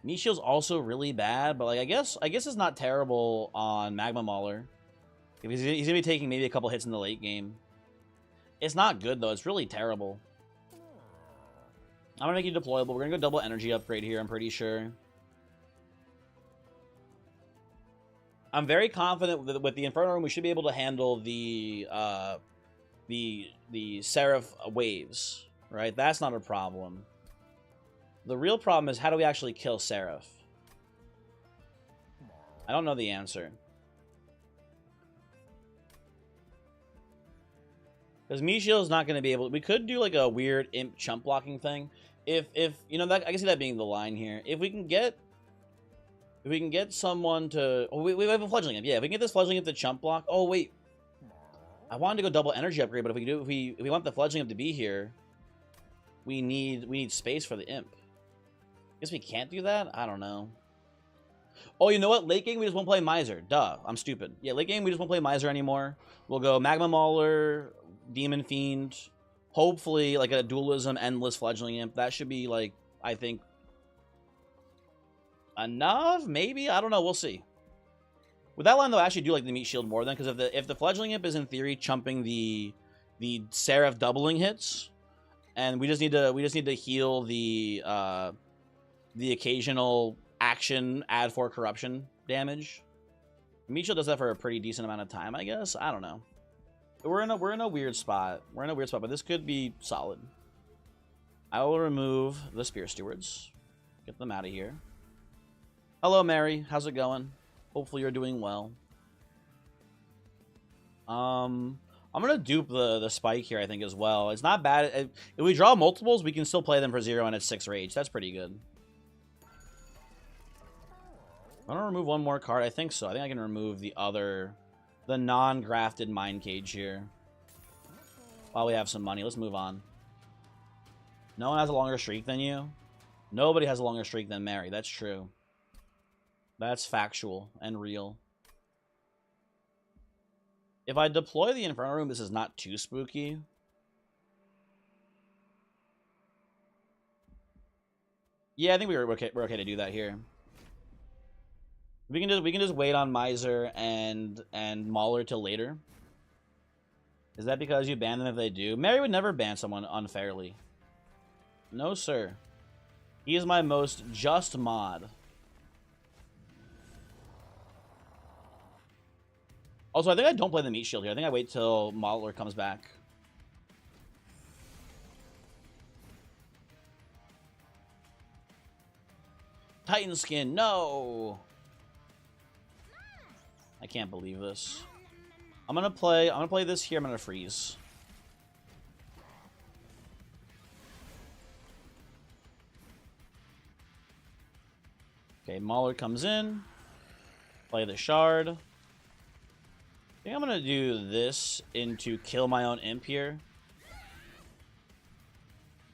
Meat Shield's also really bad, but like I guess it's not terrible on Magma Mauler. He's gonna be taking maybe a couple hits in the late game. It's not good though. It's really terrible. I'm gonna make you deployable. We're gonna go double energy upgrade here. I'm pretty sure. I'm very confident with the Inferno Room, we should be able to handle the Seraph waves. Right? That's not a problem. The real problem is how do we actually kill Seraph? I don't know the answer. Because Michiel is not going to be able... We could do like a weird imp chump blocking thing. If you know, that I can see that being the line here. If we can get someone to... Oh, we have a fledgling imp. Yeah, if we can get this fledgling imp to chump block... Oh, wait. I wanted to go double energy upgrade, but if we want the fledgling imp to be here, we need space for the imp. Guess we can't do that? I don't know. Oh, you know what? Late game, we just won't play Miser. Duh. I'm stupid. Yeah, late game, we just won't play Miser anymore. We'll go Magma Mauler, Demon Fiend, hopefully like a Dualism, Endless Fledgling Imp. That should be like, I think, enough? Maybe? I don't know. We'll see. With that line, though, I actually do like the Meat Shield more than, because if the Fledgling Imp is in theory chumping the Seraph doubling hits, and we just need to heal the occasional action add 4 corruption damage. Micho does that for a pretty decent amount of time, I guess. I don't know. We're in a weird spot. We're in a weird spot, but this could be solid. I will remove the Spear Stewards. Get them out of here. Hello, Mary. How's it going? Hopefully you're doing well. I'm gonna dupe the Spike here, I think, as well. It's not bad. If we draw multiples, we can still play them for 0 and it's 6 rage. That's pretty good. I'm gonna remove one more card. I think so. I think I can remove the non-grafted Mind Cage here. While we have some money, let's move on. No one has a longer streak than you. Nobody has a longer streak than Mary. That's true. That's factual and real. If I deploy the Inferno Room, this is not too spooky. Yeah, I think we're okay to do that here. We can just wait on Miser and Mauler till later. Is that because you ban them if they do? Mary would never ban someone unfairly. No, sir. He is my most just mod. Also, I think I don't play the Meat Shield here. I think I wait till Mauler comes back. Titan Skin, no! I can't believe this. I'm gonna play this here. I'm gonna freeze. Okay, Mauler comes in. Play the Shard. I think I'm gonna do this into kill my own imp here.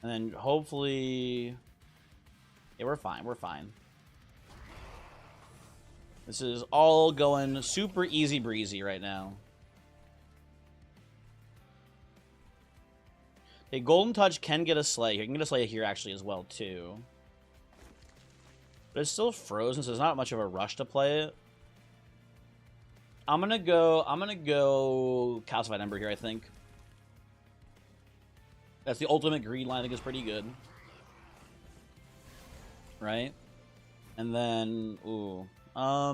And then hopefully... Yeah, we're fine. We're fine. This is all going super easy breezy right now. Okay, Golden Touch can get a Slay here. You can get a Slay here actually as well too. But it's still frozen, so there's not much of a rush to play it. I'm gonna go Calcified Ember here, I think. That's the ultimate greed line. I think is pretty good. Right? And then, ooh. Yeah,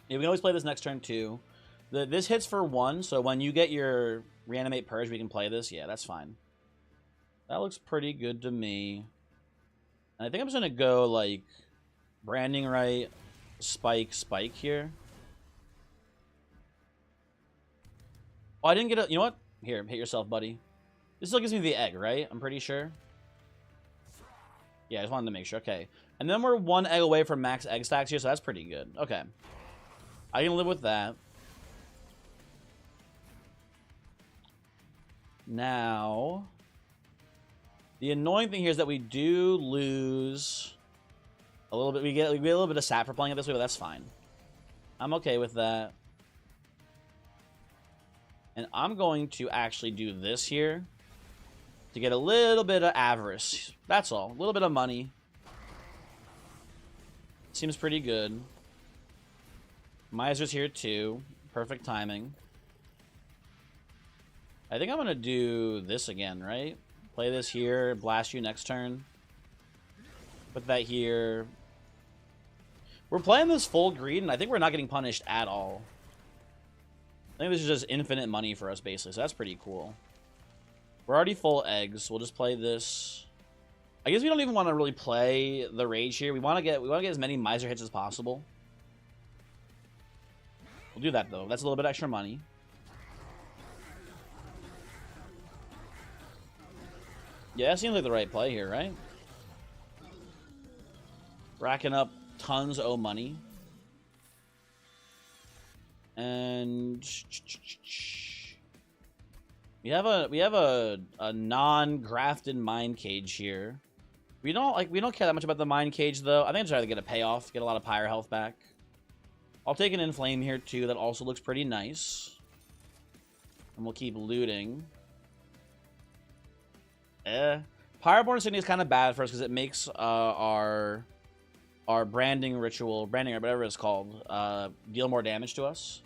we can always play this next turn too. This hits for 1, so when you get your Reanimate Purge, we can play this. Yeah, that's fine. That looks pretty good to me. And I think I'm just gonna go like Branding Right, Spike here. Oh, I didn't get a... You know what? Here, hit yourself, buddy. This still gives me the egg, right? I'm pretty sure. Yeah, I just wanted to make sure. Okay. And then we're 1 egg away from max egg stacks here, so that's pretty good. Okay. I can live with that. Now, the annoying thing here is that we do lose a little bit. We get a little bit of sap for playing it this way, but that's fine. I'm okay with that. And I'm going to actually do this here to get a little bit of avarice. That's all. A little bit of money. Seems pretty good. Miser's here too. Perfect timing. I think I'm going to do this again, right? Play this here. Blast you next turn. Put that here. We're playing this full greed, and I think we're not getting punished at all. I think this is just infinite money for us, basically, so that's pretty cool. We're already full eggs. We'll just play this. I guess we don't even want to really play the Rage here. We want to get as many Miser hits as possible. We'll do that, though. That's a little bit extra money. Yeah, that seems like the right play here, right? Racking up tons of money. And we have a non-grafted Mind Cage here. We don't care that much about the Mind Cage though. I think I'm trying to get a payoff, get a lot of Pyre health back. I'll take an Inflame here too. That also looks pretty nice. And we'll keep looting. Pyreborn Insignia is kind of bad for us because it makes our branding ritual, branding or whatever it's called, deal more damage to us.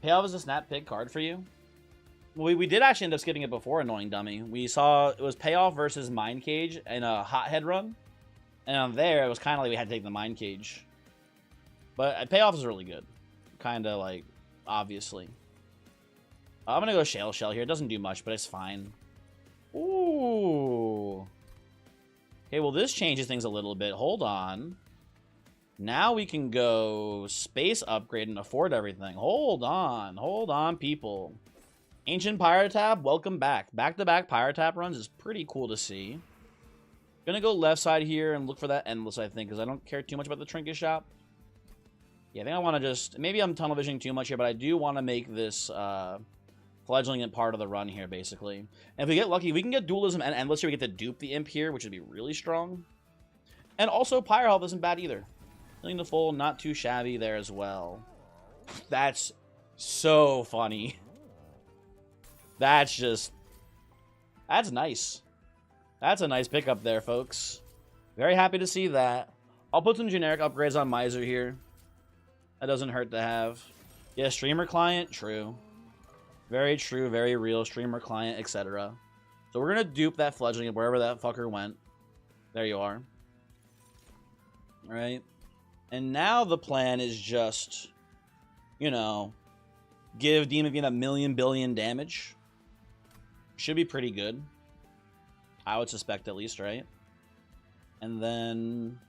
Payoff is a Snap Pig card for you. We did actually end up skipping it before Annoying Dummy. We saw it was Payoff versus Mind Cage in a Hothead run. And on there, it was kind of like we had to take the Mind Cage. But Payoff is really good. Kind of like, obviously. I'm going to go Shale Shell here. It doesn't do much, but it's fine. Ooh. Okay, well, this changes things a little bit. Hold on. Now we can go Space Upgrade and afford everything. Hold on, people. Ancient Pyrotap, welcome back. Back-to-back Pyrotap runs is pretty cool to see. Gonna go left side here and look for that Endless, I think, because I don't care too much about the Trinket Shop. Yeah, I think I want to just... Maybe I'm tunnel visioning too much here, but I do want to make this Fledgling Imp part of the run here, basically. And if we get lucky, we can get Dualism and Endless here. We get to dupe the Imp here, which would be really strong. And also, Pyre Health isn't bad either. Healing the full, not too shabby there as well. That's so funny. That's just... That's nice. That's a nice pickup there, folks. Very happy to see that. I'll put some generic upgrades on Miser here. That doesn't hurt to have. Yeah, streamer client, true. Very true, very real. Streamer client, etc. So we're going to dupe that Fledgling wherever that fucker went. There you are. Alright. And now the plan is just, you know, give Demon Fiend a million billion damage. Should be pretty good. I would suspect at least, right? And then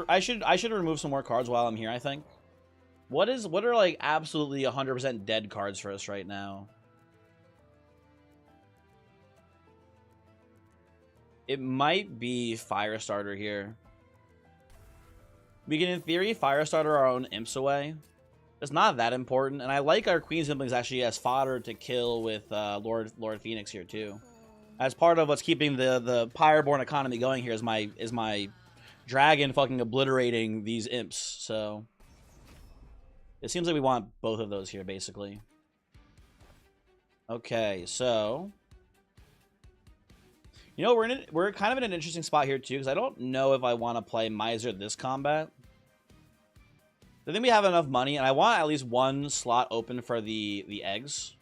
I should remove some more cards while I'm here, I think. What are like absolutely 100% dead cards for us right now? It might be Firestarter here. We can, in theory, Firestarter our own imps away. It's not that important, and I like our Queen's Implings actually as fodder to kill with Lord Phoenix here too. As part of what's keeping the Pyreborn economy going here is my dragon fucking obliterating these imps. So it seems like we want both of those here, basically. Okay, so you know we're kind of in an interesting spot here too, because I don't know if I want to play Miser this combat. I think we have enough money, and I want at least one slot open for the eggs.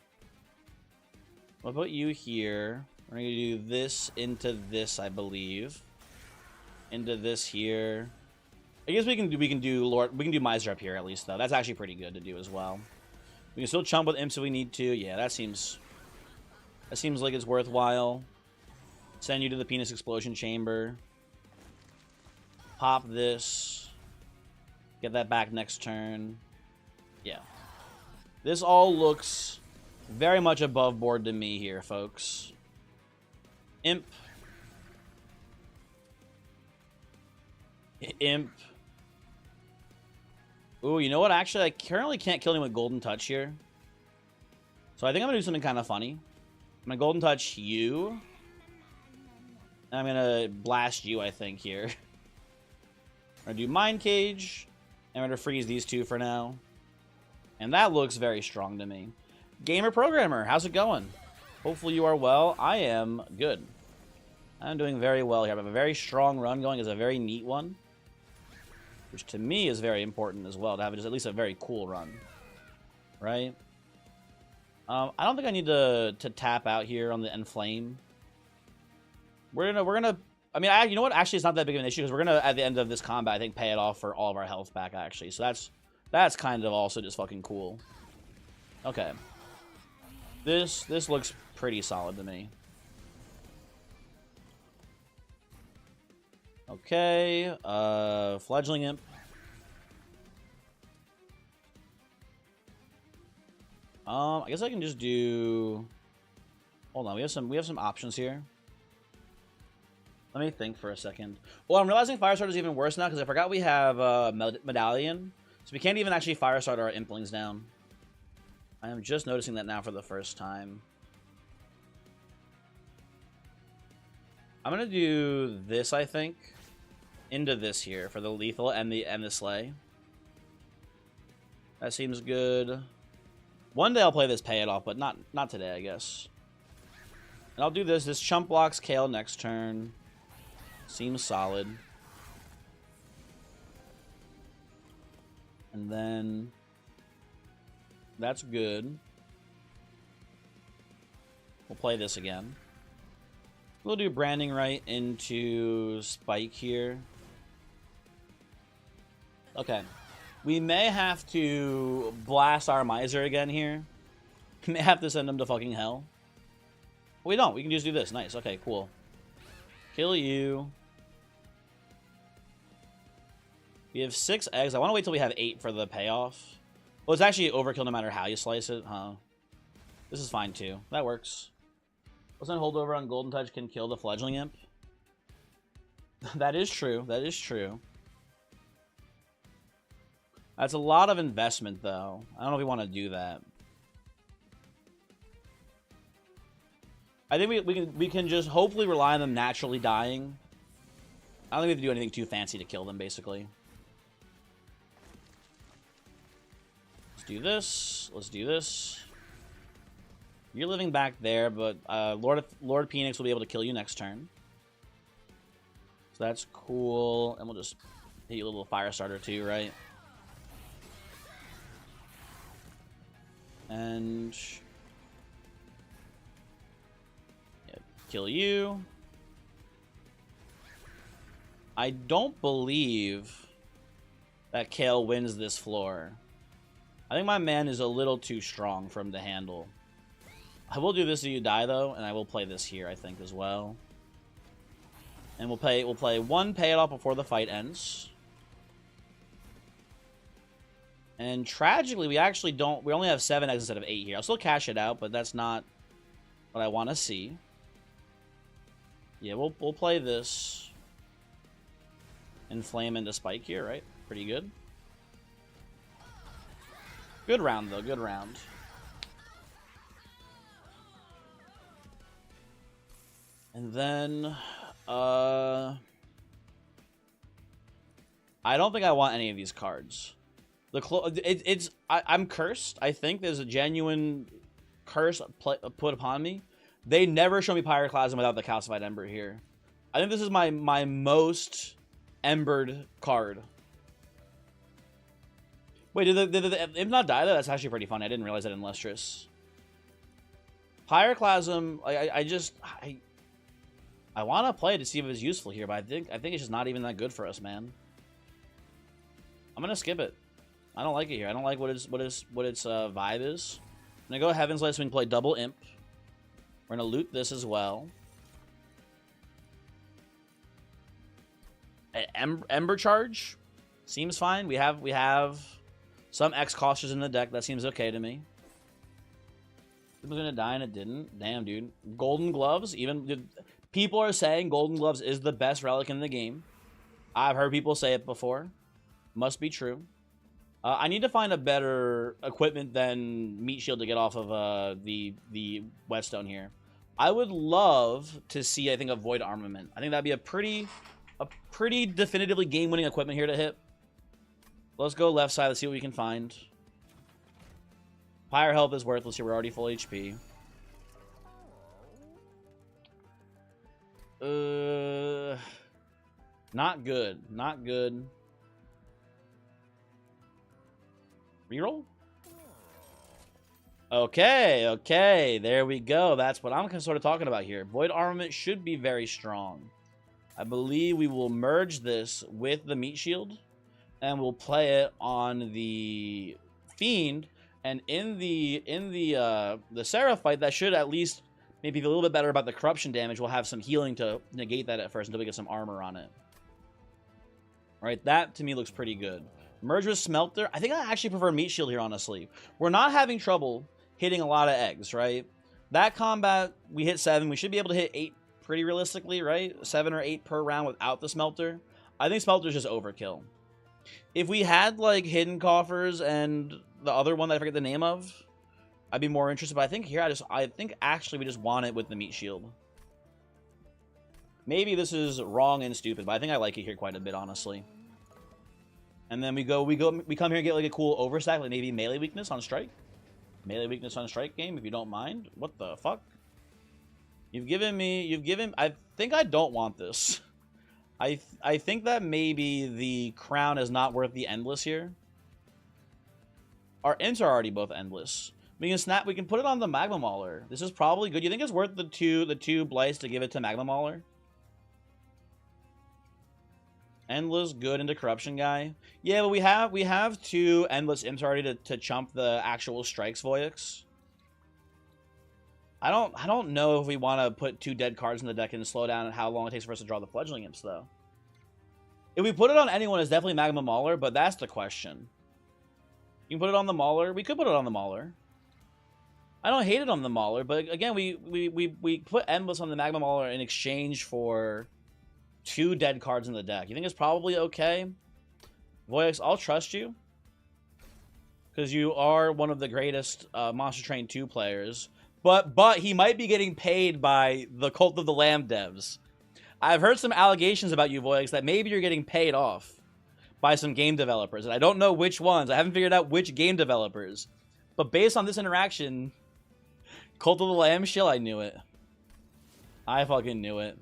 I'll put you here. We're gonna do this into this, I believe. Into this here. I guess we can do Miser up here at least though. That's actually pretty good to do as well. We can still chump with imps if we need to. Yeah, that seems like it's worthwhile. Send you to the Penis Explosion Chamber. Pop this. Get that back next turn. Yeah. This all looks very much above board to me here, folks. Imp. Imp. Ooh, you know what? Actually, I currently can't kill him with Golden Touch here. So I think I'm going to do something kind of funny. I'm going to Golden Touch you. And I'm going to blast you, I think, here. I'm going to do Mind Cage. And I'm going to freeze these two for now. And that looks very strong to me. Gamer Programmer, how's it going? Hopefully you are well. I am good. I'm doing very well here. I have a very strong run going. It's a very neat one. Which to me is very important as well. To have just at least a very cool run. Right? I don't think I need to tap out here on the Enflame. We're gonna I mean, you know what? Actually, it's not that big of an issue because we're gonna, at the end of this combat, I think, pay it off for all of our health back. Actually, so that's kind of also just fucking cool. Okay, this looks pretty solid to me. Okay, Fledgling Imp. I guess I can just do. Hold on, we have some options here. Let me think for a second. Well, I'm realizing Firestarter is even worse now because I forgot we have Medallion. So we can't even actually Firestarter our Implings down. I am just noticing that now for the first time. I'm going to do this, I think, into this here for the lethal and the slay. That seems good. One day I'll play this Pay It Off, but not today, I guess. And I'll do this. This chump blocks Kale next turn. Seems solid. And then that's good. We'll play this again. We'll do Branding Right into Spike here. Okay. We may have to blast our Miser again here. We may have to send him to fucking hell. We don't. We can just do this. Nice. Okay, cool. Kill you. We have 6 eggs. I want to wait till we have 8 for the payoff. Well, it's actually overkill no matter how you slice it, huh? This is fine, too. That works. Wasn't holdover on Golden Touch can kill the Fledgling Imp? That is true. That is true. That's a lot of investment, though. I don't know if we want to do that. I think we can just hopefully rely on them naturally dying. I don't think we have to do anything too fancy to kill them, basically. Let's do this. Let's do this. You're living back there, but Lord Phoenix will be able to kill you next turn. So that's cool. And we'll just hit you a little fire starter too, right? And yeah, kill you. I don't believe that Kale wins this floor. I think my man is a little too strong for him to handle. I will do this so you die though, and I will play this here, I think, as well. And we'll play one pay it off before the fight ends. And tragically, we only have 7 eggs instead of 8 here. I'll still cash it out, but that's not what I want to see. Yeah, we'll play this. Inflame into Spike here, right? Pretty good. Good round, though. Good round. And then, I don't think I want any of these cards. I'm cursed. I think there's a genuine curse put upon me. They never show me Pyroclasm without the Calcified Ember here. I think this is my most embered card. Wait, did the Imp not die though? That's actually pretty funny. I didn't realize that in Lustrous. Pyroclasm, I want to play it to see if it's useful here, but I think it's just not even that good for us, man. I'm gonna skip it. I don't like it here. I don't like what its vibe is. I'm gonna go Heaven's Light so we can play double Imp. We're gonna loot this as well. Ember Charge seems fine. We have some X costers in the deck. That seems okay to me. It was gonna die and it didn't. Damn, dude. Golden Gloves. People are saying Golden Gloves is the best relic in the game. I've heard people say it before. Must be true. I need to find a better equipment than Meat Shield to get off of the Whetstone here. I would love to see, I think, a Void Armament. I think that'd be a pretty definitively game-winning equipment here to hit. Let's go left side. Let's see what we can find. Pyre Help is worthless here. We're already full HP. Not good. Not good. Reroll? Okay. There we go. That's what I'm sort of talking about here. Void Armament should be very strong. I believe we will merge this with the Meat Shield, and we'll play it on the Fiend. And in the Seraph fight, that should at least maybe feel a little bit better about the corruption damage. We'll have some healing to negate that at first until we get some armor on it. All right, that to me looks pretty good. Merge with Smelter. I think I actually prefer Meat Shield here, honestly. We're not having trouble hitting a lot of eggs, right? That combat, we hit 7. We should be able to hit 8 pretty realistically, right? 7 or 8 per round without the Smelter. I think Smelter's just overkill. If we had, like, Hidden Coffers and the other one that I forget the name of, I'd be more interested. But I think here, I think actually we just want it with the Meat Shield. Maybe this is wrong and stupid, but I think I like it here quite a bit, honestly. And then we come here and get like a cool overstack, like maybe melee weakness on strike. Melee weakness on strike game, if you don't mind. What the fuck? I think I don't want this. I think that maybe the crown is not worth the endless here. Our ints are already both endless. We can snap. We can put it on the Magma Mauler. This is probably good. You think it's worth the two blights to give it to Magma Mauler? Endless good into Corruption guy. Yeah, but we have 2 Endless Imps already to chump the actual Strikes Voyix. I don't know if we want to put 2 dead cards in the deck and slow down how long it takes for us to draw the Fledgling Imps, though. If we put it on anyone, it's definitely Magma Mauler, but that's the question. You can put it on the Mauler. We could put it on the Mauler. I don't hate it on the Mauler, but again, we put Endless on the Magma Mauler in exchange for 2 dead cards in the deck. You think it's probably okay? Voyix, I'll trust you. Because you are one of the greatest Monster Train 2 players. But he might be getting paid by the Cult of the Lamb devs. I've heard some allegations about you, Voyix, that maybe you're getting paid off by some game developers. And I don't know which ones. I haven't figured out which game developers. But based on this interaction, Cult of the Lamb shill, I knew it. I fucking knew it.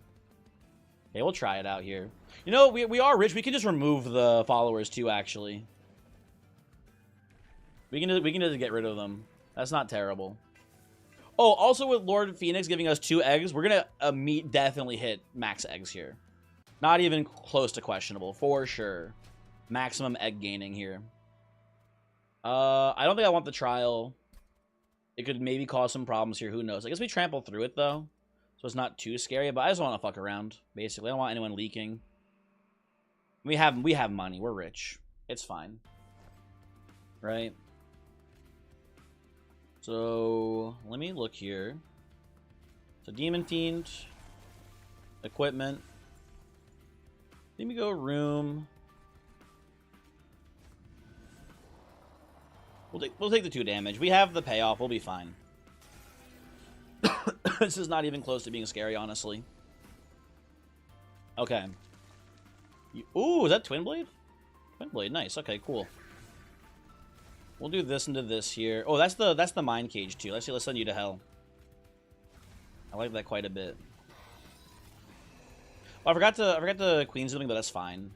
Okay, we'll try it out here. You know, we are rich. We can just remove the followers too, actually. We can just get rid of them. That's not terrible. Oh, also with Lord Phoenix giving us 2 eggs, we're going to definitely hit max eggs here. Not even close to questionable, for sure. Maximum egg gaining here. I don't think I want the trial. It could maybe cause some problems here. Who knows? I guess we trample through it, though. So it's not too scary, but I just want to fuck around, basically. I don't want anyone leaking. We have money. We're rich. It's fine. Right? So, let me look here. So, Demon Fiend. Equipment. Let me go room. We'll take the 2 damage. We have the payoff. We'll be fine. This is not even close to being scary, honestly. Okay. Ooh, is that Twin Blade? Twin Blade, nice. Okay, cool. We'll do this into this here. Oh, that's the Mind Cage too. Let's send you to hell. I like that quite a bit. Oh, I forgot to Queen Sealing, but that's fine.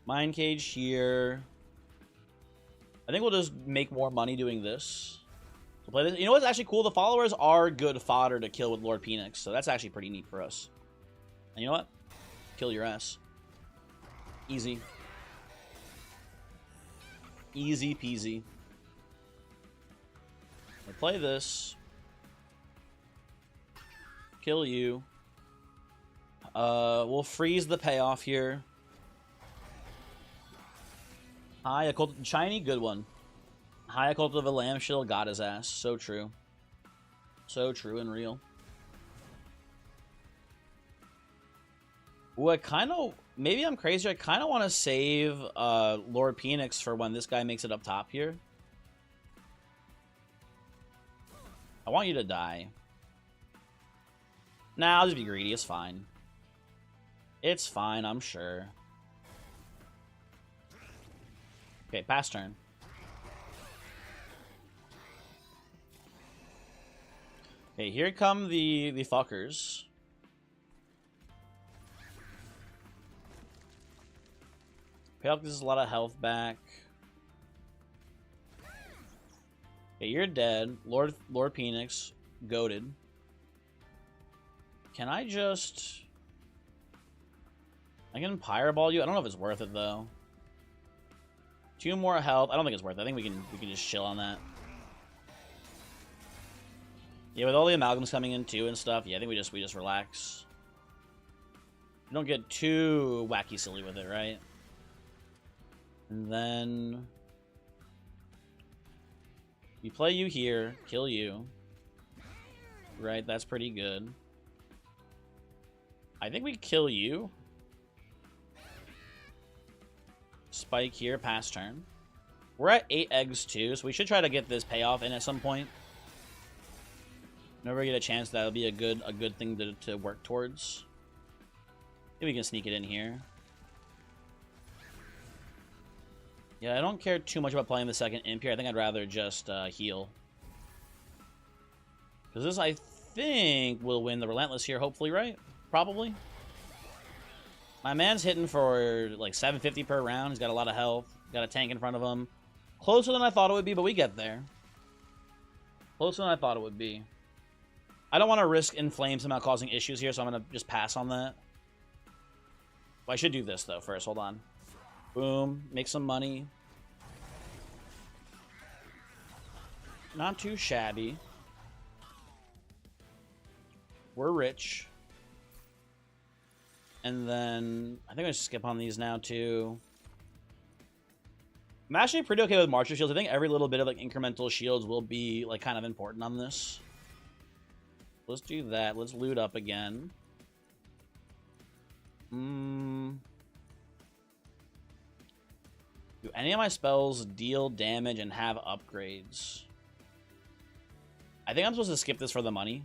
Mind Cage here. I think we'll just make more money doing this. So play this. You know what's actually cool? The followers are good fodder to kill with Lord Phoenix, so that's actually pretty neat for us. And you know what? Kill your ass. Easy. Easy peasy. We'll play this. Kill you. We'll freeze the payoff here. Hi, Occult Shiny, good one. Hi, Occult of a Lamb Shield got his ass. So true. So true and real. Ooh, I kind of... Maybe I'm crazy. I kind of want to save Lord Phoenix for when this guy makes it up top here. I want you to die. Nah, I'll just be greedy. It's fine. It's fine, I'm sure. Okay, pass turn. Okay, here come the fuckers. Payoff gives us a lot of health back. Okay, you're dead. Lord Phoenix, goated. Can I just... I can Pyreball you? I don't know if it's worth it, though. 2 more health. I don't think it's worth it. I think we can just chill on that. Yeah, with all the amalgams coming in, too, and stuff, yeah, I think we just relax. We don't get too wacky silly with it, right? And then... we play you here, kill you. Right, that's pretty good. I think we kill you. Spike here, pass turn. We're at 8 eggs too, so we should try to get this payoff in at some point. Whenever we get a chance, that'll be a good thing to work towards. Maybe we can sneak it in here. Yeah, I don't care too much about playing the second imp here. I think I'd rather just heal. Because this, I think, will win the Relentless here, hopefully, right? Probably. My man's hitting for like 750 per round. He's got a lot of health. Got a tank in front of him. Closer than I thought it would be, but we get there. Closer than I thought it would be. I don't want to risk Inflame somehow causing issues here, so I'm going to just pass on that. Well, I should do this, though, first. Hold on. Boom. Make some money. Not too shabby. We're rich. And then I think I should skip on these now, too. I'm actually pretty okay with Marcher Shields. I think every little bit of, like, incremental shields will be, like, kind of important on this. Let's do that. Let's loot up again. Do any of my spells deal damage and have upgrades? I think I'm supposed to skip this for the money.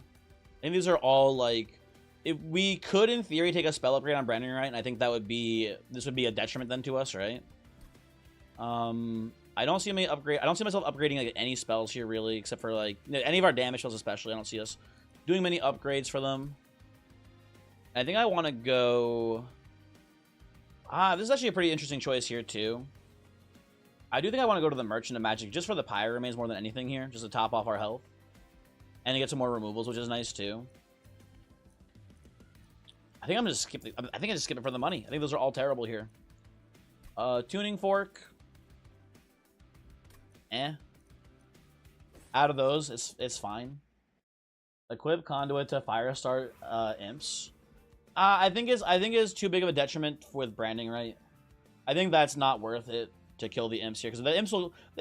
I think these are all, like... If we could, in theory, take a spell upgrade on Branding Right, and I think that would be... This would be a detriment then to us, right? I don't see me upgrade. I don't see myself upgrading like any spells here really, except for like any of our damage spells especially. I don't see us doing many upgrades for them. I think I want to go. This is actually a pretty interesting choice here too. I do think I want to go to the Merchant of Magic just for the Pyre Remains more than anything here, just to top off our health, and to get some more removals, which is nice too. I think I'm just skip. I think I just skip it for the money. I think those are all terrible here. Tuning Fork. Out of those, it's fine. Equip Conduit to Firestart Imps. I think it's too big of a detriment with Branding Right. I think that's not worth it to kill the Imps here, because the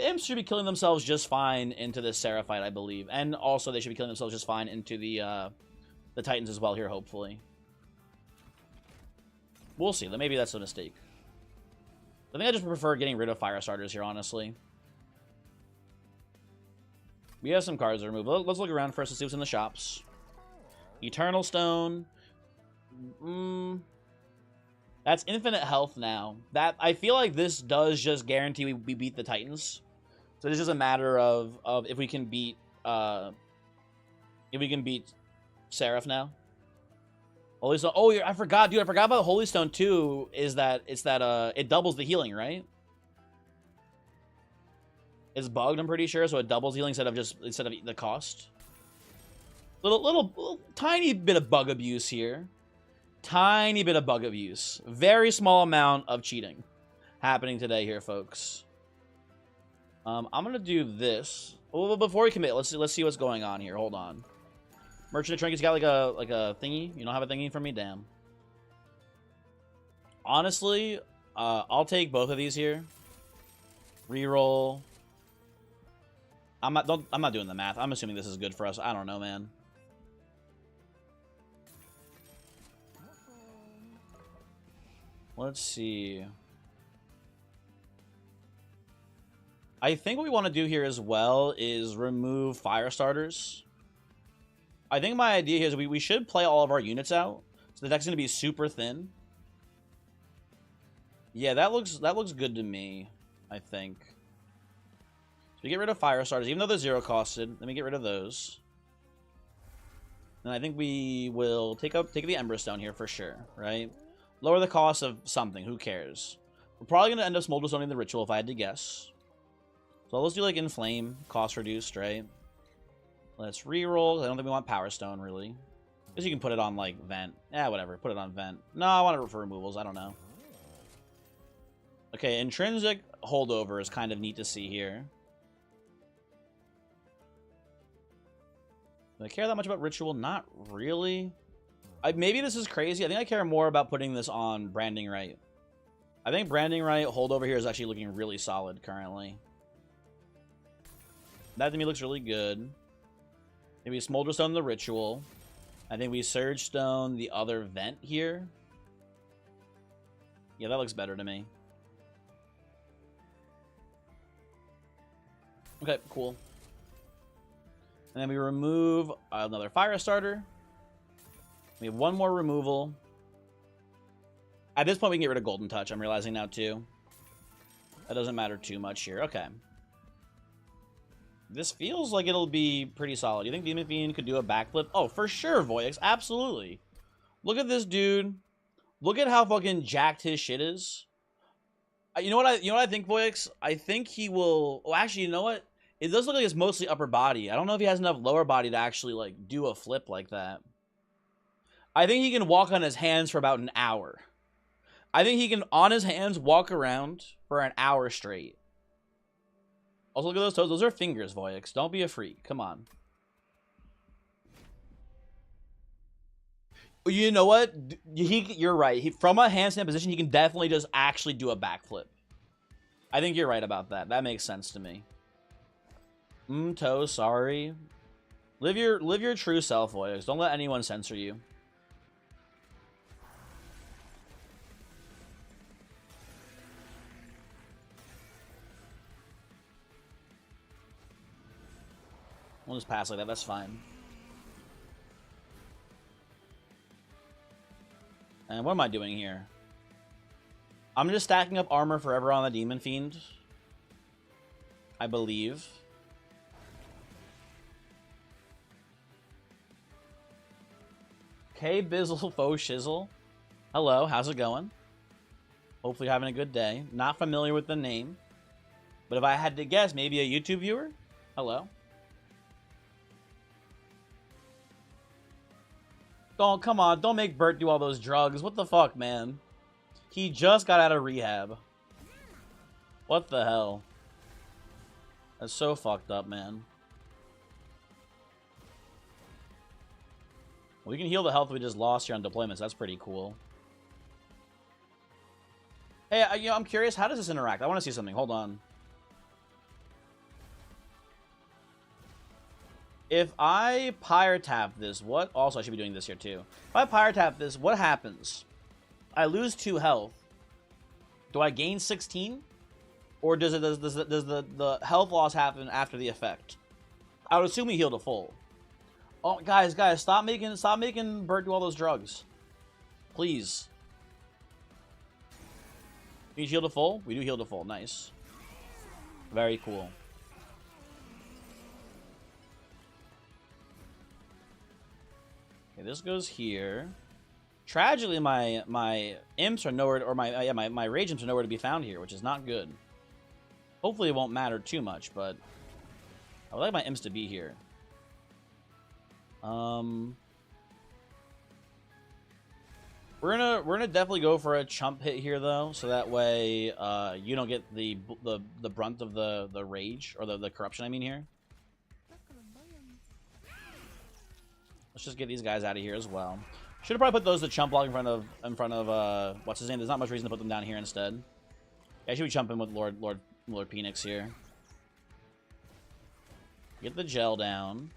Imps should be killing themselves just fine into this Seraphite, I believe, and also they should be killing themselves just fine into the Titans as well here, hopefully. We'll see. Maybe that's a mistake. I think I just prefer getting rid of Firestarters here, honestly. We have some cards to remove. Let's look around first and see what's in the shops. Eternal Stone. That's infinite health now. That I feel like this does just guarantee we beat the Titans. So it's just a matter of if we can beat Seraph now. Holy Stone. Oh, I forgot, dude. I forgot about the Holy Stone too. Is that it doubles the healing, right? It's bugged, I'm pretty sure, so it doubles healing instead of the cost. Little tiny bit of bug abuse here. Tiny bit of bug abuse. Very small amount of cheating happening today here, folks. I'm gonna do this. Well, before we commit, let's see what's going on here. Hold on. Merchant of Trinkets got like a thingy. You don't have a thingy for me, damn. Honestly, I'll take both of these here. Reroll. I'm not doing the math. I'm assuming this is good for us. I don't know, man. Let's see. I think what we want to do here as well is remove fire starters. I think my idea here is we should play all of our units out. So the deck's going to be super thin. Yeah, that looks good to me, I think. So we get rid of fire starters, even though they're zero costed. Let me get rid of those. And I think we will take the Ember Stone here for sure, right? Lower the cost of something, who cares? We're probably going to end up Smolder Stoning the Ritual if I had to guess. So let's do like Inflame, cost reduced, right? Let's reroll. I don't think we want Power Stone, really. I guess you can put it on, like, Vent. Yeah, whatever. Put it on Vent. No, I want it for removals. I don't know. Okay, Intrinsic Holdover is kind of neat to see here. Do I care that much about Ritual? Not really. Maybe this is crazy. I think I care more about putting this on Branding Right. I think Branding Right Holdover here is actually looking really solid currently. That to me looks really good. Maybe Smolder Stone the Ritual. I think we Surge Stone the other Vent here. Yeah, that looks better to me. Okay, cool. And then we remove another Fire Starter. We have one more removal. At this point, we can get rid of Golden Touch. I'm realizing now, too. That doesn't matter too much here. Okay. This feels like it'll be pretty solid. You think Demon Fiend could do a backflip? Oh, for sure, Voyix. Absolutely. Look at this dude. Look at how fucking jacked his shit is. You know what I think, Voix? I think he will. Oh, actually, you know what? It does look like it's mostly upper body. I don't know if he has enough lower body to actually like do a flip like that. I think he can walk on his hands for about an hour. I think he can on his hands walk around for an hour straight. Also, look at those toes. Those are fingers, Voix. Don't be a freak. Come on. You know what? You're right. From a handstand position, he can definitely just actually do a backflip. I think you're right about that. That makes sense to me. Toe, sorry. Live your true self, Voix. Don't let anyone censor you. We'll just pass like that. That's fine. And what am I doing here? I'm just stacking up armor forever on the Demon Fiend. I believe. Okay, Bizzle Faux Shizzle. Hello, how's it going? Hopefully you're having a good day. Not familiar with the name. But if I had to guess, maybe a YouTube viewer? Hello. Don't, come on, don't make Bert do all those drugs. What the fuck, man? He just got out of rehab. What the hell? That's so fucked up, man. We can heal the health we just lost here on deployments. That's pretty cool. Hey, I'm curious. How does this interact? I want to see something. Hold on. If I Pyre Tap this, what? Also, I should be doing this here too. If I Pyre Tap this, what happens? I lose 2 health. Do I gain 16? Or does the health loss happen after the effect? I would assume he healed to full. Oh, guys, stop making Bert do all those drugs. Please. You heal to full? We do heal to full. Nice. Very cool. Okay, this goes here. Tragically, my imps are nowhere, or my rage imps are nowhere to be found here, which is not good. Hopefully, it won't matter too much, but I would like my imps to be here. We're gonna definitely go for a chump hit here though, so that way you don't get the brunt of the rage or the corruption. I mean here. Let's just get these guys out of here as well. Should have probably put those to chump block in front of what's his name. There's not much reason to put them down here instead. Yeah, I should be chumping with Lord Phoenix here. Get the gel down.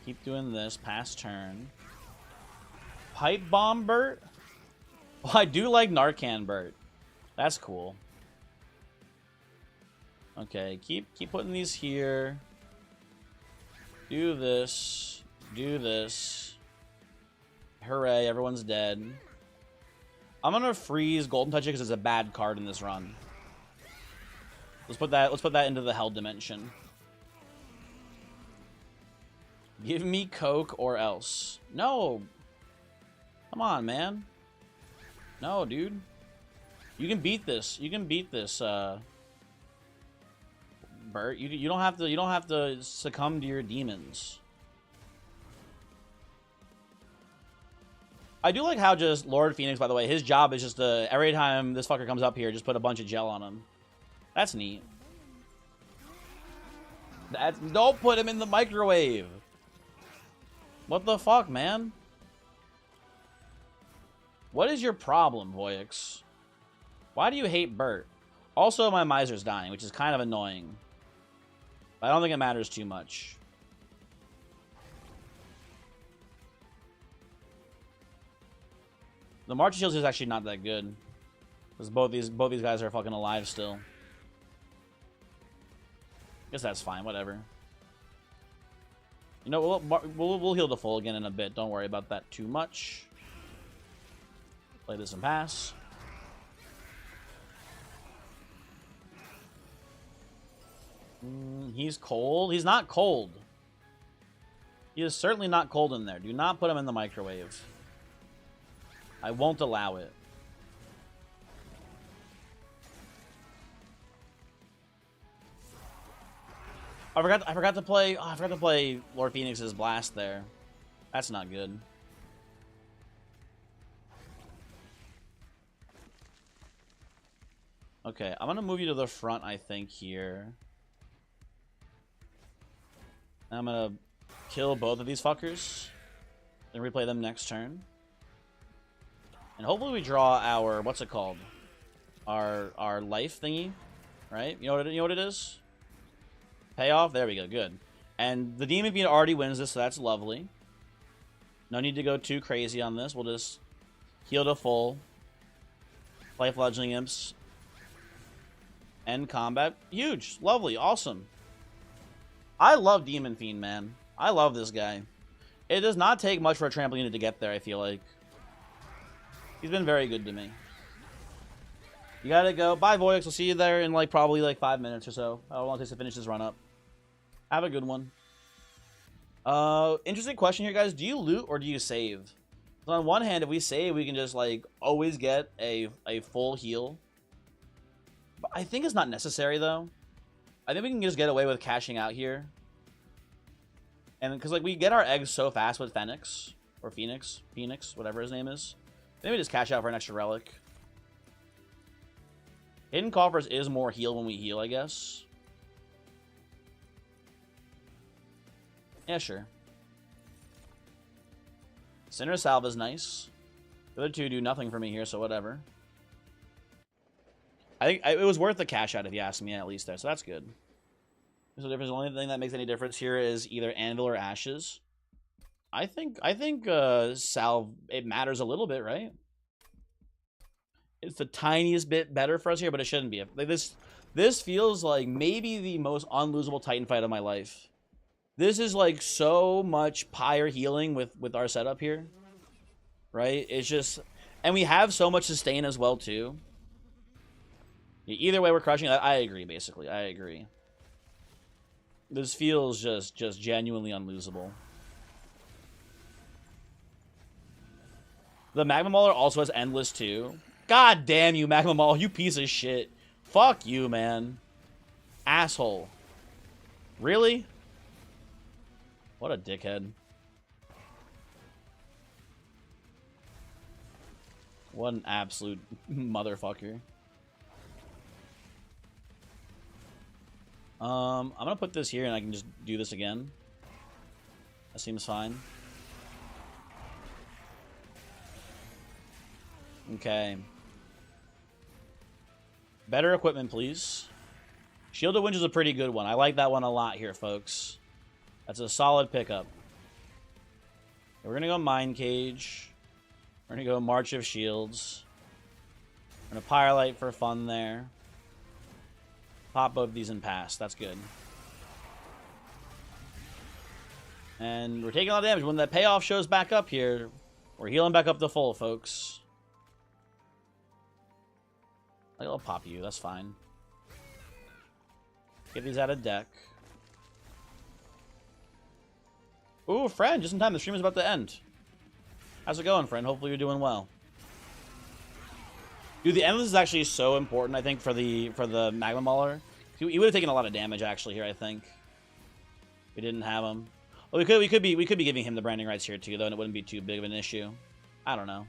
Keep doing this. Pass turn. Pipe bomb Bert? Oh, I do like Narcan Bert. That's cool. Okay, keep putting these here. Do this. Do this. Hooray, everyone's dead. I'm gonna freeze Golden Touch it because it's a bad card in this run. Let's put that into the Hell Dimension. Give me Coke or else. No. Come on, man. No, dude. You can beat this. You can beat this, Bert. You don't have to succumb to your demons. I do like how just Lord Phoenix, by the way, his job is just to, every time this fucker comes up here, just put a bunch of gel on him. That's neat. Don't put him in the microwave. What the fuck, man? What is your problem, Voyix? Why do you hate Bert? Also, my Miser's dying, which is kind of annoying. But I don't think it matters too much. The March of Shields is actually not that good. Because both these guys are fucking alive still. Guess that's fine, whatever. You know, we'll heal the full again in a bit. Don't worry about that too much. Play this and pass. He's cold. He's not cold. He is certainly not cold in there. Do not put him in the microwave. I won't allow it. I forgot to play. Oh, I forgot to play Lord Phoenix's Blast there. That's not good. Okay, I'm gonna move you to the front, I think, here. I'm gonna kill both of these fuckers. Then replay them next turn. And hopefully we draw our, what's it called? Our life thingy, right? You know what it is? Payoff? There we go, good. And the Demon Fiend already wins this, so that's lovely. No need to go too crazy on this. We'll just heal to full. Play Fledgling Imps. End combat. Huge. Lovely. Awesome. I love Demon Fiend, man. I love this guy. It does not take much for a trampoline unit to get there, I feel like. He's been very good to me. You gotta go. Bye, Voyix. We'll see you there in like probably like 5 minutes or so. How long it takes to finish this run up. Have a good one. Interesting question here, guys. Do you loot or do you save? So on one hand, if we save, we can just like always get a full heal. But I think it's not necessary though. I think we can just get away with cashing out here. And because like we get our eggs so fast with Phoenix or Phoenix, whatever his name is. Then we just cash out for an extra relic. Hidden Coffers is more heal when we heal, I guess. Yeah, sure. Sinner Salve is nice. The other two do nothing for me here, so whatever. I think it was worth the cash out if you ask me, at least there, so that's good. So the only thing that makes any difference here is either Anvil or Ashes. I think Salve, it matters a little bit, right? It's the tiniest bit better for us here, but it shouldn't be. Like this feels like maybe the most unlosable Titan fight of my life. This is like so much pyre healing with our setup here, right? It's just, and we have so much sustain as well too. Either way, we're crushing. I agree, basically. I agree. This feels just genuinely unlosable. The Magma Mauler also has Endless too. God damn you, Magma Mauler, you piece of shit. Fuck you, man. Asshole. Really? What a dickhead. What an absolute motherfucker. I'm gonna put this here and I can just do this again. That seems fine. Okay. Better equipment, please. Shielded Winch is a pretty good one. I like that one a lot here, folks. That's a solid pickup. We're gonna go Mind Cage. We're gonna go March of Shields. We're gonna Pyrelight for fun there. Pop both of these and pass. That's good. And we're taking a lot of damage. When the payoff shows back up here, we're healing back up to full, folks. I'll pop you. That's fine. Get these out of deck. Ooh, friend, just in time. The stream is about to end. How's it going, friend? Hopefully you're doing well. Dude, the Endless is actually so important, I think, for the Magma Mauler. He would have taken a lot of damage, actually, here, I think. We didn't have him. Well, we could be giving him the branding rights here, too, though, and it wouldn't be too big of an issue. I don't know.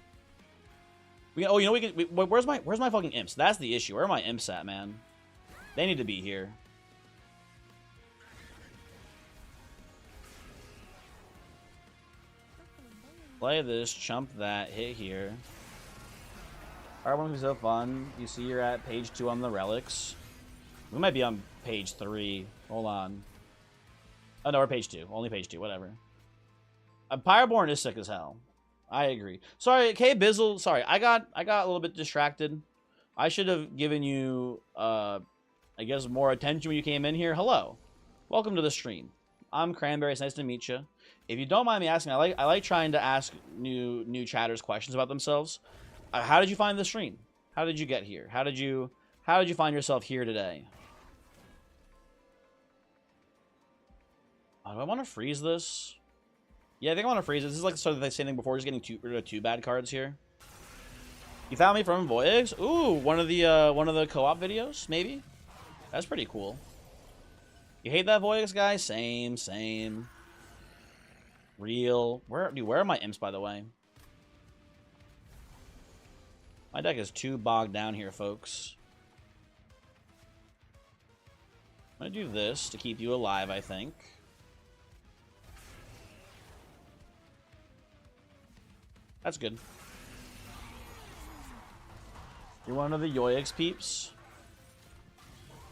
Oh, you know, where's my fucking imps? That's the issue. Where are my imps at, man? They need to be here. Play this, chump that, hit here. Alright, one be so fun. You see you're at page 2 on the relics. We might be on page 3. Hold on. Oh no, we're page 2. Only page 2, whatever. Pyroborn is sick as hell. I agree. Sorry, K Bizzle. Sorry, I got a little bit distracted. I should have given you, I guess, more attention when you came in here. Hello, welcome to the stream. I'm Cranberry. It's nice to meet you. If you don't mind me asking, I like trying to ask new chatters questions about themselves. How did you find the stream? How did you get here? How did you find yourself here today? Do I want to freeze this? Yeah, I think I want to freeze it. This is like sort of the same thing before, just getting two bad cards here. You found me from Voyix? Ooh, one of the co-op videos, maybe? That's pretty cool. You hate that Voyix guy? Same. Real. Where are my imps, by the way? My deck is too bogged down here, folks. I'm gonna do this to keep you alive, I think. That's good. You're one of the Yoix peeps.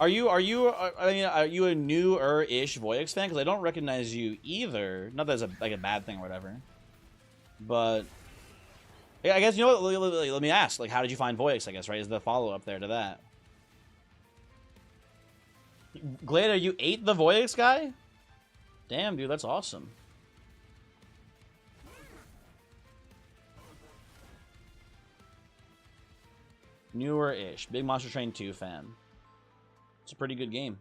Are you a newer-ish Voyix fan? Because I don't recognize you either. Not that it's like a bad thing or whatever. But yeah, I guess, you know what? Let me ask. Like, how did you find Voyix? I guess, right? Is the follow-up there to that? Glada, you ate the Voyix guy? Damn, dude, that's awesome. Newer-ish. Big Monster Train 2 fan. It's a pretty good game.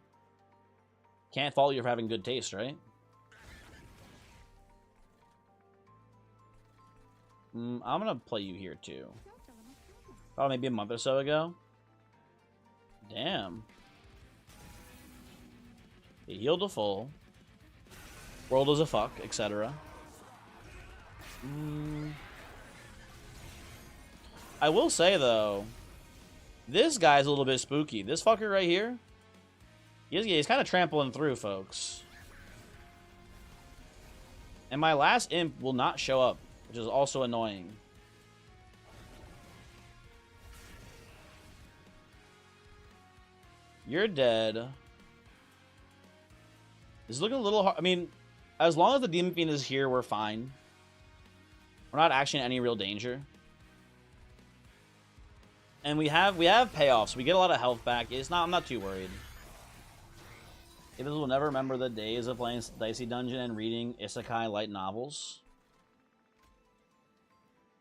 Can't fault you for having good taste, right? I'm gonna play you here, too. Oh, maybe a month or so ago? Damn. He healed to full. World is a fuck, etc. I will say, though, this guy's a little bit spooky. This fucker right here, he's kind of trampling through, folks. And my last imp will not show up, which is also annoying. You're dead. This is looking a little hard. I mean, as long as the Demon Fiend is here, we're fine. We're not actually in any real danger. And we have payoffs. We get a lot of health back. I'm not too worried. This will never remember the days of playing Dicey Dungeon and reading isekai light novels.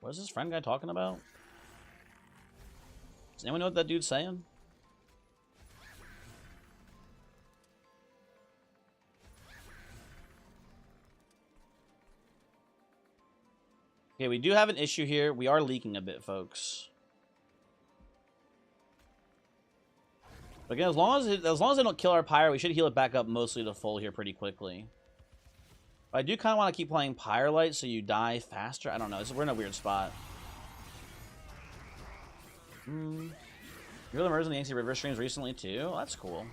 What is this friend guy talking about? Does anyone know what that dude's saying? Okay, we do have an issue here. We are leaking a bit, folks. But again, as long as they don't kill our Pyre, we should heal it back up mostly to full here pretty quickly. But I do kind of want to keep playing Pyrelight so you die faster. I don't know. We're in a weird spot. You really merged in the Yangtze River streams recently too? Oh, that's cool.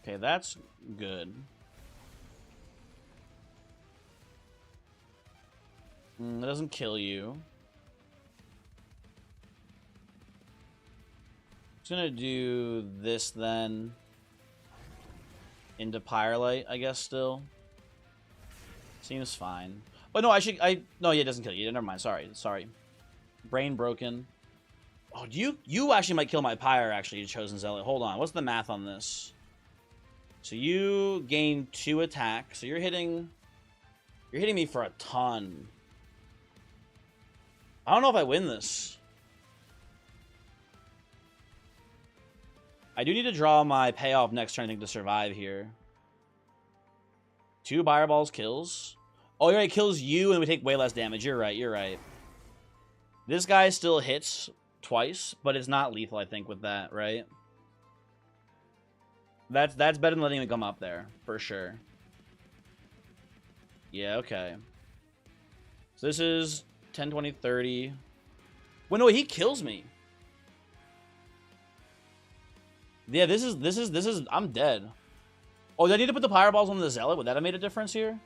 Okay, that's good. That doesn't kill you. Just gonna do this then. Into Pyrelight, I guess, still. Seems fine. Oh, no, no, yeah, it doesn't kill you. Never mind, sorry. Brain broken. Oh, you actually might kill my Pyre, actually, Chosen Zealot. Hold on, what's the math on this? So you gain 2 attack, so you're hitting me for a ton. I don't know if I win this. I do need to draw my payoff next turn, I think, to survive here. 2 Fireballs kills. Oh, yeah, it kills you and we take way less damage. You're right. This guy still hits twice, but it's not lethal, I think, with that, right? That's better than letting him come up there, for sure. Yeah, okay. So this is 10, 20, 30. Well, no, he kills me. Yeah, this is, I'm dead. Oh, did I need to put the Fireballs on the Zealot? Would that have made a difference here?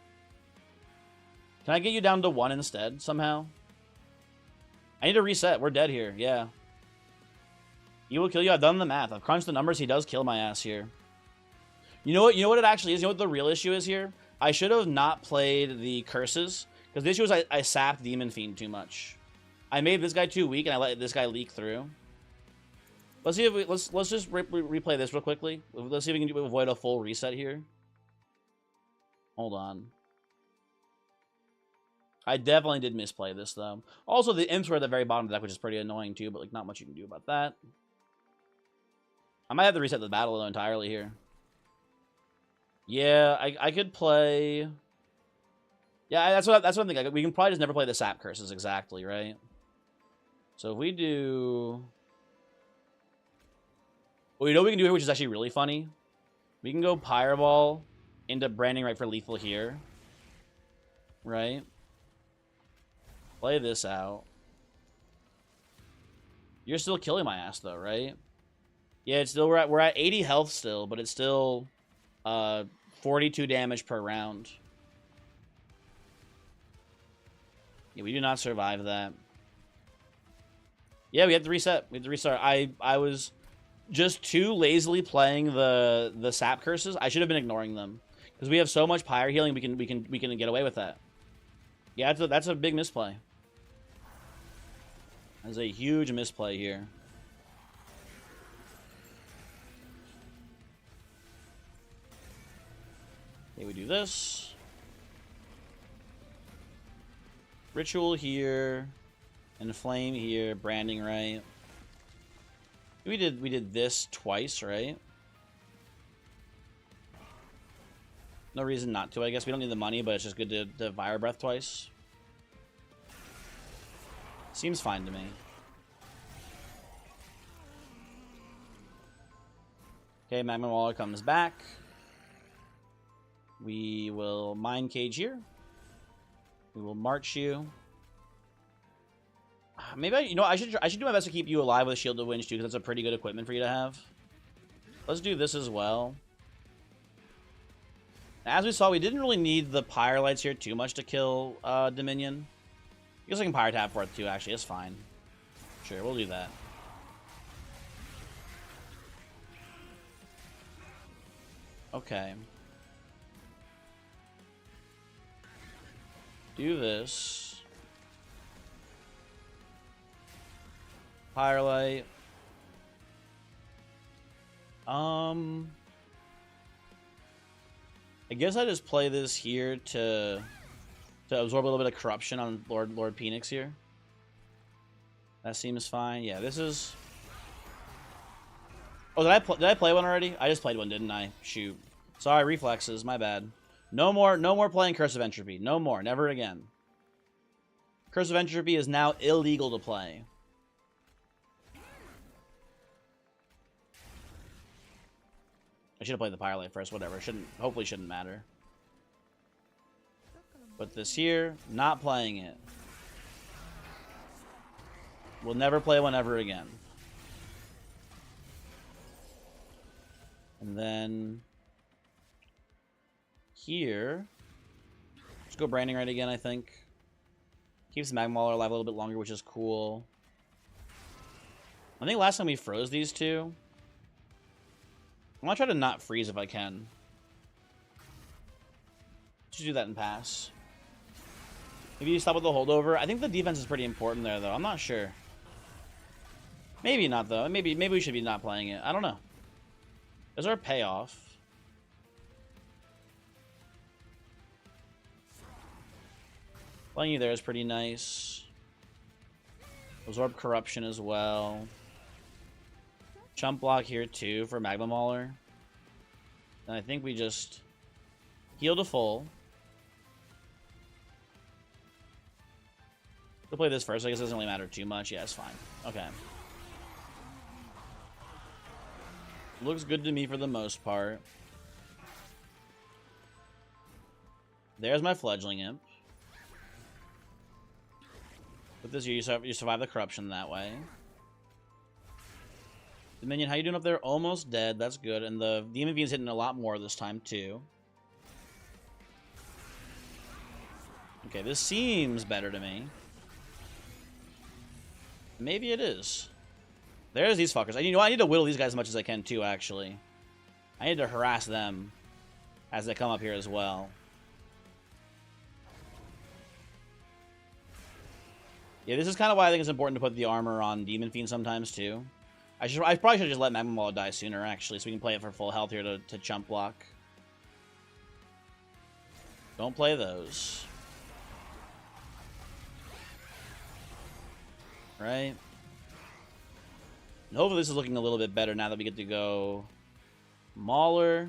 Can I get you down to 1 instead, somehow? I need to reset. We're dead here, yeah. He will kill you. I've done the math. I've crunched the numbers. He does kill my ass here. You know what it actually is? You know what the real issue is here? I should have not played the curses. Because the issue is I sapped Demon Fiend too much. I made this guy too weak and I let this guy leak through. Let's see if we let's just replay this real quickly. Let's see if we can avoid a full reset here. Hold on. I definitely did misplay this though. Also, the imps were at the very bottom of the deck, which is pretty annoying too. But like, not much you can do about that. I might have to reset the battle though entirely here. Yeah, I could play. Yeah, that's what I'm thinking. We can probably just never play the sap curses exactly, right? So if we do, well, you know what we can do here, which is actually really funny. We can go Pyreball into Branding Right for lethal here, right? Play this out. You're still killing my ass though, right? Yeah, it's still we're at 80 health still, but it's still 42 damage per round. Yeah, we do not survive that. Yeah, we had to reset. We had to restart. I was just too lazily playing the sap curses. I should have been ignoring them because we have so much pyre healing. We can get away with that. Yeah, that's a big misplay. That's a huge misplay here. Okay, we do this. Ritual here. Inflame here. Branding right. We did this twice, right? No reason not to, I guess. We don't need the money, but it's just good to Fire Breath twice. Seems fine to me. Okay, Magma Mauler comes back. We will Mind Cage here. We will march you. Maybe I should do my best to keep you alive with Shield of Winds too, because that's a pretty good equipment for you to have. Let's do this as well. As we saw, we didn't really need the Pyre Lights here too much to kill Dominion. I guess I can Pyre Tap for it too, actually. It's fine. Sure, we'll do that. Okay. Do this. Pyre Light. I guess I just play this here to absorb a little bit of corruption on Lord Phoenix here. That seems fine. Yeah, this is. Oh, did I play one already? I just played one, didn't I? Shoot. Sorry, reflexes. My bad. No more playing Curse of Entropy. No more. Never again. Curse of Entropy is now illegal to play. I should have played the Pyre Light first. Whatever. Hopefully shouldn't matter. But this here, not playing it. We'll never play one ever again. And then here, let's go Branding Right again, I think. Keeps Magma Mauler alive a little bit longer, which is cool. I think last time we froze these two. I'm gonna try to not freeze if I can. Just do that and pass. Maybe you stop with the holdover. I think the defense is pretty important there, though. I'm not sure. Maybe not, though. Maybe we should be not playing it. I don't know. There's our payoff. Playing you there is pretty nice. Absorb Corruption as well. Chump block here too for Magma Mauler. And I think we just heal to full. We'll play this first. I guess it doesn't really matter too much. Yeah, it's fine. Okay. Looks good to me for the most part. There's my Fledgling Imp. With this, you survive the corruption that way. Dominion, how you doing up there? Almost dead. That's good. And the Demon Fiend's hitting a lot more this time, too. Okay, this seems better to me. Maybe it is. There's these fuckers. And you know what? I need to whittle these guys as much as I can, too, actually. I need to harass them as they come up here as well. Yeah, this is kind of why I think it's important to put the armor on Demon Fiend sometimes, too. I probably should have just let Magma Mauler die sooner, actually, so we can play it for full health here to chump block. Don't play those. Right? And hopefully this is looking a little bit better now that we get to go Mauler.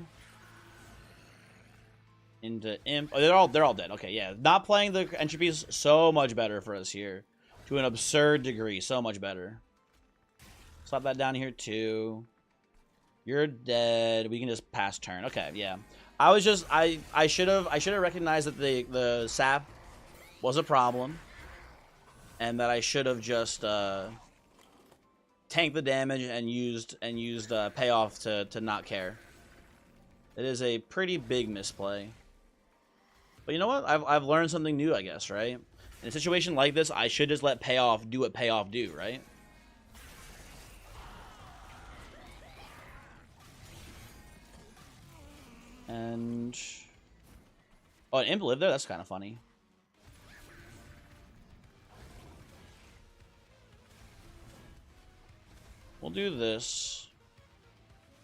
into imp. Oh, they're all dead. Okay, yeah. Not playing the entropy is so much better for us here, to an absurd degree. So much better. Slap that down here too. You're dead. We can just pass turn. Okay, yeah. I was just I should have recognized that the sap was a problem, and that I should have just tanked the damage and used payoff to not care. It is a pretty big misplay. But you know what? I've learned something new, I guess, right? In a situation like this, I should just let payoff do what payoff do, right? And oh, an imp lived there? That's kind of funny. We'll do this.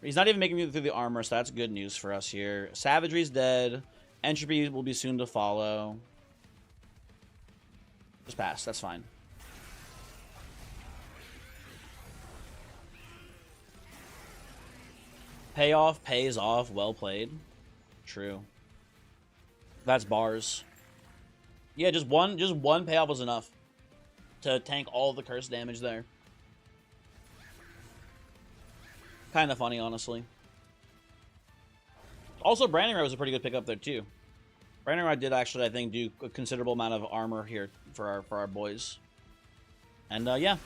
He's not even making it through the armor, so that's good news for us here. Savagery's dead. Entropy will be soon to follow. Just pass. That's fine. Payoff pays off. Well played. True. That's bars. Yeah, just one payoff was enough to tank all the curse damage there. Kind of funny, honestly. Also, Branding Ray was a pretty good pickup there, too. Branding Ray did actually, I think, do a considerable amount of armor here for our boys. And, yeah.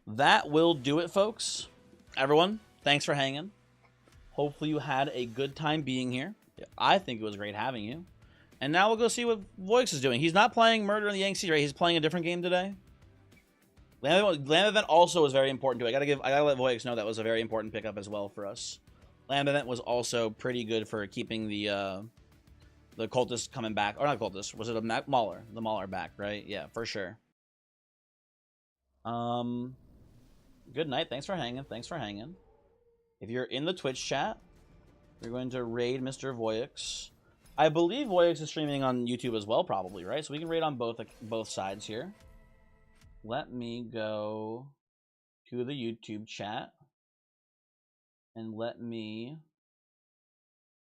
That will do it, folks. Everyone, thanks for hanging. Hopefully you had a good time being here. I think it was great having you. And now we'll go see what Voix is doing. He's not playing Murder in the Yangtze, right? He's playing a different game today. Lamb Event also was very important too. I gotta let Voix know that was a very important pickup as well for us. Lamb Event was also pretty good for keeping the cultist coming back, or not cultist. Was it a Mauler? The Mauler back, right? Yeah, for sure. Good night. Thanks for hanging. Thanks for hanging. If you're in the Twitch chat, we're going to raid Mr. Voix. I believe Voix is streaming on YouTube as well, probably, right? So we can raid on both sides here. Let me go to the YouTube chat and let me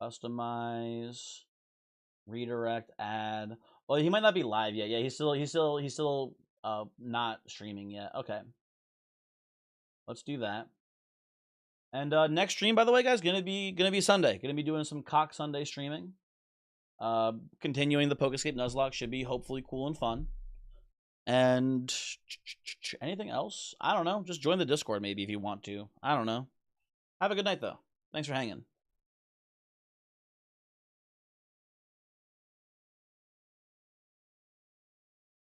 customize, redirect, add. Well, he might not be live yet. Yeah, he's still not streaming yet. Okay, let's do that. And next stream, by the way, guys, gonna be Sunday. Gonna be doing some Cock Sunday streaming. Continuing the Pokescape Nuzlocke should be hopefully cool and fun. And anything else? I don't know. Just join the Discord maybe if you want to. I don't know. Have a good night, though. Thanks for hanging.